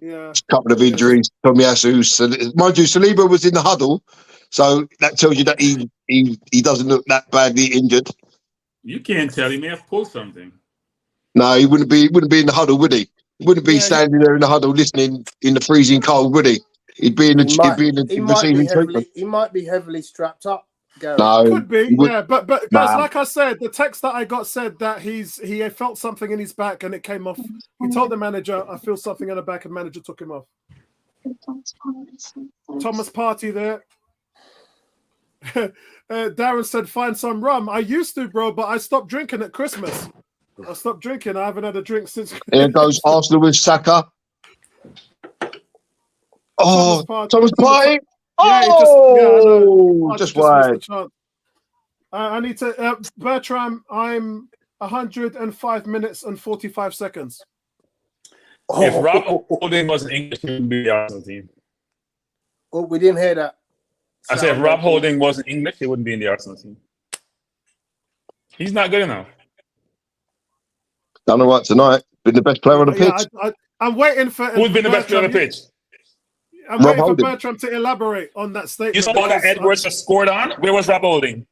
A couple of injuries. Tomiyasu, mind you, Saliba was in the huddle, so that tells you that he doesn't look that badly injured. You can't tell. He may have pulled something. No, he wouldn't be in the huddle, would he? He wouldn't be standing there in the huddle listening in the freezing cold, would he? He'd be in the receiving treatment. He might be heavily strapped up, Gary. No, could be, but guys, like I said, the text that I got said that he felt something in his back and it came off. He told the manager, "I feel something in the back," and manager took him off. Thomas Partey there. Darren said, "Find some rum." I used to, bro, but I stopped drinking at Christmas. I stopped drinking. I haven't had a drink since. Here goes Arsenal with Saka. Oh, Thomas Partey. Oh, just wide. I need to, Bertram. I'm 105 minutes and 45 seconds. If Rob Holding wasn't English, he wouldn't be the Arsenal team. Oh, we didn't hear that. I said if Rob Holding wasn't English, he wouldn't be in the Arsenal team. He's not good enough. Done all right tonight. Been the best player on the pitch. I'm waiting for. Who's been the best player on the pitch? I'm waiting for Bertram to elaborate on that statement. You saw that Edwards just scored on? Where was Rob Holding?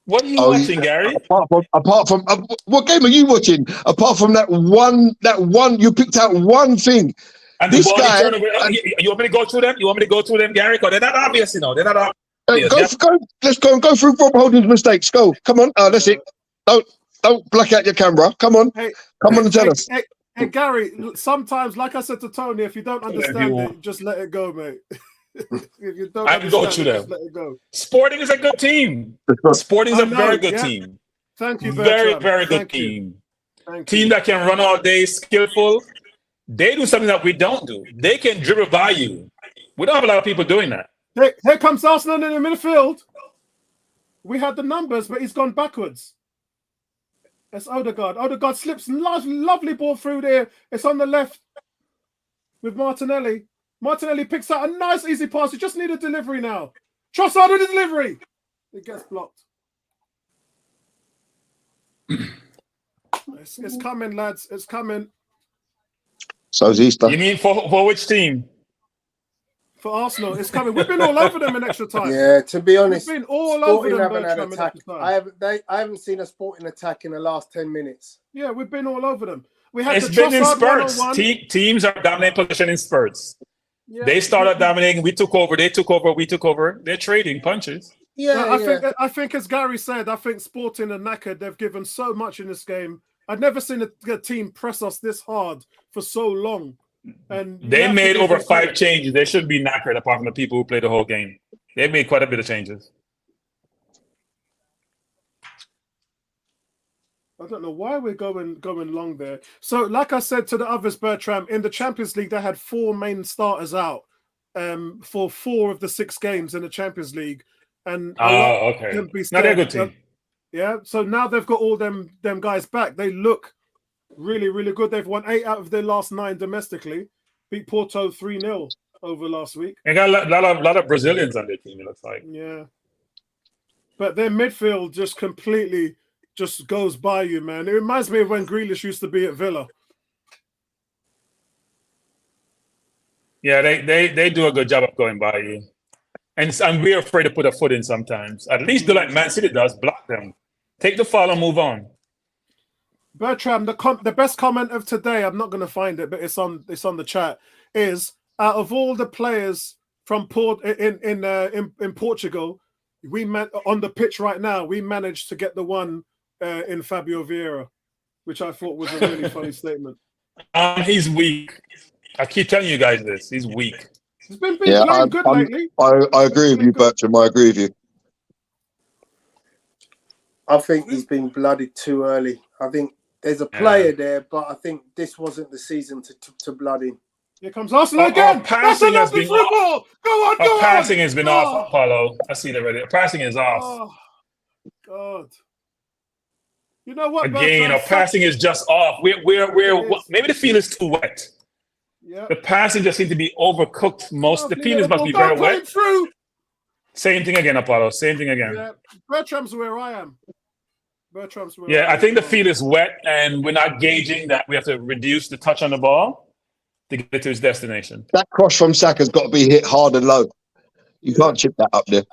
What are you watching, Gary? Apart from what game are you watching? Apart from that one, you picked out one thing. And this guy. You want me to go through them? You want me to go through them, Gary? Because they're not obvious, you know. They're not obvious. Let's go through Rob Holding's mistakes. Go. Come on. That's it. Don't black out your camera. Come on. Come on and tell us. Hey, Gary, sometimes, like I said to Tony, if you don't understand it, just let it go, mate. If you don't understand it, just let it go. Sporting is a good team. Sporting is a very good team. Thank you, Bertram. Very good team. Team that can run all day, skillful. They do something that we don't do. They can dribble by you. We don't have a lot of people doing that. Here comes Arsenal in the midfield. We had the numbers, but he's gone backwards. It's Odegaard. Odegaard slips. Lovely ball through there. It's on the left with Martinelli. Martinelli picks out a nice, easy pass. You just need a delivery now. Trossard with the delivery. It gets blocked. It's coming, lads. It's coming. So's Easter. You mean for which team? For Arsenal, it's coming. We've been all over them in extra time. Yeah, to be honest, we've been all over them. I haven't seen a Sporting attack in the last 10 minutes. Yeah, we've been all over them. It's been in spurts. Teams are dominating position in spurts. Yeah, they started dominating. We took over. They took over. We took over. They're trading punches. I think as Gary said, I think Sporting and knackered. They've given so much in this game. I've never seen a team press us this hard for so long. And they made over 5 changes. They shouldn't be knackered apart from the people who played the whole game. They made quite a bit of changes. I don't know why we're going long there. So, like I said to the others, Bertram, in the Champions League, they had 4 main starters out for 4 of the 6 games in the Champions League. And okay. Now they're a good team. Yeah. So now they've got all them guys back. They look really, really good. They've won 8 out of their last 9 domestically. Beat Porto 3-0 over last week. They got a lot of Brazilians on their team, it looks like. Yeah. But their midfield just completely just goes by you, man. It reminds me of when Grealish used to be at Villa. Yeah, they do a good job of going by you. And we're afraid to put a foot in sometimes. At least do like Man City does, block them. Take the foul and move on. Bertram, the best comment of today, I'm not going to find it, but it's on the chat, is out of all the players from in Portugal, on the pitch right now, we managed to get the one in Fabio Vieira. which I thought was a really funny statement. He's weak. I keep telling you guys this. He's weak. He's been playing good lately. I agree with you, Bertram. I agree with you. I think he's been blooded too early. I think there's a player there, but I think this wasn't the season to blood him. Here comes Arsenal again. Passing has been football. Go on, go on. Passing has been off, Apollo. I see that already. Passing is off. Oh, God. You know what? Again, our passing is just off. We're maybe the field is too wet. Yeah. The passing just seems to be overcooked. The field must be very wet. Through. Same thing again, Apollo. Same thing again. Yeah. Bertram's where I am. I think the field is wet, and we're not gauging that we have to reduce the touch on the ball to get to its destination. That cross from Saka's got to be hit hard and low. You can't chip that up there.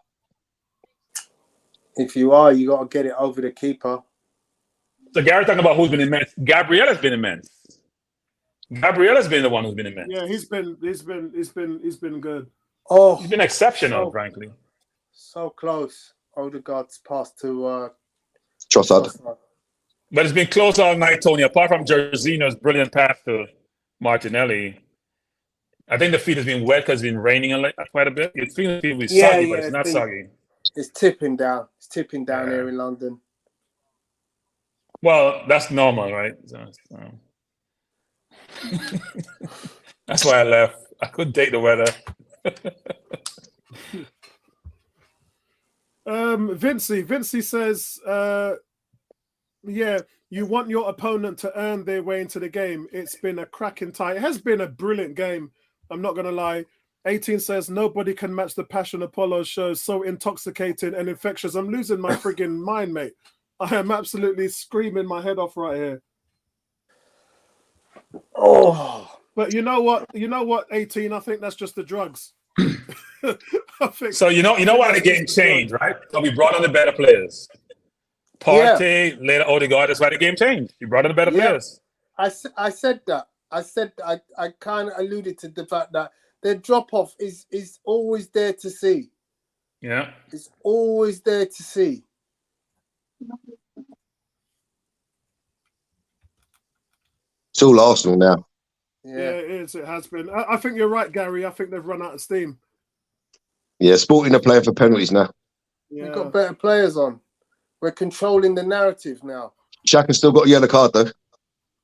If you are, you got to get it over the keeper. So Gary talking about who's been immense. Gabriela's been immense. Gabriela's been the one who's been immense. Yeah, he's been good. Oh, he's been exceptional, frankly. So close. Odegaard's pass to Trossard. But it's been close all night, Tony. Apart from Jorginho's brilliant pass to Martinelli, I think the field has been wet because it's been raining quite a bit. It's feeling soggy, but it's not soggy. It's tipping down. It's tipping down here in London. Well, that's normal, right? That's why I left. I couldn't take the weather. Vincey says, you want your opponent to earn their way into the game. It's been a cracking tie. It has been a brilliant game. I'm not going to lie. 18 says, nobody can match the passion Apollo shows. So intoxicating and infectious. I'm losing my frigging mind, mate. I am absolutely screaming my head off right here. Oh. But you know what, 18? I think that's just the drugs. So you know why the game changed, right? So we brought on the better players. Partey, later Odegaard. That's why the game changed. We brought on the better players. I said that. I kind of alluded to the fact that their drop off is always there to see. Yeah, it's always there to see. It's all Arsenal now. Yeah, it is. It has been. I think you're right, Gary. I think they've run out of steam. Yeah, Sporting are playing for penalties now. Yeah. We've got better players on. We're controlling the narrative now. Xhaka's still got a yellow card, though.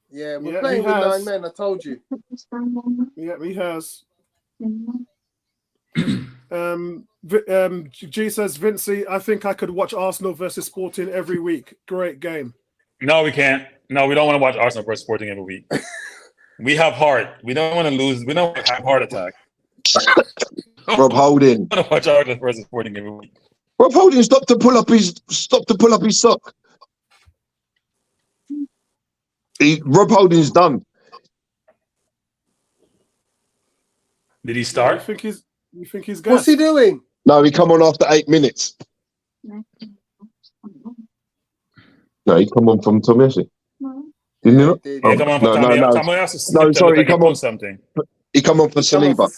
Yeah, we're playing with 9 men, I told you. Yeah, he has. G says, Vincey, I think I could watch Arsenal versus Sporting every week. Great game. No, we can't. No, we don't want to watch Arsenal versus Sporting every week. We have heart. We don't want to lose. We don't want to have heart attack. Rob Holding. I want to watch Arsenal versus Sporting every week. Rob Holding stopped to pull up his sock. Rob Holding's done. Did he start? You think he's good? What's he doing? No, he come on after 8 minutes. No, he come on from Tomiyasu. Didn't he? Not? Yeah, come on for Tomiyasu. No, sorry, he come on something. He come on for Saliba.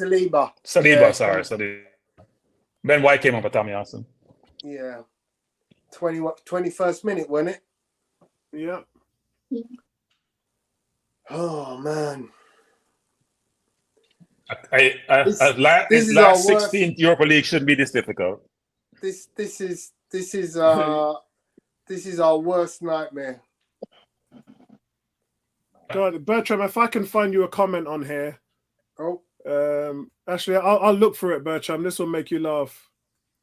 Saliba, sorry. Ben White came on for Tomiyasu. Yeah. 21st minute, wasn't it? Yeah. Oh man. This last 16th Europa League shouldn't be this difficult. This is our worst nightmare. God, Bertram, if I can find you a comment on here. Oh. Actually, I'll look for it, Bertram. This will make you laugh.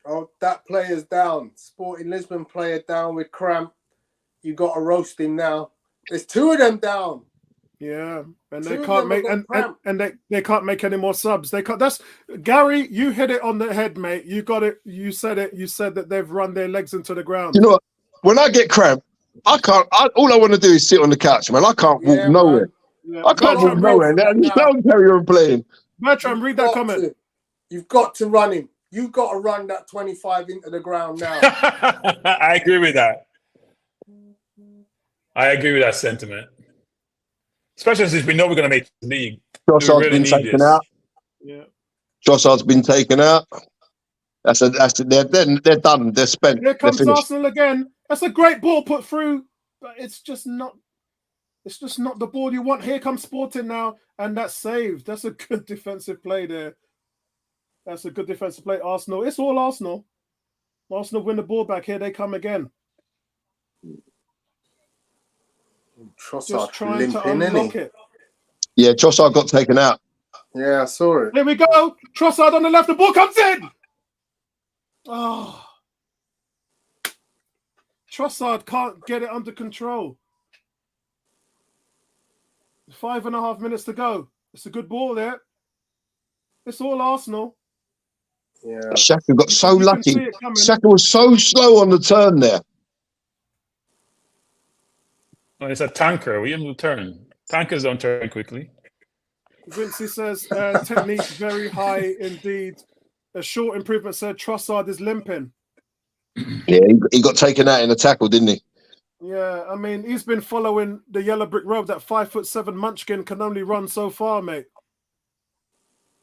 Oh, that player's down. Sporting Lisbon player down with cramp. You got to roast him now. There's 2 of them down. Yeah, and they can't make and they can't make any more subs. They can't. That's Gary. You hit it on the head, mate. You got it. You said it. You said that they've run their legs into the ground. You know what? When I get cramp, I can't. All I want to do is sit on the couch, man. I can't walk nowhere. Yeah. I can't walk nowhere. Don't carry on playing. Bertram, read that comment. You've got to run him. You've got to run that 25 into the ground now. I agree with that. I agree with that sentiment. Especially since we know we're going to make the league. Trossard's been taken out. Yeah. Trossard's been taken out. They're done. They're spent. Here comes Arsenal again. That's a great ball put through, but it's just not. It's just not the ball you want. Here comes Sporting now, and that's saved. That's a good defensive play there. That's a good defensive play. Arsenal. It's all Arsenal. Arsenal win the ball back. Here they come again. Trossard Just trying to limping, unlock isn't he? it. Yeah, Trossard got taken out. Yeah, I saw it. Here we go. Trossard on the left. The ball comes in. Oh. Trossard can't get it under control. 5.5 minutes to go. It's a good ball there. It's all Arsenal. Yeah. Xhaka got so You can lucky. see it coming. Xhaka was so slow on the turn there. Oh, it's a tanker. We didn't turn. Tankers don't turn quickly. Vincey says technique very high indeed. A short improvement said Trossard is limping. Yeah, he got taken out in a tackle, didn't he? Yeah, I mean, he's been following the yellow brick road. That 5'7" munchkin can only run so far, mate.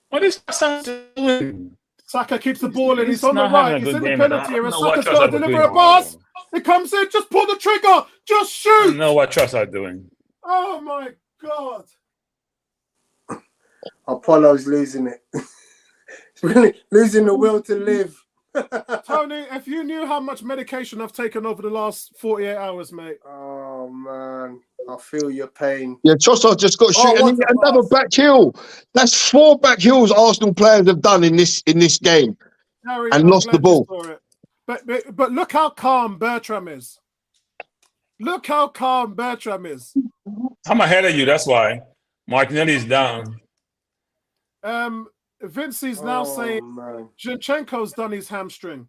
What is Trossard doing? Saka keeps the ball in. He's on the not right. having a He's good in the game penalty at all. area. I don't know what Saka's got to Trossard was deliver a doing. pass. It comes in. Just pull the trigger. Just I shoot. don't know what Trossard doing. Oh, my God. Apollo's losing it. Really losing the will to live. Tony, if you knew how much medication I've taken over the last 48 hours, mate. Oh, man. I feel your pain. Yeah, Trossard just got shoot. what And a another pass. back heel. That's 4 back heels Arsenal players have done in this game. Harry, And I'm lost the glad you ball. saw it. But look how calm Bertram is. Look how calm Bertram is. I'm ahead of you. That's why. Martinelli's down. Vincey's now saying Man. Zinchenko's done his hamstring.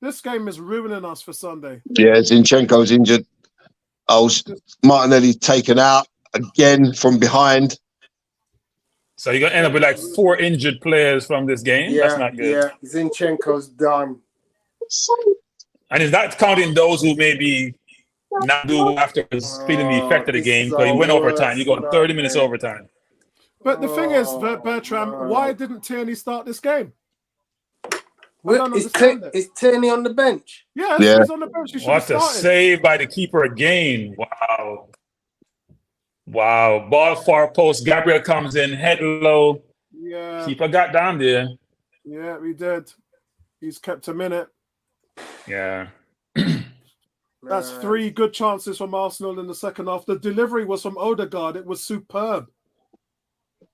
This game is ruining us for Sunday. Yeah, Zinchenko's injured. Martinelli's taken out again from behind. So you're gonna end up with like 4 injured players from this game. Yeah, That's not good. yeah. Zinchenko's done. And is that counting those who maybe not do afterwards feeling the effect of the this game is because you our went overtime. You worst go 30 minutes nightmare. overtime. But the thing is, Oh, Bertram, man. why didn't Tierney start this game? I Wait, don't is understand it. Tierney on the bench? Yes, Yeah. he's on the bench. He should have What a started. save by the keeper again. Wow. Wow. Ball far post. Gabriel comes in, head low. Yeah, Keeper got down there. yeah, he did. He's kept him in it. Yeah. That's Man. 3 good chances from Arsenal in the second half. The delivery was from Odegaard. It was superb.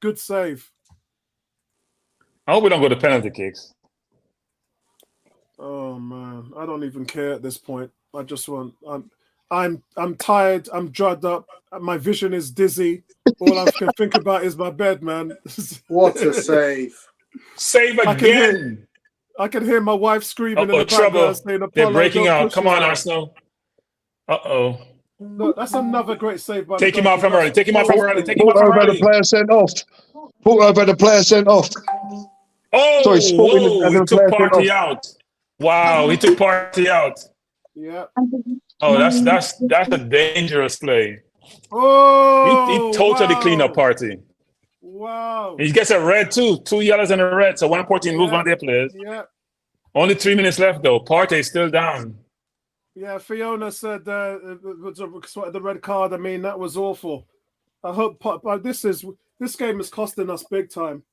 Good save. I hope we don't go to penalty kicks. Oh man, I don't even care at this point. I just want. I'm tired. I'm drugged up. My vision is dizzy. All I can think about is my bed, man. What a save. Save I can hear- again. I can hear my wife screaming in the Trouble. background saying, They're "Apollo, breaking don't out. push Come this on, guy." Arsenal. Uh-oh. Look, that's another great save by the Take him out from goalkeeper. early. Take him out from early. Take him out Porto from had a early. player sent off. Porto had a player sent off. Oh, Sorry, Sporting whoa, had he a took player sent Party off. out. Wow, he took Party out. Yeah. Oh, that's a dangerous play. Oh, He totally wow. cleaned up Party. Wow. He gets a red too. 2 yellows and a red. So 114 lose one of their players. Yeah. Only 3 minutes left though. Partey is still down. Yeah, Fiona said the red card. I mean, that was awful. I hope but this game is costing us big time.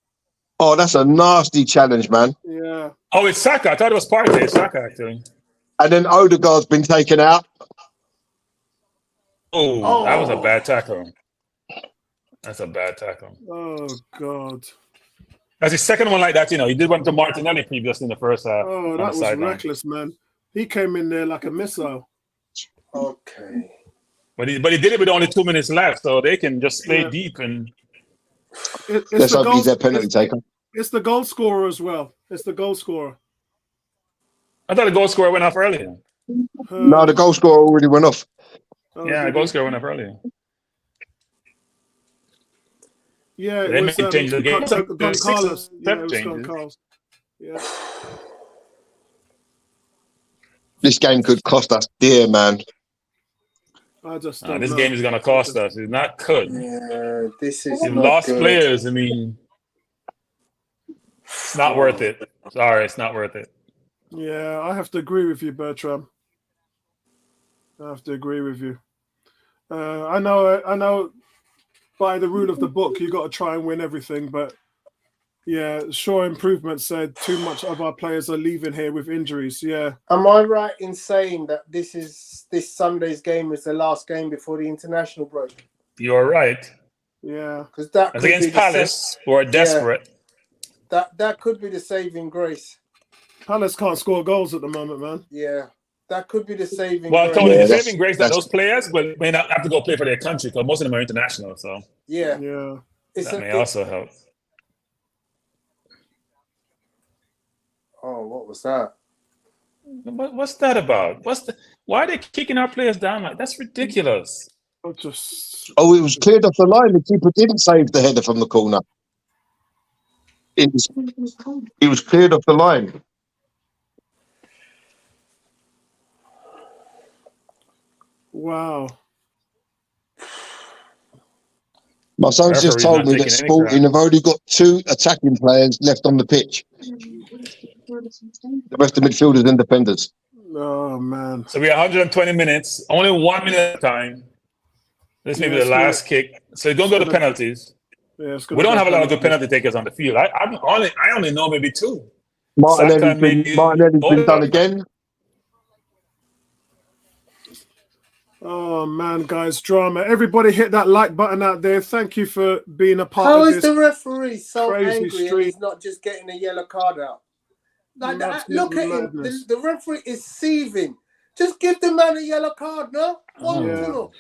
Oh, that's a nasty challenge, man. Yeah. Oh, it's Saka. I thought it was Partey. It's Saka actually. And then Odegaard's been taken out. Oh, that was a bad tackle. That's a bad tackle. Oh God. That's his second one like that. You know, he did one to Martinelli previously in the first half. Oh, on that the was sideline. reckless, man. He came in there like a missile. Okay. But he did it with only 2 minutes left, so they can just stay Yeah. deep and Let's hope he's their penalty taker. It's the goal scorer as well. It's the goal scorer. I thought the goal scorer went off earlier. No, the goal scorer already went off. Oh, Yeah, the did goal he? scorer went off earlier. Yeah, They it may was change the game. Don Carlos. Yeah, Step it was Don changes. Carlos. Yeah. This game could cost us dear, man. I just don't This know. game is going to cost us. It's not good. Yeah, this is You've not lost good. players. I mean, it's not worth it. Sorry, it's not worth it. Yeah, I have to agree with you, Bertram. I have to agree with you. I know. By the rule of the book, you got to try and win everything. But yeah, Shaw Improvement said too much of our players are leaving here with injuries. Yeah. Am I right in saying that this Sunday's game is the last game before the international break? You're right. Yeah. Because that As could against be the Palace, who are desperate. that could be the saving grace. Palace can't score goals at the moment, man. Yeah, that could be the saving Well, grace. Tony, Yeah, the that's- saving grace that that's- those players may not have to go play for their country because most of them are international. So Yeah, Yeah. that may also help. Oh, what was that? What's that about? Why are they kicking our players down like that's ridiculous? Oh, it was cleared off the line. The keeper didn't save the header from the corner. It was cleared off the line. Wow. My son's just Referee's told not me that taking any Sporting crap. have only got 2 attacking players left on the pitch. The rest of the midfielders and defenders. Oh man. So we are 120 minutes, only 1 minute at a time. This may be the last kick. So it's gonna go to penalties. Yeah, We don't have a lot of good penalty takers on the field. I only know maybe 2. Martinelli's maybe- been done again. Oh man, guys, drama. Everybody hit that like button out there. Thank you for being a part How of is this. the referee so crazy angry and street. he's not just getting a yellow card out? Like that, Absolute look at him. madness. The referee is seething. Just give the man a yellow card, no? One Yeah. to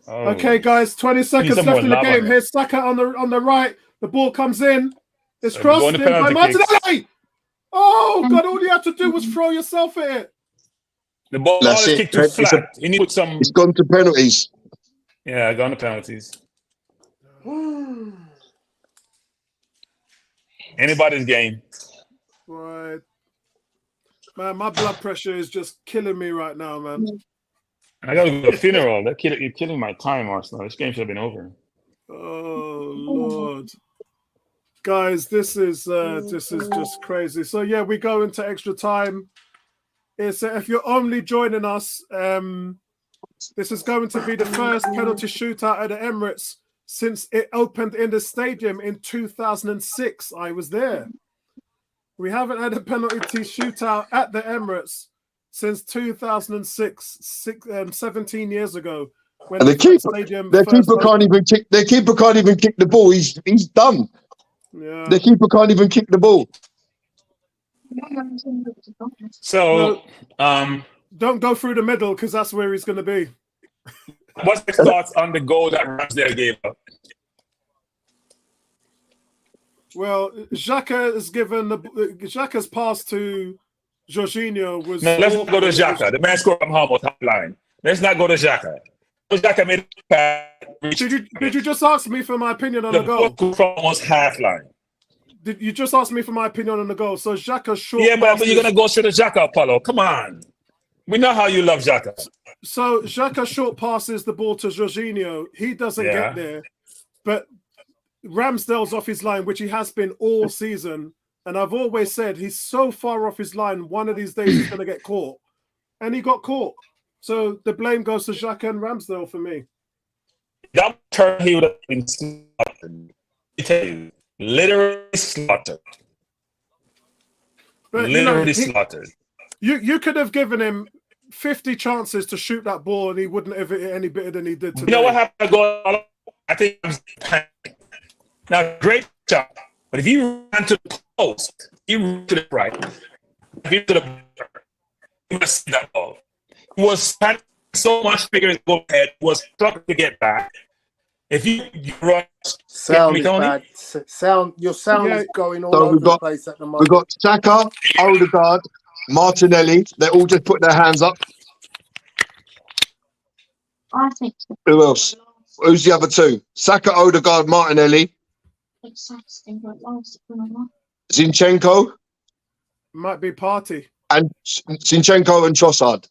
Oh. Okay, guys, 20 seconds some left more in the love on game. it. Here's Saka on the right. The ball comes in. It's So crossed going in to by penalty kicks. Martinelli. Oh God! All you had to do was throw yourself at it. The ball That's is it. kicked too flat. You need to put some. It's gone to penalties. Yeah, gone to penalties. Anybody's game. Right, man. My blood pressure is just killing me right now, man. I got to go to a funeral. You're killing my time, Arsenal. This game should have been over. Oh Lord, guys, this is just crazy. So yeah, we go into extra time. It's if you're only joining us, this is going to be the first penalty shootout at the Emirates since it opened in the stadium in 2006. I was there. We haven't had a penalty shootout at the Emirates since 2006, 17 years ago. When And the stadium their first keeper can't even kick. Their keeper can't even kick the ball. He's done. Yeah. The keeper can't even kick the ball. So, Don't go through the middle because that's where he's going to be. what's your thoughts on the goal that Ramsdale gave up? Well, Xhaka has given Xhaka's pass to Jorginho was. No, let's go to Xhaka. The man scored from almost half line. Let's not go to Xhaka. Xhaka made a pass. Did you just ask me for my opinion on the goal? From almost half line. Did you just ask me for my opinion on the goal? So Xhaka's short. Yeah, but passes- you're gonna go straight to Xhaka, Apollo. Come on. We know how you love Xhaka. So Xhaka short passes the ball to Jorginho. He doesn't get there, but Ramsdale's off his line, which he has been all season. And I've always said he's so far off his line. One of these days he's going to get caught, and he got caught. So the blame goes to Xhaka and Ramsdale for me. That turn he would have been slaughtered. I tell you, literally slaughtered. But Literally slaughtered. You could have given him 50 chances to shoot that ball, and he wouldn't have hit it any better than he did today. You know what happened to goal? I think now great shot, but if you ran to the post, you ran to the right, if you to the you must see that ball. He was so much bigger to go ahead, was struggling to get back. If you run, Sound is Tony? bad. Your sound is going all So over the place at the We've moment. got Xhaka, Odegaard, Martinelli. They all just put their hands up. I think so. Who else? Who's the other 2? Saka, Odegaard, Martinelli, Exhausting, but last one. Zinchenko, Might be Party. and Zinchenko and Trossard.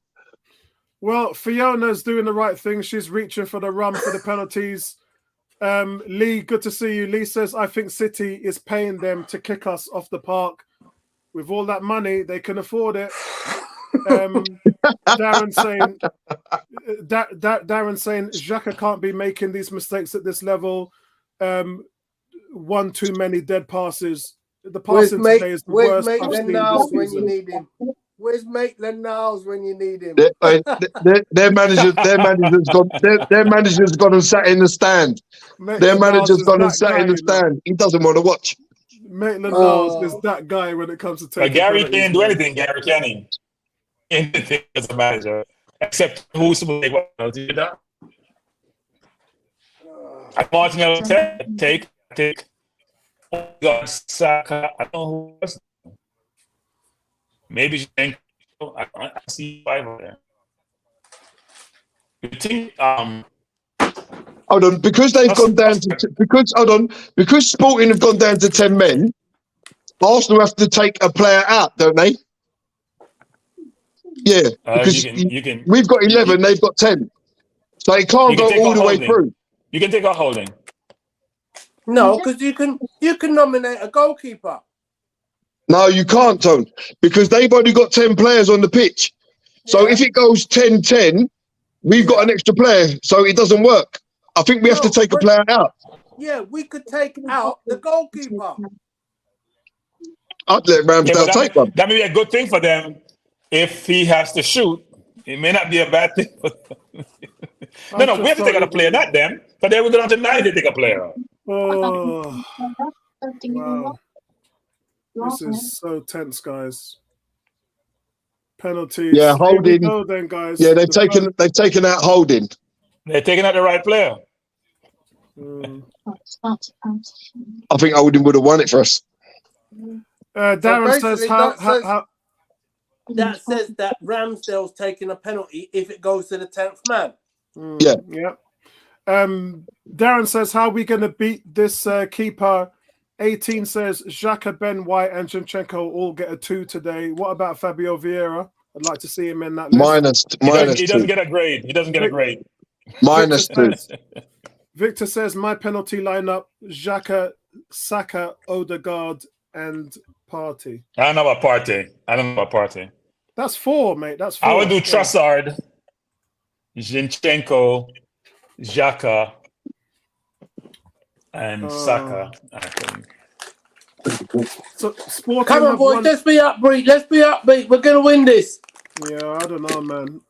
Well, Fiona's doing the right thing. She's reaching for the run for the penalties. Lee, good to see you. Lee says, I think City is paying them to kick us off the park. With all that money, they can afford it. Darren saying Darren saying Xhaka can't be making these mistakes at this level. One too many dead passes. The passing today is the where's worst I've seen Maitland-Niles this when you season. need him? Where's Maitland-Niles when you need him? Their manager's gone and sat in the stand. Their manager's gone and sat in the stand. He doesn't want to watch. Maitland-Niles is that guy when it comes to taking. But Gary can't do anything. Gary can't even anything as a manager except who's supposed to take what penalty. Did that? Martinelli take. Oh God, Saka. I don't know who else. Maybe I see 5 over there. You think Hold on, because they've gone down to because Sporting have gone down to 10 men. Arsenal have to take a player out, don't they? Yeah, because we've got 11, they've got 10, so it can't go all the way through. You can take out Holding. No, because you can nominate a goalkeeper. No, you can't, Tone, because they've only got 10 players on the pitch. So if it goes 10-10, we've got an extra player, so it doesn't work. I think we have to take a player out. Yeah, we could take out the goalkeeper. I'd let Ramsdale take one. That may be a good thing for them if he has to shoot. It may not be a bad thing for them. No, we have to take out a player, not them. But then we're going to 9 to take a player out. Oh, wow. This is so tense, guys. Penalties. Yeah, Holding. Go then, guys. Yeah, they've taken out Holding. They're taking out the right player. I think Holding would have won it for us. Darren says that says that Ramsdale's taking a penalty if it goes to the 10th man. Yeah. Darren says, how are we going to beat this keeper? 18 says, Xhaka, Ben White and Zinchenko all get a 2 today. What about Fabio Vieira? I'd like to see him in that list. He doesn't get a grade. He doesn't get a grade. -2. Victor says, my penalty lineup, Xhaka, Saka, Odegaard and Partey. I don't know about Partey. That's 4, mate. That's 4. I would do Trossard, Zinchenko, Xhaka, and Saka. I think. So, Sporting come on, boys. Let's be upbeat. We're going to win this. Yeah, I don't know, man.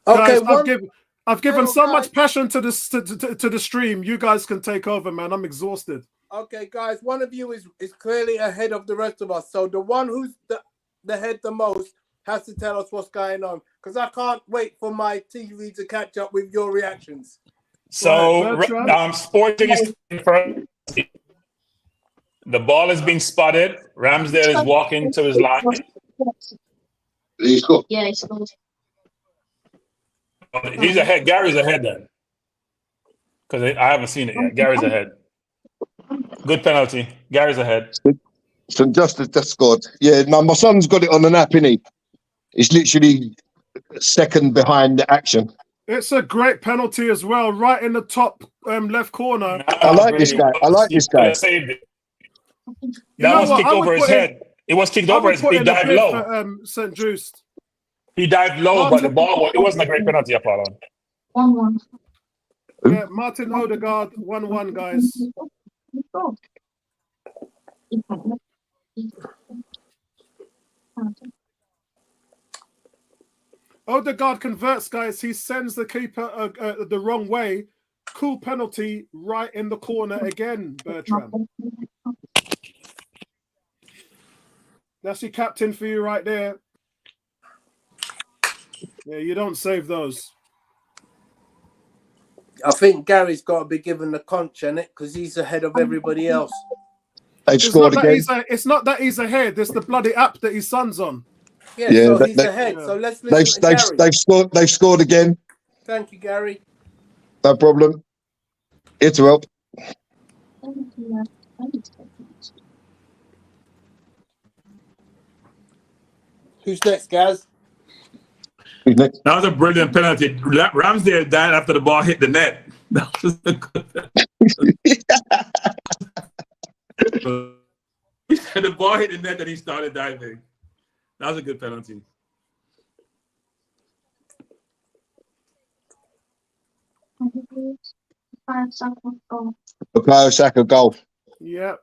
Okay, guys, I've given so much passion to this to the stream. You guys can take over, man. I'm exhausted. Okay, guys. One of you is clearly ahead of the rest of us. So the one who's the head the most has to tell us what's going on, because I can't wait for my TV to catch up with your reactions. So, Sporting is first. The ball is being spotted. Ramsdale is walking to his line. He scored. Yeah, he scored. He's ahead. Gary's ahead then. Because I haven't seen it yet. Gary's ahead. Good penalty. Gary's ahead. St. Justice just scored. Yeah, my son's got it on an app, innit? It's literally second behind the action. It's a great penalty as well, right in the top left corner. I like this guy. Saved it. That was kicked over his head. It was kicked over his head. He dived low. For, St. Just. He dived low, but the ball, it wasn't a great penalty, Apollon. 1-1. Yeah, Martin Odegaard, 1-1, guys. Odegaard converts, guys. He sends the keeper the wrong way. Cool penalty right in the corner again, Bertrand. That's your captain for you right there. Yeah, you don't save those. I think Gary's got to be given the conch in it because he's ahead of everybody else. They've scored again. It's not that he's ahead. It's the bloody app that his son's on. Yeah, so he's ahead. So let's listen to Gary. They've scored again. Thank you, Gary. No problem. It's well. Who's next, Gaz? That was a brilliant penalty. Ramsdale died after the ball hit the net. That was a good the ball hit the net and he started diving. That was a good penalty. Bukayo Saka goal. Yeah.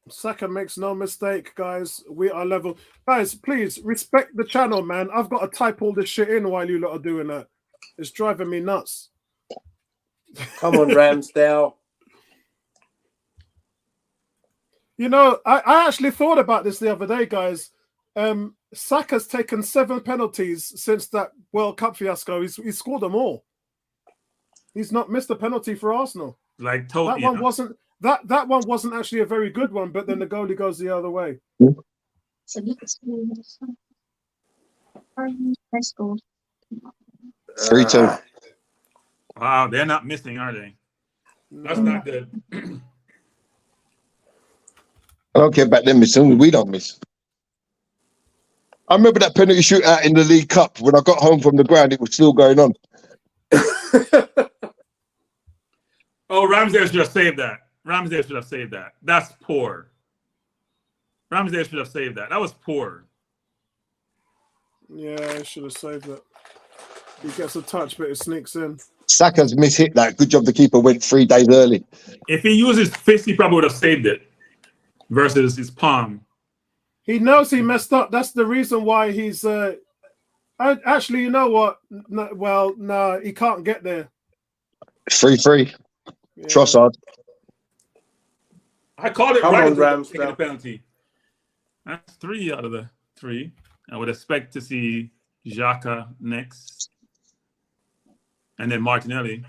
Saka makes no mistake, guys. We are level. Guys, please respect the channel, man. I've got to type all this shit in while you lot are doing that. It's driving me nuts. Come on, Ramsdale. You know, I actually thought about this the other day, guys. Saka's taken 7 penalties since that World Cup fiasco. He's scored them all. He's not missed a penalty for Arsenal. Like That one wasn't that one wasn't actually a very good one, but then the goalie goes the other way. So you can see I scored. 3-2. Wow, they're not missing, are they? That's not good. I don't care about them missing. We don't miss. I remember that penalty shootout in the League Cup. When I got home from the ground, it was still going on. Oh, Ramsdale should have saved that. Ramsdale should have saved that. That's poor. Ramsdale should have saved that. That was poor. Yeah, he should have saved it. He gets a touch, but it sneaks in. Saka's mishit that. Good job the keeper went 3 days early. If he used his fist, he probably would have saved it versus his palm. He knows he messed up. That's the reason why he's... actually, you know what? No, he can't get there. 3-3. Yeah. Trossard. I called it Come right on, as Ramsdale. taking a penalty. That's 3 out of the 3. I would expect to see Xhaka next. And then Martinelli.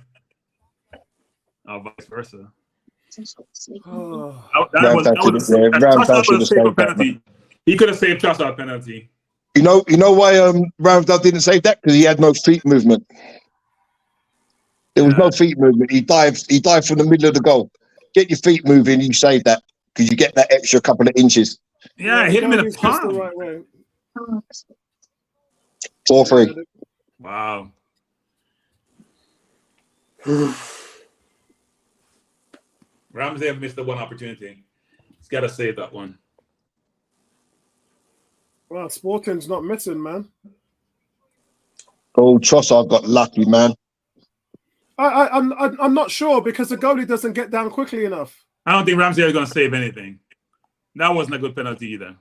Or vice versa. Oh, That was Ramsdale should have saved that. penalty. He could have saved Trossard penalty. You know why Ramsdale didn't save that? Because he had no feet movement. There was no feet movement. He dived from the middle of the goal. Get your feet moving, you save that because you get that extra couple of inches. Yeah, hit him in the goalie's just the palm. right way. 4-3. Wow. Ramsdale missed the one opportunity. He's got to save that one. Well, Sporting's not missing, man. Oh, Trossard got lucky, man. I'm not sure because the goalie doesn't get down quickly enough. I don't think Ramsdale is going to save anything. That wasn't a good penalty either.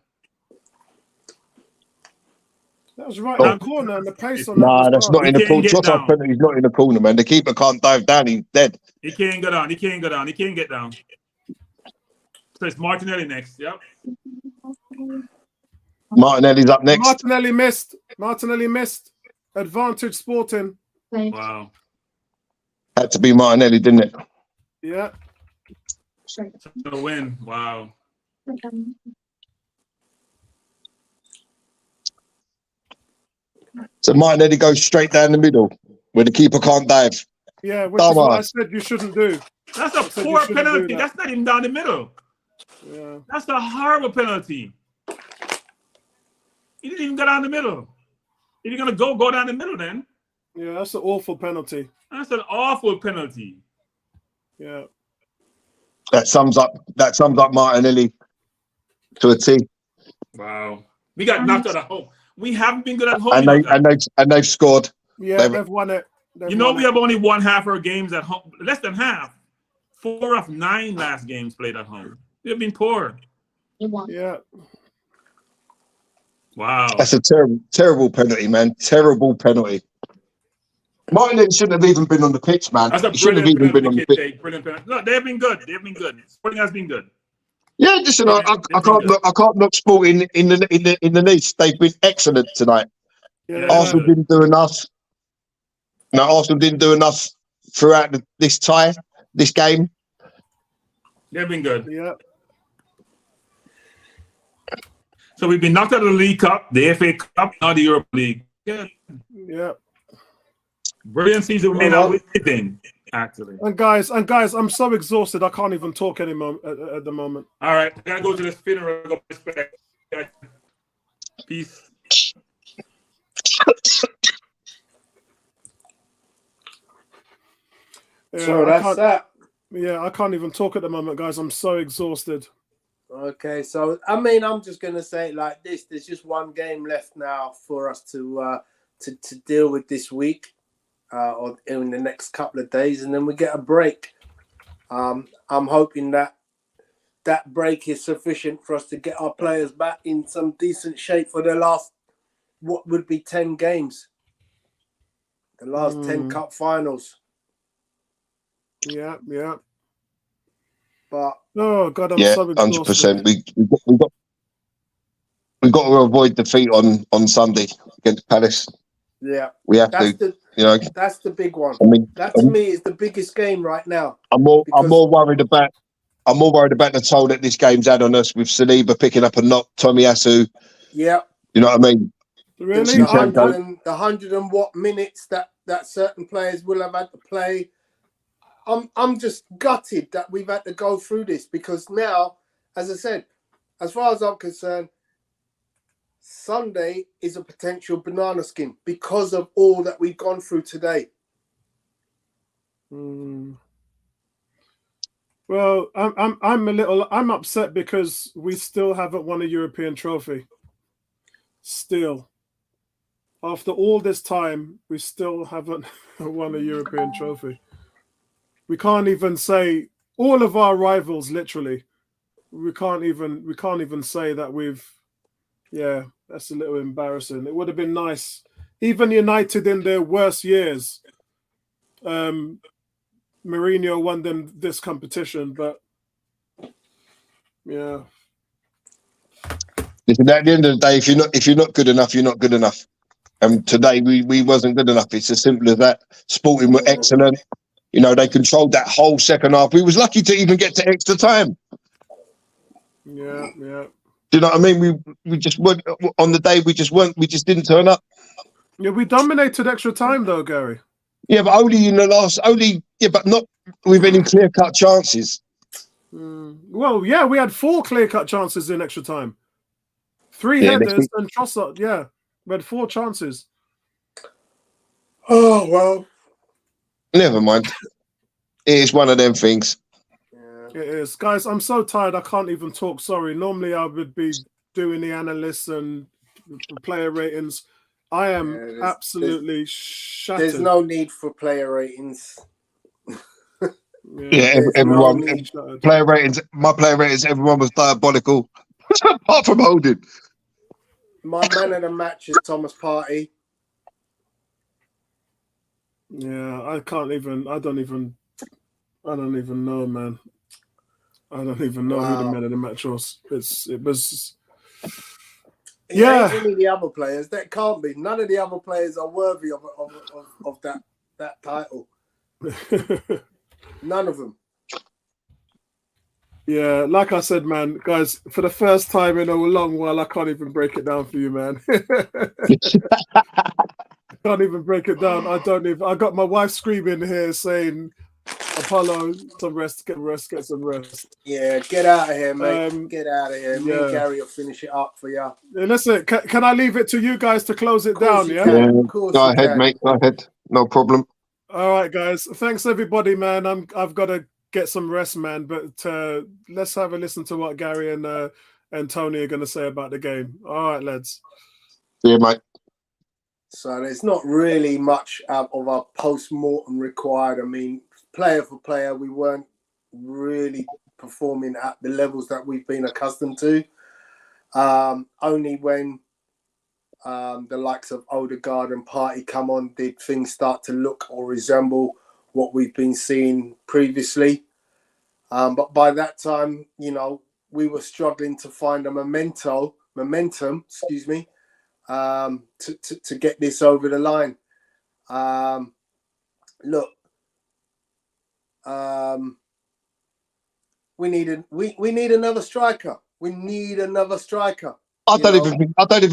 That was right in the corner and the pace on that. Nah, was that's hard. not in the corner. Trossard penalty is not in the corner, man. The keeper can't dive down. He's dead. He can't go down. He can't go down. He can't get down. So it's Martinelli next. Yep. Martinelli's up next. Martinelli missed. Advantage Sporting. Wow. Had to be Martinelli, didn't it? Yeah. The win. Wow. So Martinelli goes straight down the middle where the keeper can't dive. Yeah, which is what I said you shouldn't do. That's a poor penalty. That's not even down the middle. Yeah. That's a horrible penalty. He didn't even go down the middle. If you're going to go down the middle then. Yeah, that's an awful penalty. That's an awful penalty. Yeah. That sums up Martinelli to a T. Wow. We got knocked out at home. We haven't been good at home. And they've scored. Yeah, they've won it. We have only won half our games at home. Less than half. 4 of 9 last games played at home. They've been poor. Yeah. Wow. That's a terrible penalty, man. Terrible penalty. Martinelli shouldn't have even been on the pitch, man. That's a he shouldn't have even been on the pitch. Brilliant penalty. No, they've been good. They've been good. Sporting has been good. Yeah, listen, I can't look Sporting in the East. They've been excellent tonight. Yeah. Arsenal didn't do enough. No, Arsenal didn't do enough throughout this game. They've been good. Yeah. So we've been knocked out of the League Cup, the FA Cup, now the Europa League. Yeah. Yeah. Brilliant season. We made out with anything, actually. And guys, I'm so exhausted. I can't even talk anymore at the moment. All right, I gotta go to this funeral. Go respect. Peace. Yeah, So that's that. Yeah, I can't even talk at the moment, guys. I'm so exhausted. Okay, so I mean, I'm just gonna say it like this: there's just one game left now for us to deal with this week. or in the next couple of days, and then we get a break. I'm hoping that break is sufficient for us to get our players back in some decent shape for the last, what would be 10 games. The last 10 cup finals. Yeah. But oh God, I'm Yeah, so exhausted. 100%. We got to avoid defeat on Sunday against Palace. yeah, We have to. That's the big one. I mean, that to me is the biggest game right now. I'm more worried about the toll that this game's had on us with Saliba picking up a knock, Tomiyasu. Yeah. You know what I mean? Really? The 100 and what minutes that certain players will have had to play. I'm just gutted that we've had to go through this, because now, as I said, as far as I'm concerned, Sunday is a potential banana skin because of all that we've gone through today. Well, I'm upset because we still haven't won a European trophy. Still, after all this time, we still haven't won a European trophy. We can't even say all of our rivals. Literally, we can't even say that we've. Yeah, that's a little embarrassing. It would have been nice, even United in their worst years. Mourinho won them this competition, but yeah. Listen, at the end of the day, if you're not good enough, you're not good enough. And today we wasn't good enough. It's as simple as that. Sporting were excellent. You know, they controlled that whole second half. We was lucky to even get to extra time. Yeah. Do you know what I mean? We just weren't on the day. We just didn't turn up. Yeah, we dominated extra time though, Gary. Yeah, but but not with any clear-cut chances. Well, yeah, we had 4 clear-cut chances in extra time. 3 headers and Trossard. Yeah, we had 4 chances. Oh, well. Never mind. It is one of them things. It is. Guys, I'm so tired I can't even talk. Sorry. Normally I would be doing the analysts and player ratings. I am absolutely shattered. There's no need for player ratings. Everyone. Player ratings. My player ratings. Everyone was diabolical, apart from Holding. My man of the match is Thomas Partey. Yeah, I don't even know, man. I don't even know who the man of the match was. It was. Yeah. Any of the other players, that can't be. None of the other players are worthy of that title. None of them. Yeah, like I said, man, guys, for the first time in a long while, I can't even break it down for you, man. Can't even break it down. I got my wife screaming here saying, Apollo, some rest, get some rest. Yeah, get out of here, mate. Get out of here. Me and Gary will finish it up for you. Listen, can I leave it to you guys to close it down? Yeah? Go ahead, mate. Go ahead. No problem. All right, guys. Thanks, everybody, man. I've got to get some rest, man. But let's have a listen to what Gary and Tony are going to say about the game. All right, lads. Yeah, mate. So there's not really much of our post-mortem required. I mean, player for player, we weren't really performing at the levels that we've been accustomed to. Only when the likes of Odegaard and Partey come on did things start to look or resemble what we've been seeing previously. But by that time, you know, we were struggling to find a momentum, to get this over the line. We need another striker. We need another striker. I don't even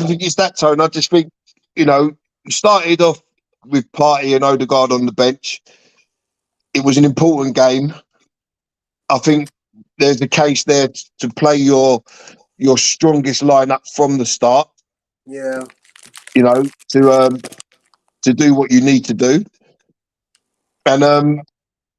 think it's that, Tone. I just think, you know, you started off with Partey and Odegaard on the bench. It was an important game. I think there's a case there to play your strongest lineup from the start. Yeah. You know, to do what you need to do. And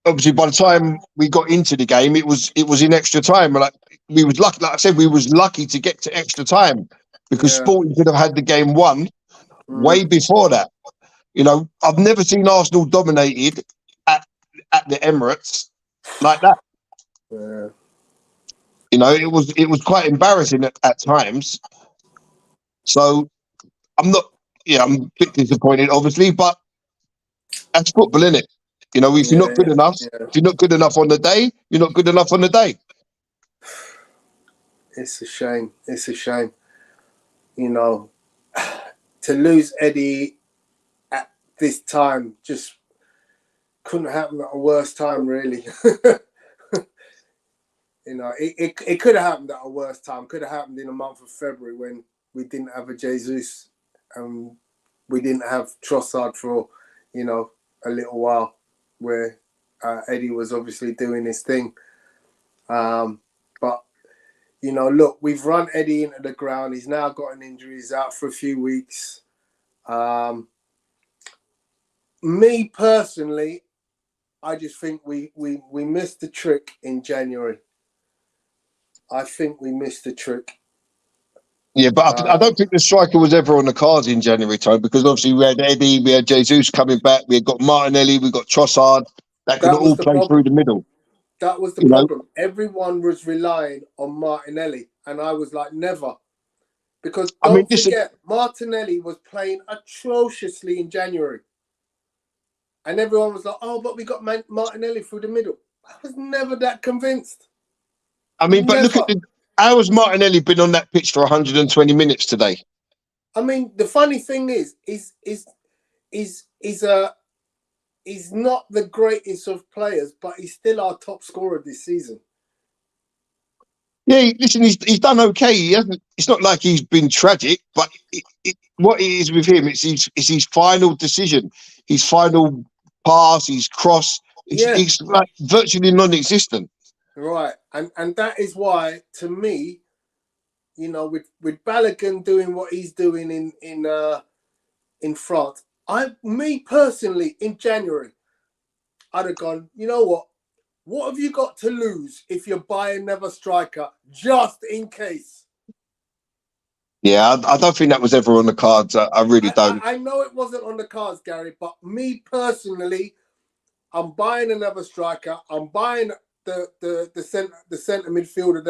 obviously by the time we got into the game, it was in extra time. Like we was lucky, like I said, we was lucky to get to extra time because Sporting could have had the game won way before that. You know, I've never seen Arsenal dominated at the Emirates like that. Yeah. You know, it was quite embarrassing at times. So I'm not, I'm a bit disappointed, obviously, but that's football, innit? You know, if you're not good enough, if you're not good enough on the day, you're not good enough on the day. It's a shame. It's a shame. You know, to lose Eddie at this time just couldn't happen at a worse time, really. You know, it could have happened at a worse time. Could have happened in the month of February when we didn't have a Jesus and we didn't have Trossard for, you know, a little while, where Eddie was obviously doing his thing. But, you know, look, we've run Eddie into the ground. He's now got an injury. He's out for a few weeks. Me personally, I just think we missed the trick in January. I think we missed the trick. Yeah, but I don't think the striker was ever on the cards in January time, because obviously we had Eddie, we had Jesus coming back, we had got Martinelli, we got Trossard. That could all play through the middle. That was the problem. Everyone was relying on Martinelli, and I was like, never. Because don't forget, Martinelli was playing atrociously in January. And everyone was like, oh, but we got Martinelli through the middle. I was never that convinced. I mean, but look at how has Martinelli been on that pitch for 120 minutes today? I mean, the funny thing is he's not the greatest of players, but he's still our top scorer this season. Yeah, listen, he's done okay. He hasn't. It's not like he's been tragic, but what it is with him, it's his final decision, his final pass, his cross. It's like virtually non-existent. Right, and that is why, to me, you know, with Balogun doing what he's doing in France, me personally, in January, I'd have gone, you know what have you got to lose if you're buying another striker just in case? Yeah, I don't think that was ever on the cards. I really don't. I know it wasn't on the cards, Gary, but me personally, I'm buying another striker. I'm buying the centre midfielder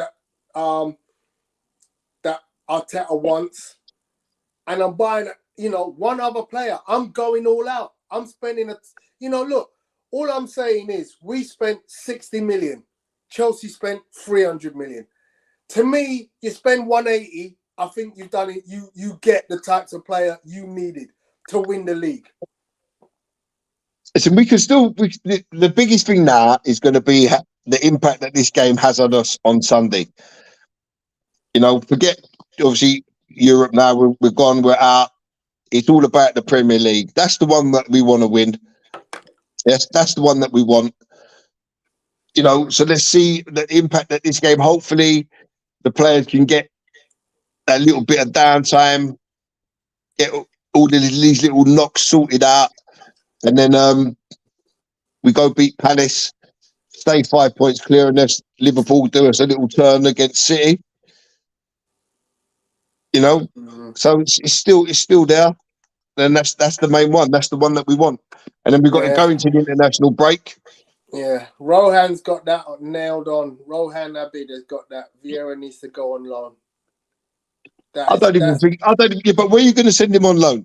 that Arteta wants, and I'm buying, you know, one other player. I'm going all out. I'm spending look, all I'm saying is we spent 60 million. Chelsea spent 300 million. To me, you spend 180. I think you've done it. You get the types of player you needed to win the league. Listen, we can still. The biggest thing now is going to be the impact that this game has on us on Sunday. You know, forget obviously Europe now. We're gone. We're out. It's all about the Premier League. That's the one that we want to win. Yes, that's the one that we want. You know, so let's see the impact that this game. Hopefully, the players can get that little bit of downtime, get all these little knocks sorted out, and then we go beat Palace, stay 5 points clear, unless Liverpool do us a little turn against City. You know, so it's still there, and that's the main one. That's the one that we want, and then we've got to go into the international break. Yeah, Rohan's got that nailed on. Rohan Abid has got that. Vieira needs to go on loan. I don't even think. But where are you going to send him on loan?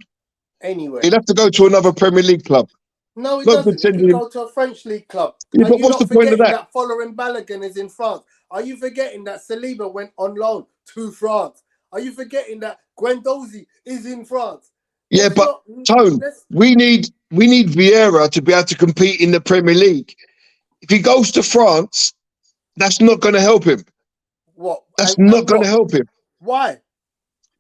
Anyway, he'll have to go to another Premier League club. No, he doesn't. He can go to a French league club. Yeah, but what's the point of that? Following Balogun is in France. Are you forgetting that Saliba went on loan to France? Are you forgetting that Guendouzi is in France? Yeah, but we need Vieira to be able to compete in the Premier League. If he goes to France, that's not going to help him. What? That's not going to help him. Why?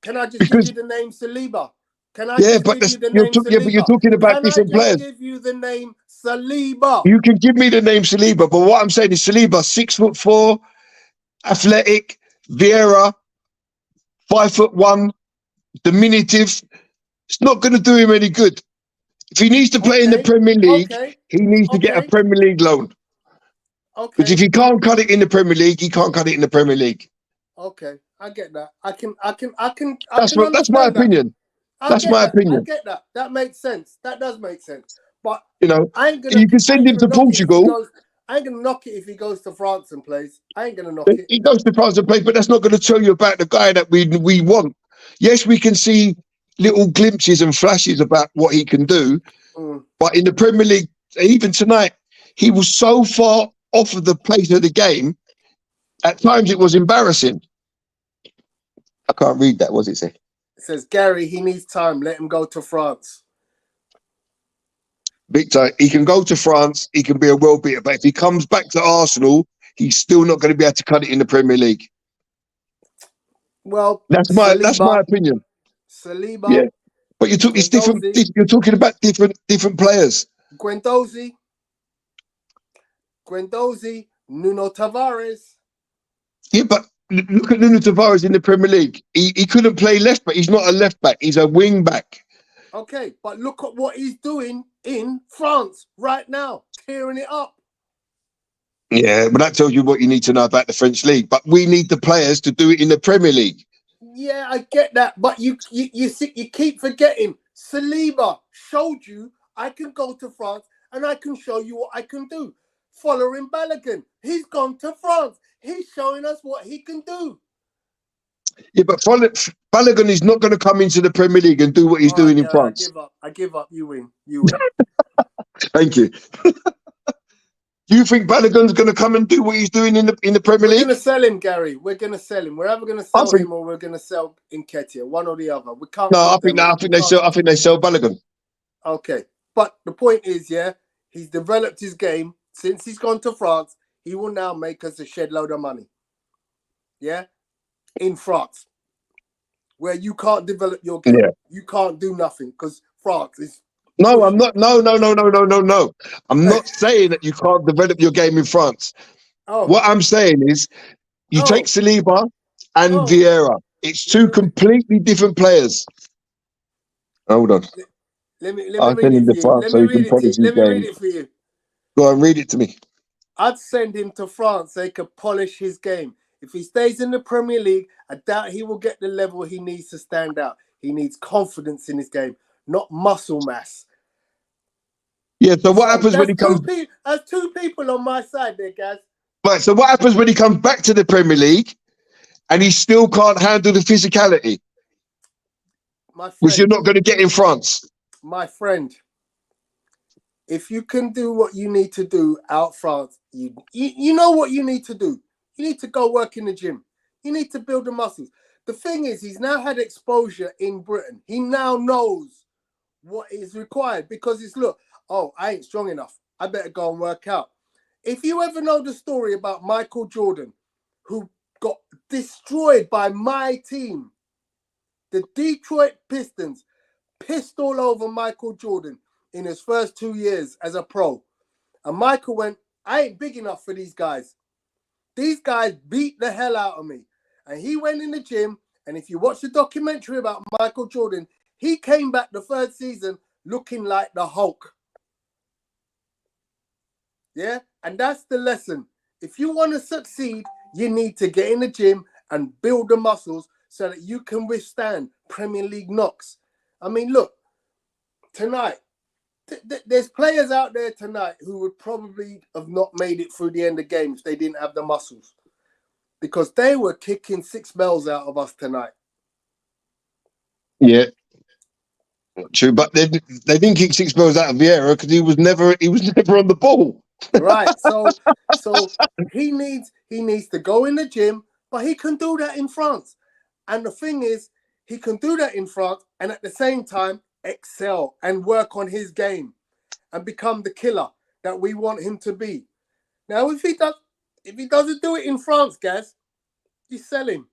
Can I just give you the name Saliba? Can I yeah, just but give you the name Saliba? Yeah, but you're talking about different players. Can I just give you the name Saliba? You can give me the name Saliba, but what I'm saying is Saliba, 6'4", athletic, Vieira, 5'1", diminutive. It's not going to do him any good. If he needs to play in the Premier League, he needs to get a Premier League loan. Okay. Because if he can't cut it in the Premier League, he can't cut it in the Premier League. Okay, I get that. I can That's my opinion. That's my opinion. I get that. That makes sense. That does make sense. But You know, I ain't gonna. you can send him to Portugal. I ain't gonna knock it if he goes to France and plays. I ain't gonna knock it. He goes to France and plays, but that's not going to tell you about the guy that we want. Yes, we can see little glimpses and flashes about what he can do, but in the Premier League, even tonight, he was so far off of the pace of the game. At times, it was embarrassing. I can't read that. What does it say? It says, Gary, he needs time. Let him go to France. Victor, he can go to France. He can be a world beater. But if he comes back to Arsenal, he's still not going to be able to cut it in the Premier League. Well, that's my opinion. Saliba. Yeah, but it's different. You're talking about different players. Guendouzi, Nuno Tavares. Yeah, but look at Nuno Tavares in the Premier League. He couldn't play left back. He's not a left back. He's a wing back. Okay, but look at what he's doing in France right now, tearing it up. Yeah, but that tells you what you need to know about the French league. But we need the players to do it in the Premier League. Yeah, I get that, but you keep forgetting. Saliba showed you I can go to France and I can show you what I can do. Following Balogun, he's gone to France. He's showing us what he can do. Yeah, but Balogun is not going to come into the Premier League and do what he's doing in France. I give up. You win. You win. Thank you. Do you think Balogun's going to come and do what he's doing in the Premier League? We're going to sell him, Gary. We're going to sell him. We're either going to sell him or we're going to sell Nketiah, one or the other. We can't. No, I think they sell Balogun. Okay, but the point is, yeah, he's developed his game since he's gone to France. He will now make us a shed load of money. Yeah, in France, where you can't develop your game, you can't do nothing because France is. No, I'm not. No. I'm not saying that you can't develop your game in France. Oh. What I'm saying is, you take Saliba and Vieira. It's two completely different players. Hold on. Let me read it for you. Go on, read it to me. I'd send him to France so he could polish his game. If he stays in the Premier League, I doubt he will get the level he needs to stand out. He needs confidence in his game, not muscle mass. Yeah, so what happens when he comes... There's two people on my side there, guys. Right, so what happens when he comes back to the Premier League and he still can't handle the physicality? Which you're not going to get in France. My friend, if you can do what you need to do out France, you know what you need to do. You need to go work in the gym. You need to build the muscles. The thing is, he's now had exposure in Britain. He now knows what is required because it's, look, I ain't strong enough. I better go and work out. If you ever know the story about Michael Jordan, who got destroyed by my team, the Detroit Pistons pissed all over Michael Jordan in his first 2 years as a pro. And Michael went, I ain't big enough for these guys. These guys beat the hell out of me. And he went in the gym. And if you watch the documentary about Michael Jordan, he came back the third season looking like the Hulk. Yeah? And that's the lesson. If you want to succeed, you need to get in the gym and build the muscles so that you can withstand Premier League knocks. I mean, look, tonight, there's players out there tonight who would probably have not made it through the end of the game if they didn't have the muscles. Because they were kicking 6 bells out of us tonight. Yeah. True, but they didn't kick 6 bells out of Vieira because he was never on the ball. Right. So he needs to go in the gym, but he can do that in France. And the thing is, he can do that in France and at the same time excel and work on his game and become the killer that we want him to be. Now, if he doesn't do it in France, guys, you sell him.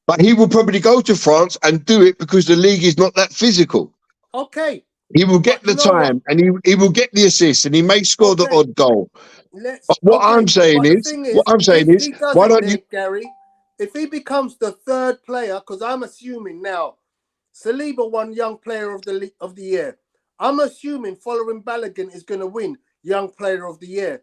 But he will probably go to France and do it because the league is not that physical. Okay. He will get the time and he will get the assist and he may score the odd goal. But what I'm saying is, why don't you, Gary? If he becomes the third player, because I'm assuming now, Saliba won Young Player of the Year. I'm assuming following Balogun is going to win Young Player of the Year.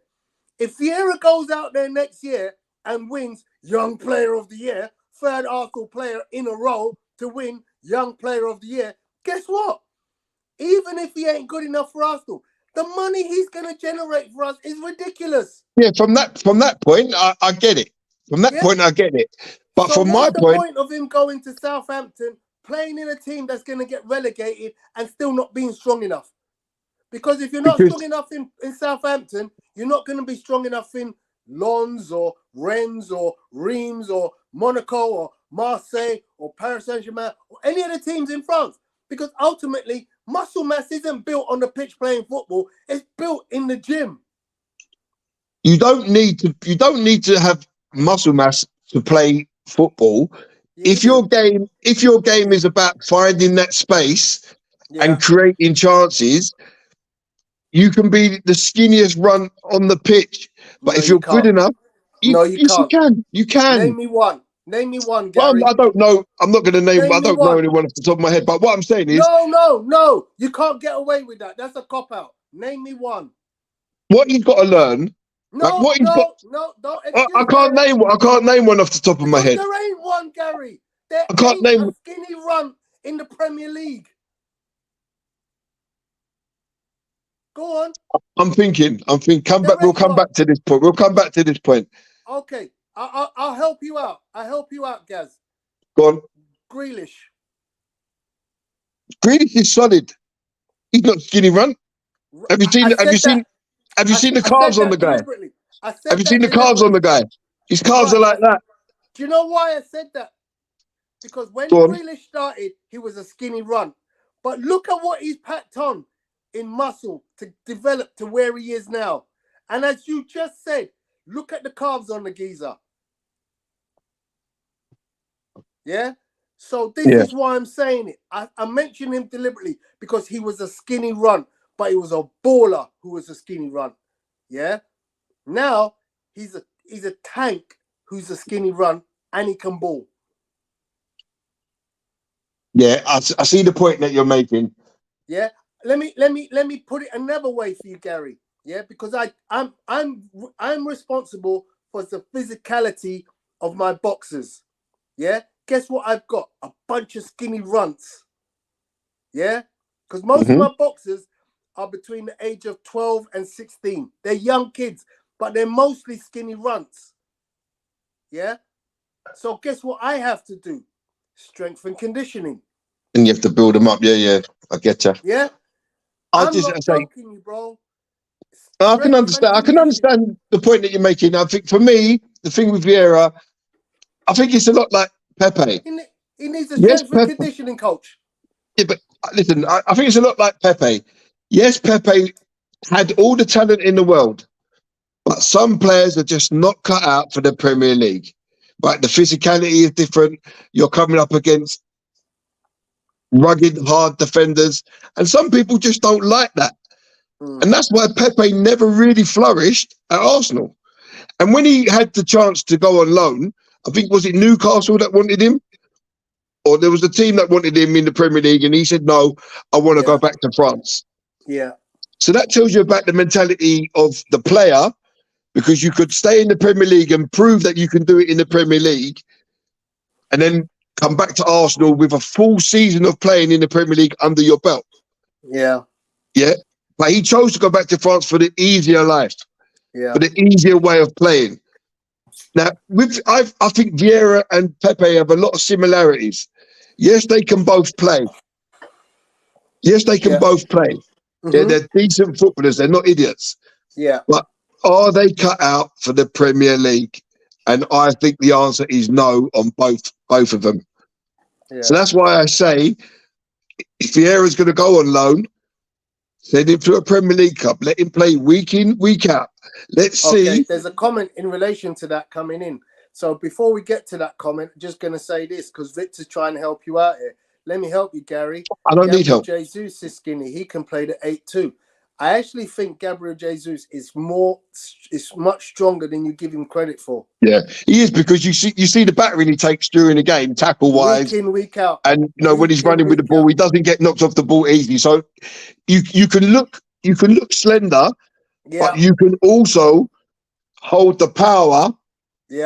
If Vieira goes out there next year and wins Young Player of the Year, third Arsenal player in a row to win Young Player of the Year. Guess what? Even if he ain't good enough for Arsenal, the money he's going to generate for us is ridiculous. Yeah, from that point, I get it. From that point, I get it. But So from my what's the point, point of him going to Southampton, playing in a team that's going to get relegated and still not being strong enough? Because if you're not strong enough in Southampton, you're not going to be strong enough in Lens or Rennes or Reims or Monaco or Marseille or Paris Saint-Germain or any of the teams in France. Because ultimately, muscle mass isn't built on the pitch playing football. It's built in the gym. you don't need to have muscle mass to play football. Yeah, If your game is about finding that space and creating chances, you can be the skinniest run on the pitch. But if you're good enough, you can't. You can. Name me one. Name me one, Well, Gary. I don't know. I'm not going to name. I don't know one. anyone off the top of my head. But what I'm saying is, no. You can't get away with that. That's a cop out. Name me one. what he's got to learn. No, don't. I can't name one. I can't name one off the top of my head. There ain't one, Gary. There I can't ain't name a skinny run in the Premier League. Go on. I'm thinking. Come back. We'll come back to this point. Okay. I'll help you out. Gaz. Go on. Grealish is solid. He's not skinny run. Have you seen the calves on the guy? Have you seen the calves on the guy? His calves are like that. Do you know why I said that? Because when Grealish started, he was a skinny run. But look at what he's packed on in muscle to develop to where he is now. And as you just said, look at the calves on the geezer. Yeah? So this is why I'm saying it. I mentioned him deliberately because he was a skinny run, but he was a baller who was a skinny run. Yeah? Now, he's a tank who's a skinny run and he can ball. Yeah, I see the point that you're making. Yeah? Let me put it another way for you, Gary. Yeah, because I'm responsible for the physicality of my boxers. Yeah, guess what I've got? A bunch of skinny runts. Yeah, because most of my boxers are between the age of 12 and 16. They're young kids, but they're mostly skinny runts. Yeah, so guess what I have to do? Strength and conditioning. And you have to build them up. Yeah, I get you. Yeah, I'm not joking you, bro. I can understand the point that you're making. I think for me, the thing with Vieira, I think it's a lot like Pepe. He needs a strength and conditioning coach. Yeah, but listen, I think it's a lot like Pepe. Yes, Pepe had all the talent in the world, but some players are just not cut out for the Premier League. Right, the physicality is different. You're coming up against rugged, hard defenders, and some people just don't like that. And that's why Pepe never really flourished at Arsenal. And when he had the chance to go on loan, I think, was it Newcastle that wanted him? Or there was a team that wanted him in the Premier League and he said, no, I want to go back to France. Yeah. So that tells you about the mentality of the player, because you could stay in the Premier League and prove that you can do it in the Premier League and then come back to Arsenal with a full season of playing in the Premier League under your belt. Yeah. Yeah. But he chose to go back to France for the easier life, for the easier way of playing. Now, I think Vieira and Pepe have a lot of similarities. Yes, they can both play. Yeah, they're decent footballers. They're not idiots. Yeah. But are they cut out for the Premier League? And I think the answer is no on both of them. Yeah. So that's why I say, if Vieira's going to go on loan, send him to a Premier League Cup. Let him play week in, week out. Let's see. There's a comment in relation to that coming in. So before we get to that comment, I'm just going to say this, because Victor's trying to help you out here. Let me help you, Gary. I don't need help. Jesus is skinny. He can play the 8-2. I actually think Gabriel Jesus is much stronger than you give him credit for. Yeah, he is, because you see the battering he takes during the game, tackle wise, week in, week out, and when he's running with the ball, he doesn't get knocked off the ball easy. So you can look slender, but you can also hold the power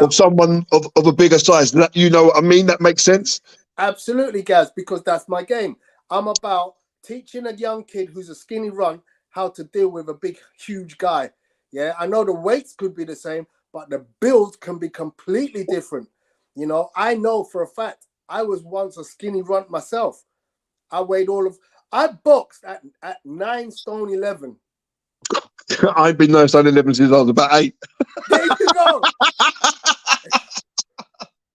of someone of a bigger size. You know what I mean? That makes sense. Absolutely, Gaz, because that's my game. I'm about teaching a young kid who's a skinny runt how to deal with a big, huge guy. Yeah, I know the weights could be the same, but the build can be completely different. You know, I know for a fact I was once a skinny runt myself. I boxed at 9 stone 11. I've been there on 11 since I was about 8. There you go.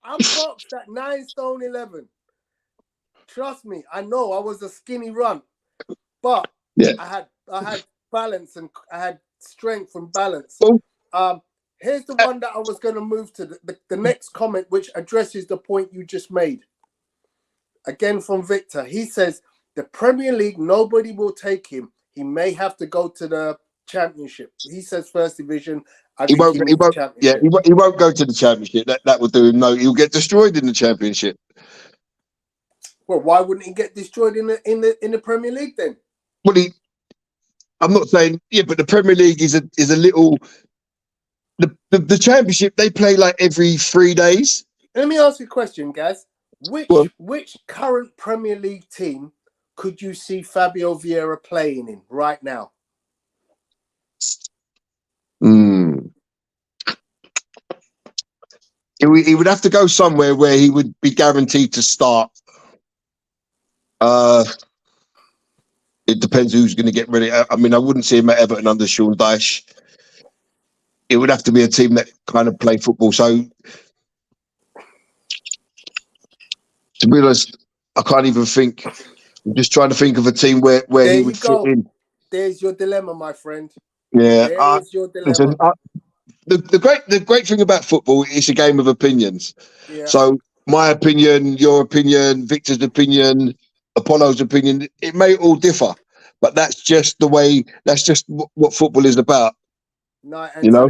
I boxed at 9 stone 11. Trust me, I know I was a skinny runt, but Yeah. I had balance and I had strength and balance. Oh. Here's the one that I was going to move to the next comment, which addresses the point you just made. Again from Victor, he says the Premier League, nobody will take him. He may have to go to the Championship. He says First Division. He won't go to the Championship. That would do him no. He'll get destroyed in the Championship. Well, why wouldn't he get destroyed in the Premier League then? Well, I'm not saying but the Premier League is a little. The Championship, they play like every 3 days. Let me ask you a question, Gaz. Which current Premier League team could you see Fabio Vieira playing in right now? He would have to go somewhere where he would be guaranteed to start. It depends who's going to get ready. I mean, I wouldn't see him at Everton under Sean Dyche. It would have to be a team that kind of play football. So, to be honest, I can't even think. I'm just trying to think of a team where he would fit in. There's your dilemma, my friend. Yeah, there's your dilemma. The great thing about football is a game of opinions. Yeah. So my opinion, your opinion, Victor's opinion, Apollo's opinion, it may all differ, but that's just the way. That's just what football is about. No, Anthony. You know.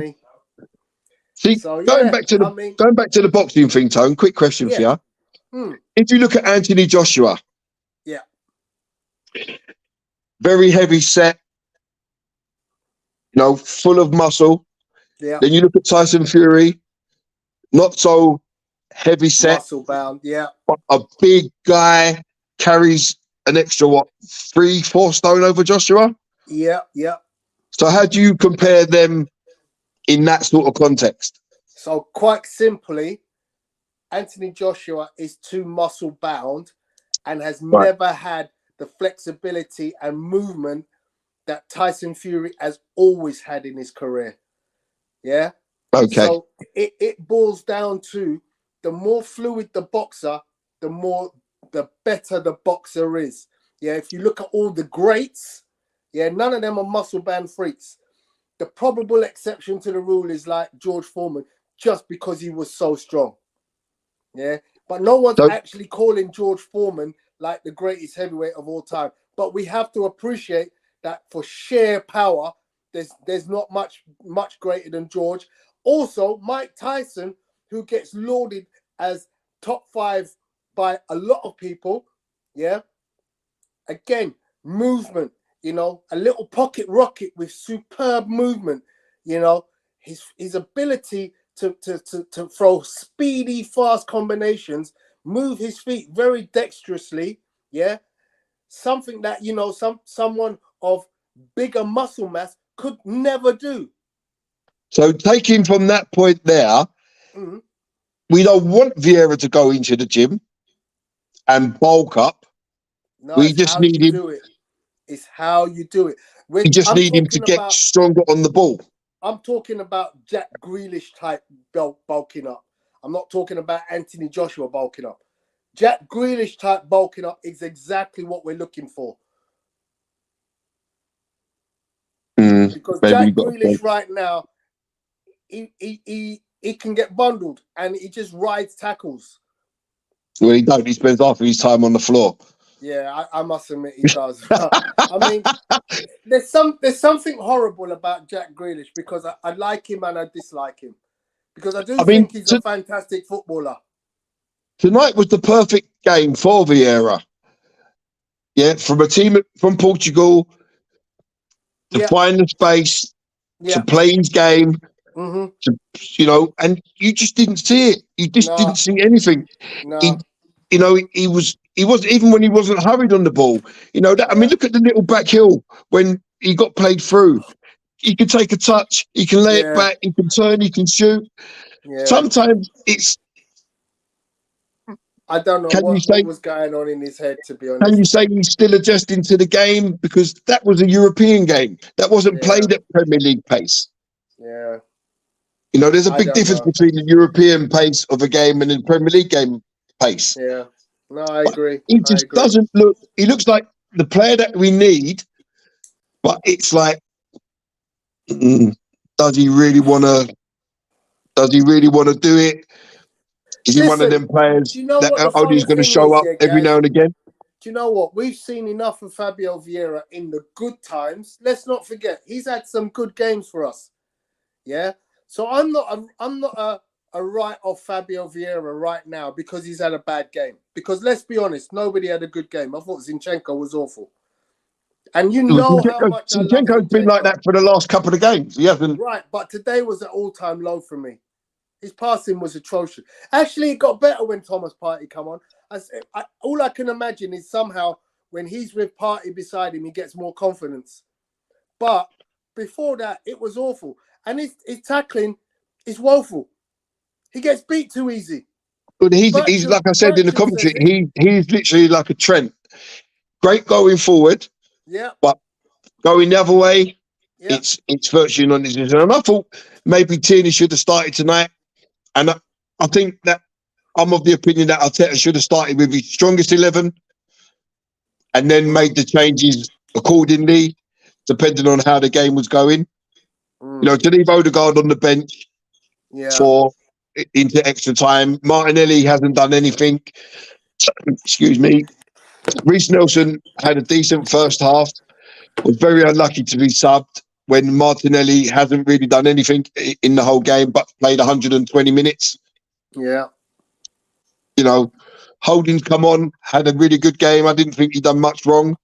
See, going back to the boxing thing, Tone. Quick question for you. If you look at Anthony Joshua, very heavy set, full of muscle. Yeah. Then you look at Tyson Fury, not so heavy set, muscle bound. Yeah. But a big guy, carries an extra 3-4 stone over Joshua. Yeah. So how do you compare them in that sort of context? So quite simply, Anthony Joshua is too muscle bound and has never had the flexibility and movement that Tyson Fury has always had in his career. Yeah. Okay. So it boils down to the more fluid the boxer, the better the boxer is. Yeah. If you look at all the greats, none of them are muscle band freaks. The probable exception to the rule is like George Foreman, just because he was so strong. Yeah. But no one's actually calling George Foreman like the greatest heavyweight of all time. But we have to appreciate that for sheer power, there's not much greater than George. Also, Mike Tyson, who gets lauded as top 5 by a lot of people. Yeah. Again, movement, a little pocket rocket with superb movement, his ability to throw speedy, fast combinations, move his feet very dexterously. Yeah. Something that, someone of bigger muscle mass could never do. So taking from that point there, we don't want Vieira to go into the gym and bulk up. No, we just need him. It's how you do it. We just need him to get stronger on the ball. I'm talking about Jack Grealish type bulking up. I'm not talking about Anthony Joshua bulking up. Jack Grealish type bulking up is exactly what we're looking for. Because Jack Grealish right now, he can get bundled and he just rides tackles. Well, he don't. He spends half of his time on the floor. Yeah, I must admit he does. I mean, there's something horrible about Jack Grealish because I like him and I dislike him. Because I think he's a fantastic footballer. Tonight was the perfect game for Vieira. Yeah, from a team from Portugal to find the space, to play his game, and you just didn't see it. You just didn't see anything. No. you know, he was even when he wasn't hurried on the ball. You know, I mean, look at the little back heel when he got played through. He can take a touch, he can lay it back, he can turn, he can shoot. Yeah. Sometimes it's. I don't know what was going on in his head, to be honest. Can you say he's still adjusting to the game? Because that was a European game. That wasn't played at Premier League pace. Yeah. You know, there's a big difference between the European pace of a game and the Premier League game pace. Yeah. No, I agree. He just doesn't look. He looks like the player that we need, but it's like, does he really want to? Does he really want to do it? Is he one of them players that only is going to show up every now and again? Do you know what? We've seen enough of Fabio Vieira in the good times. Let's not forget, he's had some good games for us. Yeah. So I'm not a write off Fabio Vieira right now because he's had a bad game. Because let's be honest, nobody had a good game. I thought Zinchenko was awful. And you know how much Zinchenko's been like that for the last couple of games. He hasn't. Right, but today was an all-time low for me. His passing was atrocious. Actually, it got better when Thomas Partey come on. All I can imagine is somehow when he's with Partey beside him, he gets more confidence. But before that, it was awful. And his tackling is woeful. He gets beat too easy. But he's like I said in the commentary, he's literally like a Trent. Great going forward. Yeah. But going the other way, it's virtually non-existent. And I thought maybe Tierney should have started tonight. And I think that I'm of the opinion that Arteta should have started with his strongest 11 and then made the changes accordingly, depending on how the game was going. You know, to leave Odegaard on the bench for into extra time. Martinelli hasn't done anything. Excuse me. Reece Nelson had a decent first half. Was very unlucky to be subbed when Martinelli hasn't really done anything in the whole game, but played 120 minutes. Yeah. You know, Holding's come on, had a really good game. I didn't think he'd done much wrong.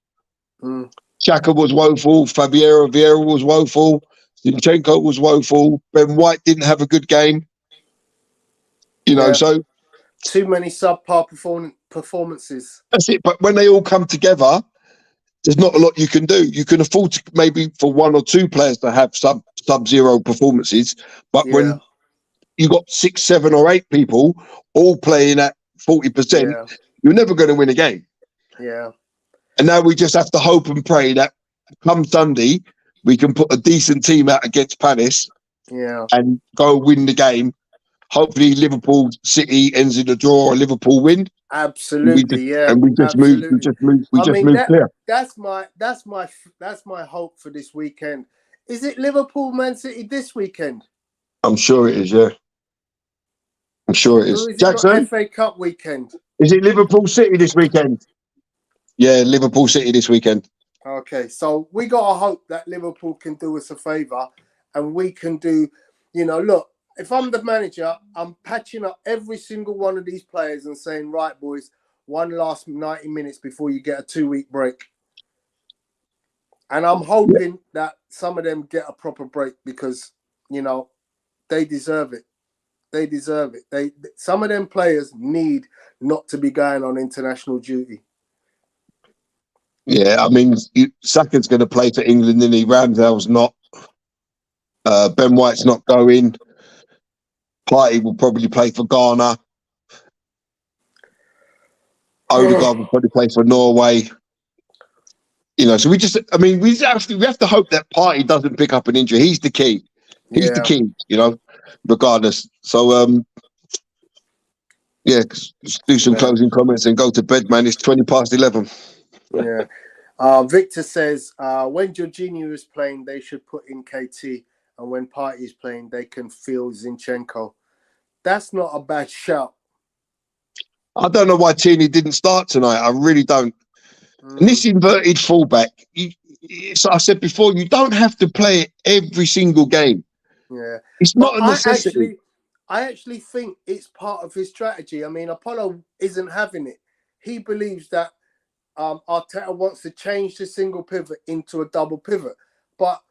Xhaka was woeful. Vieira was woeful. Zinchenko was woeful. Ben White didn't have a good game. You know, so... Too many subpar performances. That's it. But when they all come together, there's not a lot you can do. You can afford to maybe for one or two players to have sub-zero performances. But when you got 6, 7 or 8 people all playing at 40%, you're never going to win a game. Yeah. And now we just have to hope and pray that come Sunday, we can put a decent team out against Palace and go win the game. Hopefully Liverpool City ends in a draw or Liverpool win. Absolutely, and we just move clear. That's my hope for this weekend. Is it Liverpool Man City this weekend? I'm sure it is, I'm sure it is. Or is Jackson? it FA Cup weekend? Is it Liverpool City this weekend? Yeah, Liverpool City this weekend. Okay, so we got to hope that Liverpool can do us a favour and we can do, you know, look, if I'm the manager, I'm patching up every single one of these players and saying, right, boys, one last 90 minutes before you get a 2-week break. And I'm hoping that some of them get a proper break because, you know, they deserve it. They deserve it. Some of them players need not to be going on international duty. Yeah, I mean, Saka's going to play for England, and Ramsdale's not. Ben White's not going. Partey will probably play for Ghana. Odegaard will probably play for Norway. You know, so we have to hope that Partey doesn't pick up an injury. He's the key. He's the key, you know, regardless. So, let's do some closing comments and go to bed, man. It's 11:20. Yeah. Victor says, when Jorginho is playing, they should put in KT. And when Partey is playing, they can feel Zinchenko. That's not a bad shout. I don't know why Tierney didn't start tonight. I really don't. And this inverted fullback, so I said before, you don't have to play it every single game. Yeah. It's not a necessity. I actually think it's part of his strategy. I mean, Apollo isn't having it. He believes that Arteta wants to change the single pivot into a double pivot. But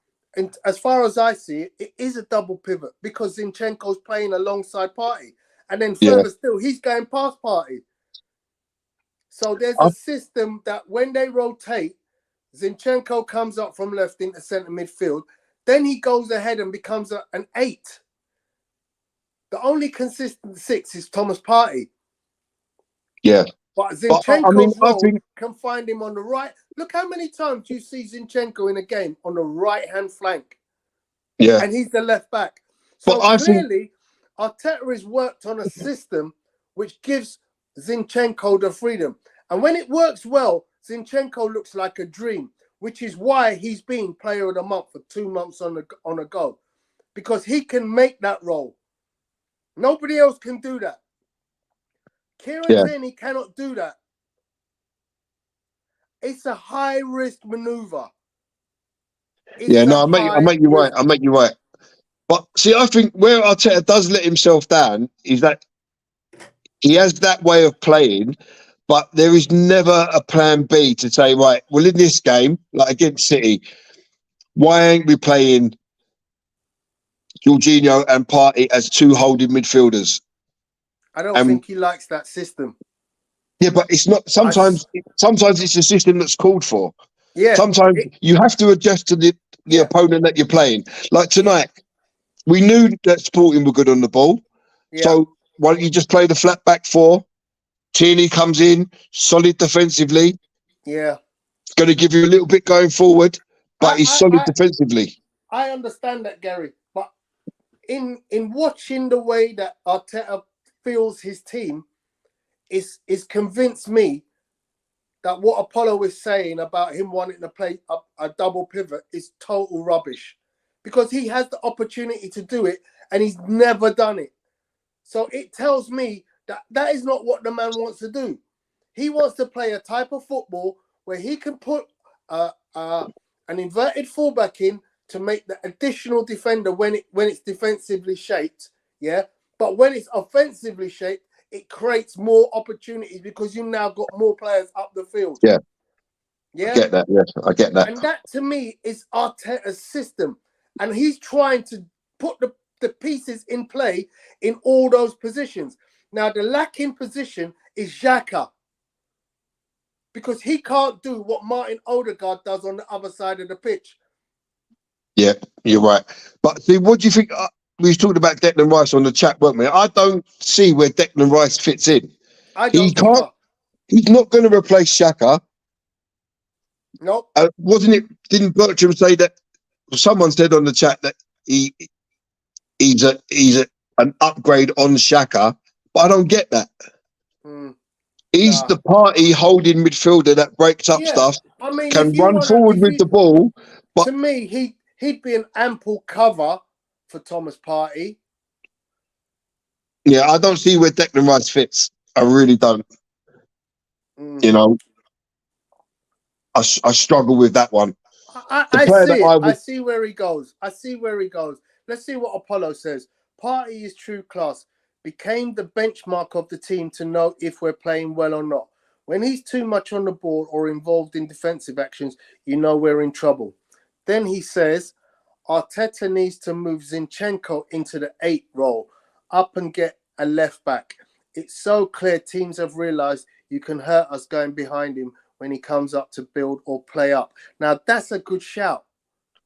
as far as I see it, it is a double pivot because Zinchenko's playing alongside Partey. And then further still, he's going past Partey. So there's a system that when they rotate, Zinchenko comes up from left into centre midfield. Then he goes ahead and becomes an 8. The only consistent 6 is Thomas Partey. Yeah. But I Zinchenko's role think can find him on the right. Look how many times you see Zinchenko in a game on the right-hand flank. Yeah. And he's the left back. But So I think clearly, Arteta has worked on a system which gives Zinchenko the freedom. And when it works well, Zinchenko looks like a dream, which is why he's been player of the month for 2 months on a go. Because he can make that role. Nobody else can do that. Kieran Tierney cannot do that. It's a high-risk maneuver. I make you right. I make you right. But see, I think where Arteta does let himself down is that he has that way of playing, but there is never a plan B to say, right, well, in this game, like against City, why ain't we playing Jorginho and Partey as 2 holding midfielders? I don't think he likes that system. Yeah, but it's not. Sometimes it's a system that's called for. Yeah. Sometimes you have to adjust to the opponent that you're playing. Like tonight, we knew that Sporting were good on the ball. Yeah. So why don't you just play the flat back 4? Tierney comes in, solid defensively. Yeah. Going to give you a little bit going forward, but he's solid defensively. I understand that, Gary. But in watching the way that Arteta feels his team, is convinced me that what Apollo is saying about him wanting to play a double pivot is total rubbish. Because he has the opportunity to do it and he's never done it. So it tells me that is not what the man wants to do. He wants to play a type of football where he can put an inverted fullback in to make the additional defender when it's defensively shaped, yeah. But when it's offensively shaped, it creates more opportunities because you've now got more players up the field. Yeah, yeah. I get that. Yes, I get that. And that to me is Arteta's system, and he's trying to put the pieces in play in all those positions. Now the lacking position is Xhaka, because he can't do what Martin Odegaard does on the other side of the pitch. Yeah, you're right. But see, what do you think? We was talking about Declan Rice on the chat, weren't we? I don't see where Declan Rice fits in. I don't either. He's not going to replace Xhaka. Nope. Didn't Bertram say that? Someone said on the chat that he's an upgrade on Xhaka, but I don't get that. He's the Partey holding midfielder that breaks up stuff, I mean, can run forward with the ball. But to me, he'd be an ample cover for Thomas Partey. Yeah, I don't see where Declan Rice fits. I really don't. You know, I struggle with that one. I see where he goes. Let's see what Apollo says. Partey is true class. Became the benchmark of the team to know if we're playing well or not. When he's too much on the ball or involved in defensive actions, you know we're in trouble. Then he says, Arteta needs to move Zinchenko into the 8 role, up and get a left back. It's so clear teams have realised you can hurt us going behind him when he comes up to build or play up. Now, that's a good shout.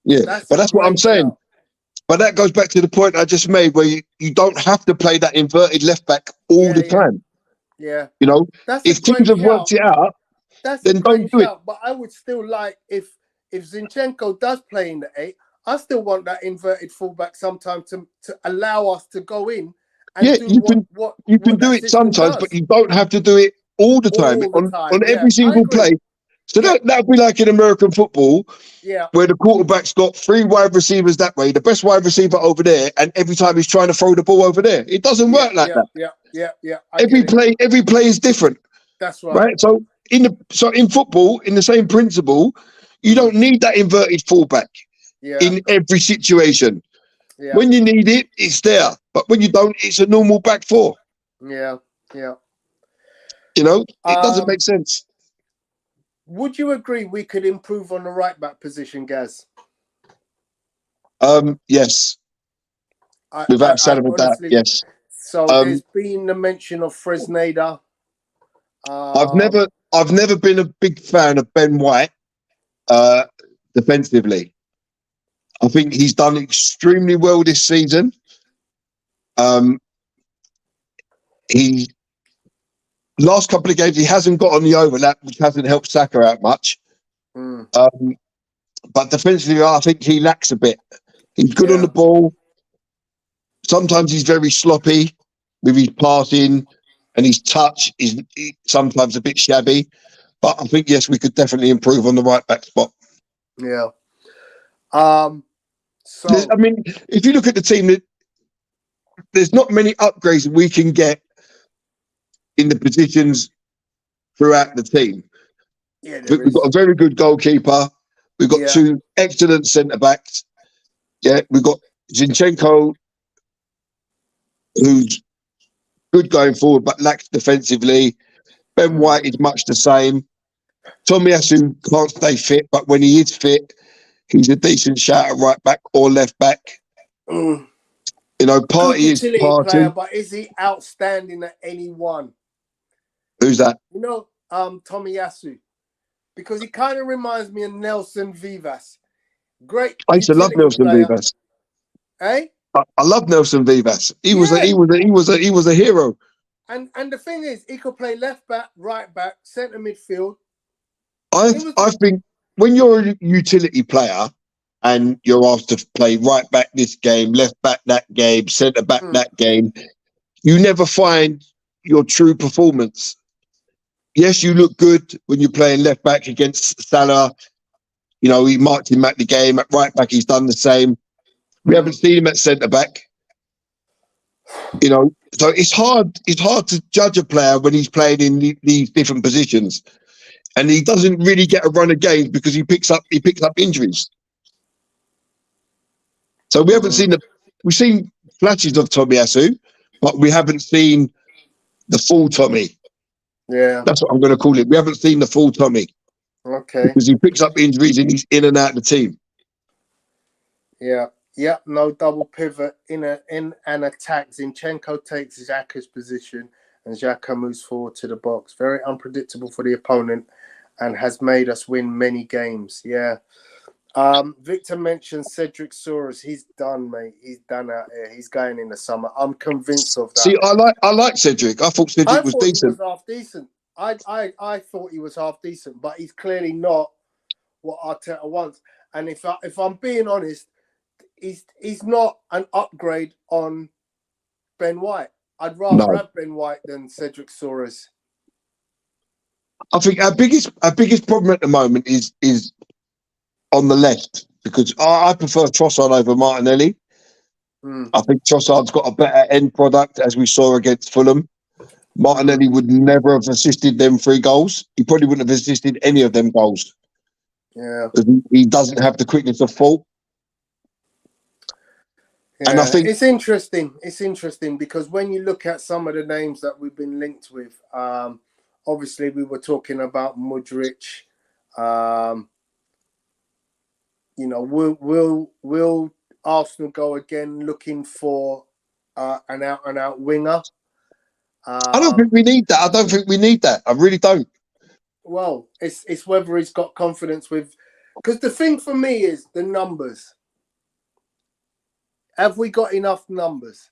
Yeah, but that's what I'm saying. Shout. But that goes back to the point I just made, where you don't have to play that inverted left back all the time. Yeah. You know, if teams have worked it out, then don't do it. But I would still like, if Zinchenko does play in the 8, I still want that inverted fullback sometimes to allow us to go in and do you can do it sometimes, but you don't have to do it all the time on every single play. So that'd be like in American football, where the quarterback's got 3 wide receivers that way, the best wide receiver over there, and every time he's trying to throw the ball over there. It doesn't work like that. Yeah. Every play is different. That's right. So in football, in the same principle, you don't need that inverted fullback in every situation. Yeah. When you need it, it's there. But when you don't, it's a normal back 4. Yeah. You know, it doesn't make sense. Would you agree we could improve on the right back position, Gaz? Yes. Without a shadow of a doubt, yes. So there's been the mention of Fresneda. I've never been a big fan of Ben White defensively. I think he's done extremely well this season. He last couple of games he hasn't got on the overlap, which hasn't helped Saka out much. But defensively, I think he lacks a bit. He's good on the ball. Sometimes he's very sloppy with his passing, and his touch is sometimes a bit shabby. But I think, yes, we could definitely improve on the right back spot. Yeah. I mean, if you look at the team, there's not many upgrades we can get in the positions throughout the team. Yeah, We've got a very good goalkeeper. We've got two excellent centre backs. Yeah, we've got Zinchenko, who's good going forward but lacks defensively. Ben White is much the same. Tomiyasu can't stay fit, but when he is fit, he's a decent shout at right back or left back. You know, Party is Party. Player, but is he outstanding at any one? Who's that? You know, Tomiyasu. Because he kind of reminds me of Nelson Vivas. Great. I used to love Nelson Vivas. Eh? I love Nelson Vivas. He was a hero. And the thing is, he could play left back, right back, centre midfield. I think when you're a utility player and you're asked to play right back this game, left back that game, centre back that game, you never find your true performance. Yes, you look good when you're playing left back against Salah. You know, he marked him at the game. At right back, he's done the same. We haven't seen him at centre back. You know, so it's hard to judge a player when he's playing in these different positions. And he doesn't really get a run of games because he picks up injuries. So we haven't we've seen flashes of Tomiyasu, but we haven't seen the full Tommy. Yeah. That's what I'm going to call it. We haven't seen the full Tommy. Okay. Because he picks up injuries and he's in and out of the team. Yeah. Yeah, no double pivot in an attack. Zinchenko takes Xhaka's position and Xhaka moves forward to the box. Very unpredictable for the opponent and has made us win many games. Yeah. Victor mentioned Cedric Soares. He's done, mate. He's done out here. He's going in the summer. I'm convinced of that. See, I like Cedric. I thought Cedric was decent. He was half decent. I thought he was half decent, but he's clearly not what Arteta wants. And if I'm being honest, he's not an upgrade on Ben White. I'd rather have Ben White than Cedric Soares. I think our biggest problem at the moment is on the left, because I prefer Trossard over Martinelli. I think Trossard's got a better end product, as we saw against Fulham. Martinelli would never have assisted them 3 goals. He probably wouldn't have assisted any of them goals. Yeah, he doesn't have the quickness of thought. Yeah, and I think it's interesting. It's interesting because when you look at some of the names that we've been linked with, obviously we were talking about Mudryk. You know, will Arsenal go again looking for an out-and-out winger? I don't think we need that. I really don't. Well, it's whether he's got confidence with, because the thing for me is the numbers. Have we got enough numbers?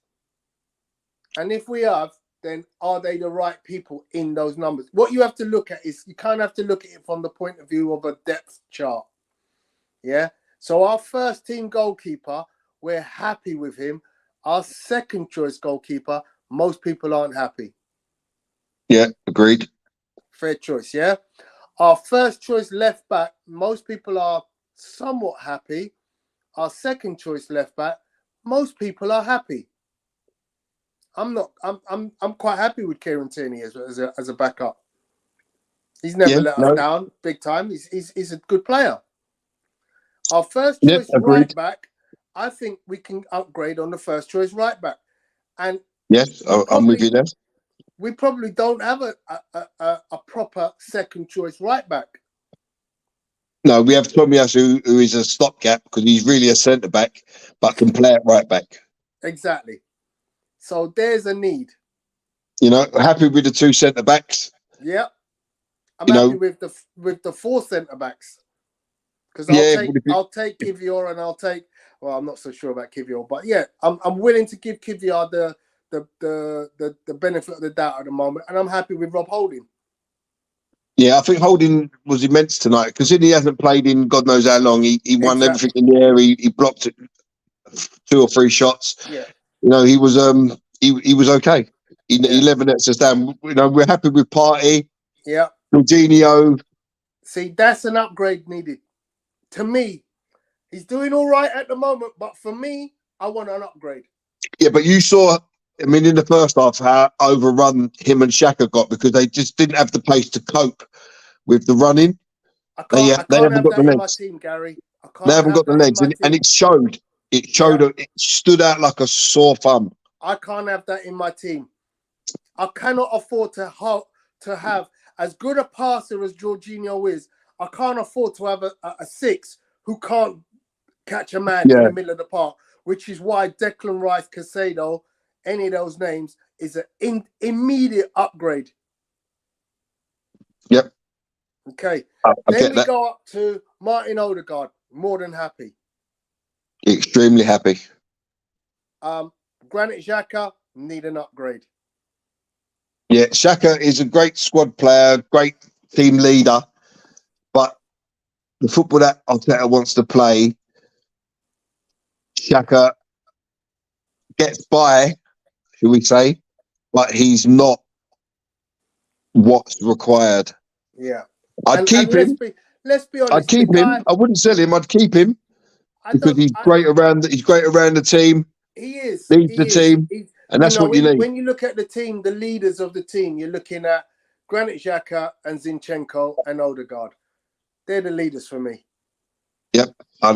And if we have, then are they the right people in those numbers? What you have to look at is you kind of have to look at it from the point of view of a depth chart. Yeah. So our first team goalkeeper, we're happy with him. Our second choice goalkeeper, most people aren't happy. Yeah, agreed. Fair choice, yeah? Our first choice left back, most people are somewhat happy. Our second choice left back, most people are happy. I'm quite happy with Kieran Tierney as a backup. He's never let us down big time. He's a good player. Our first choice right back, I think we can upgrade on the first choice right back. And yes, I'm with you there. We probably don't have a proper second choice right back. No, we have Tomiyasu, who is a stopgap because he's really a centre back, but can play at right back. Exactly. So there's a need. You know, happy with the 2 centre backs. Yeah, I'm You happy know, with the 4 centre backs because yeah, I'll take Kivior and I'll take. Well, I'm not so sure about Kivior, but yeah, I'm willing to give Kivior the benefit of the doubt at the moment, and I'm happy with Rob Holding. yeah. I think Holding was immense tonight because he hasn't played in God knows how long. He won everything in the air. He blocked 2 or 3 shots. Yeah. You know, he was okay. He leveled us down. You know, we're happy with Partey. Yeah. Jorginho. See, that's an upgrade needed. To me, he's doing all right at the moment, but for me, I want an upgrade. Yeah, but you saw, I mean, in the first half, how overrun him and Xhaka got because they just didn't have the pace to cope with the running. They haven't got the In my legs. team, Gary. They haven't got the legs, and it showed. It showed. Yeah. It stood out like a sore thumb. I can't have that in my team. I cannot afford to have as good a passer as Jorginho is. I can't afford to have a 6 who can't catch a man in the middle of the park, which is why Declan Rice, Casado, any of those names is an immediate upgrade. Yep. Okay. I Then we that. go up to Martin Odegaard. More than happy. Extremely happy. Granit Xhaka need an upgrade. Yeah, Xhaka is a great squad player, great team leader, but the football that Arteta wants to play, Xhaka gets by, shall we say, but he's not what's required. Yeah. I'd keep him. Let's be honest. I'd keep him. I wouldn't sell him. I'd keep him because he's great around the team. He is. Leads the team, and that's what you need. When you look at the team, the leaders of the team, you're looking at Granit Xhaka and Zinchenko and Odegaard. They're the leaders for me. Yep, I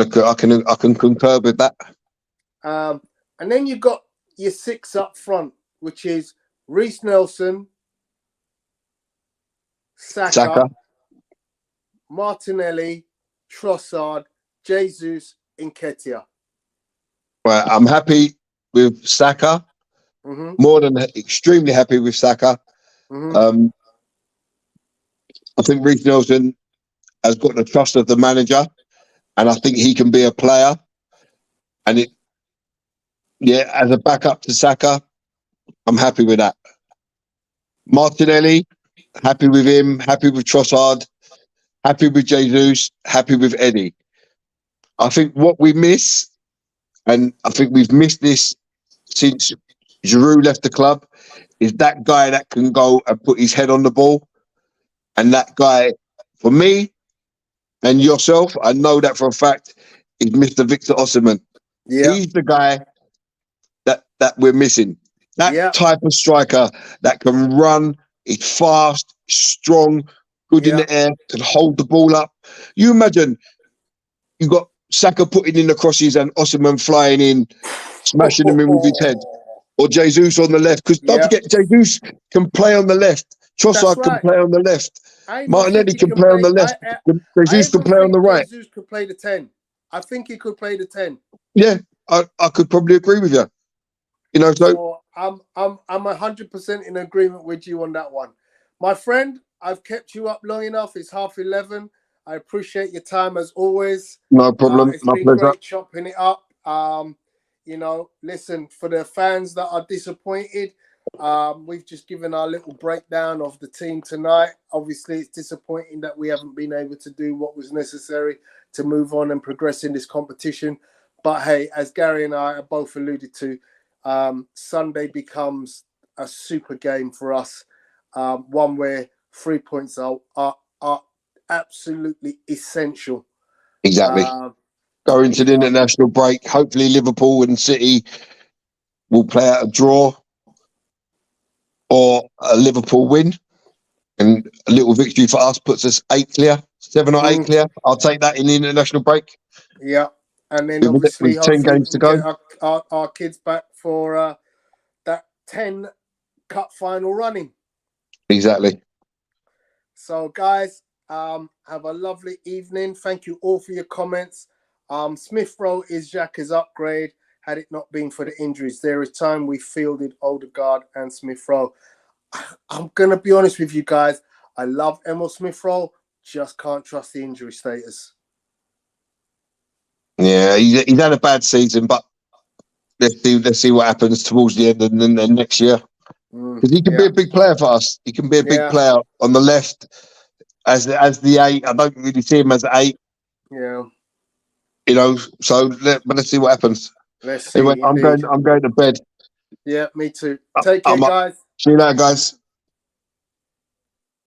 can concur with that. And then you've got your 6 up front, which is Reece Nelson, Saka, Martinelli, Trossard, Jesus, Nketiah. Right, I'm happy with Saka. Mm-hmm. More than extremely happy with Saka. Mm-hmm. I think Reece Nelson has got the trust of the manager, and I think he can be a player. And as a backup to Saka, I'm happy with that. Martinelli, happy with him. Happy with Trossard. Happy with Jesus. Happy with Eddie. I think what we miss, and I think we've missed this since Giroud left the club, is that guy that can go and put his head on the ball. And that guy, for me and yourself, I know that for a fact, is Mr. Victor Osimhen. Yeah. He's the guy that we're missing. That type of striker that can run, is fast, strong, good in the air, can hold the ball up. You imagine you got Saka putting in the crosses and Osimhen flying in, smashing them in with his head. Or Jesus on the left. Because don't forget, Jesus can play on the left. Trossard can play on the left. Martinelli can play on the left. Jesus can play on the right. Jesus could play the 10. I think he could play the 10. Yeah, I could probably agree with you. You know, so I'm 100% in agreement with you on that one. My friend, I've kept you up long enough. It's 11:30. I appreciate your time as always. No problem. It's been great chopping it up. You know, listen, for the fans that are disappointed, we've just given our little breakdown of the team tonight. Obviously, it's disappointing that we haven't been able to do what was necessary to move on and progress in this competition. But hey, as Gary and I have both alluded to, Sunday becomes a super game for us. One where 3 points are absolutely essential. Exactly. Go into the international break. Hopefully Liverpool and City will play out a draw or a Liverpool win. And a little victory for us puts us 7 or 8 clear. I'll take that in the international break. Yeah. And then obviously, with 10 games to go, get our kids back for that 10 cup final running. Exactly. So, guys, have a lovely evening. Thank you all for your comments. Smith Rowe is Xhaka's upgrade. Had it not been for the injuries, there is time we fielded Odegaard and Smith Rowe. I'm going to be honest with you guys. I love Emil Smith-Rowe, just can't trust the injury status. Yeah, he's had a bad season, but let's see what happens towards the end and then next year. Because he can be a big player for us. He can be a big player on the left as the 8. I don't really see him as 8. Yeah. You know, so let's see what happens. Let's see. Anyway, I'm going to bed. Yeah, me too. Take care, guys. See you later, guys.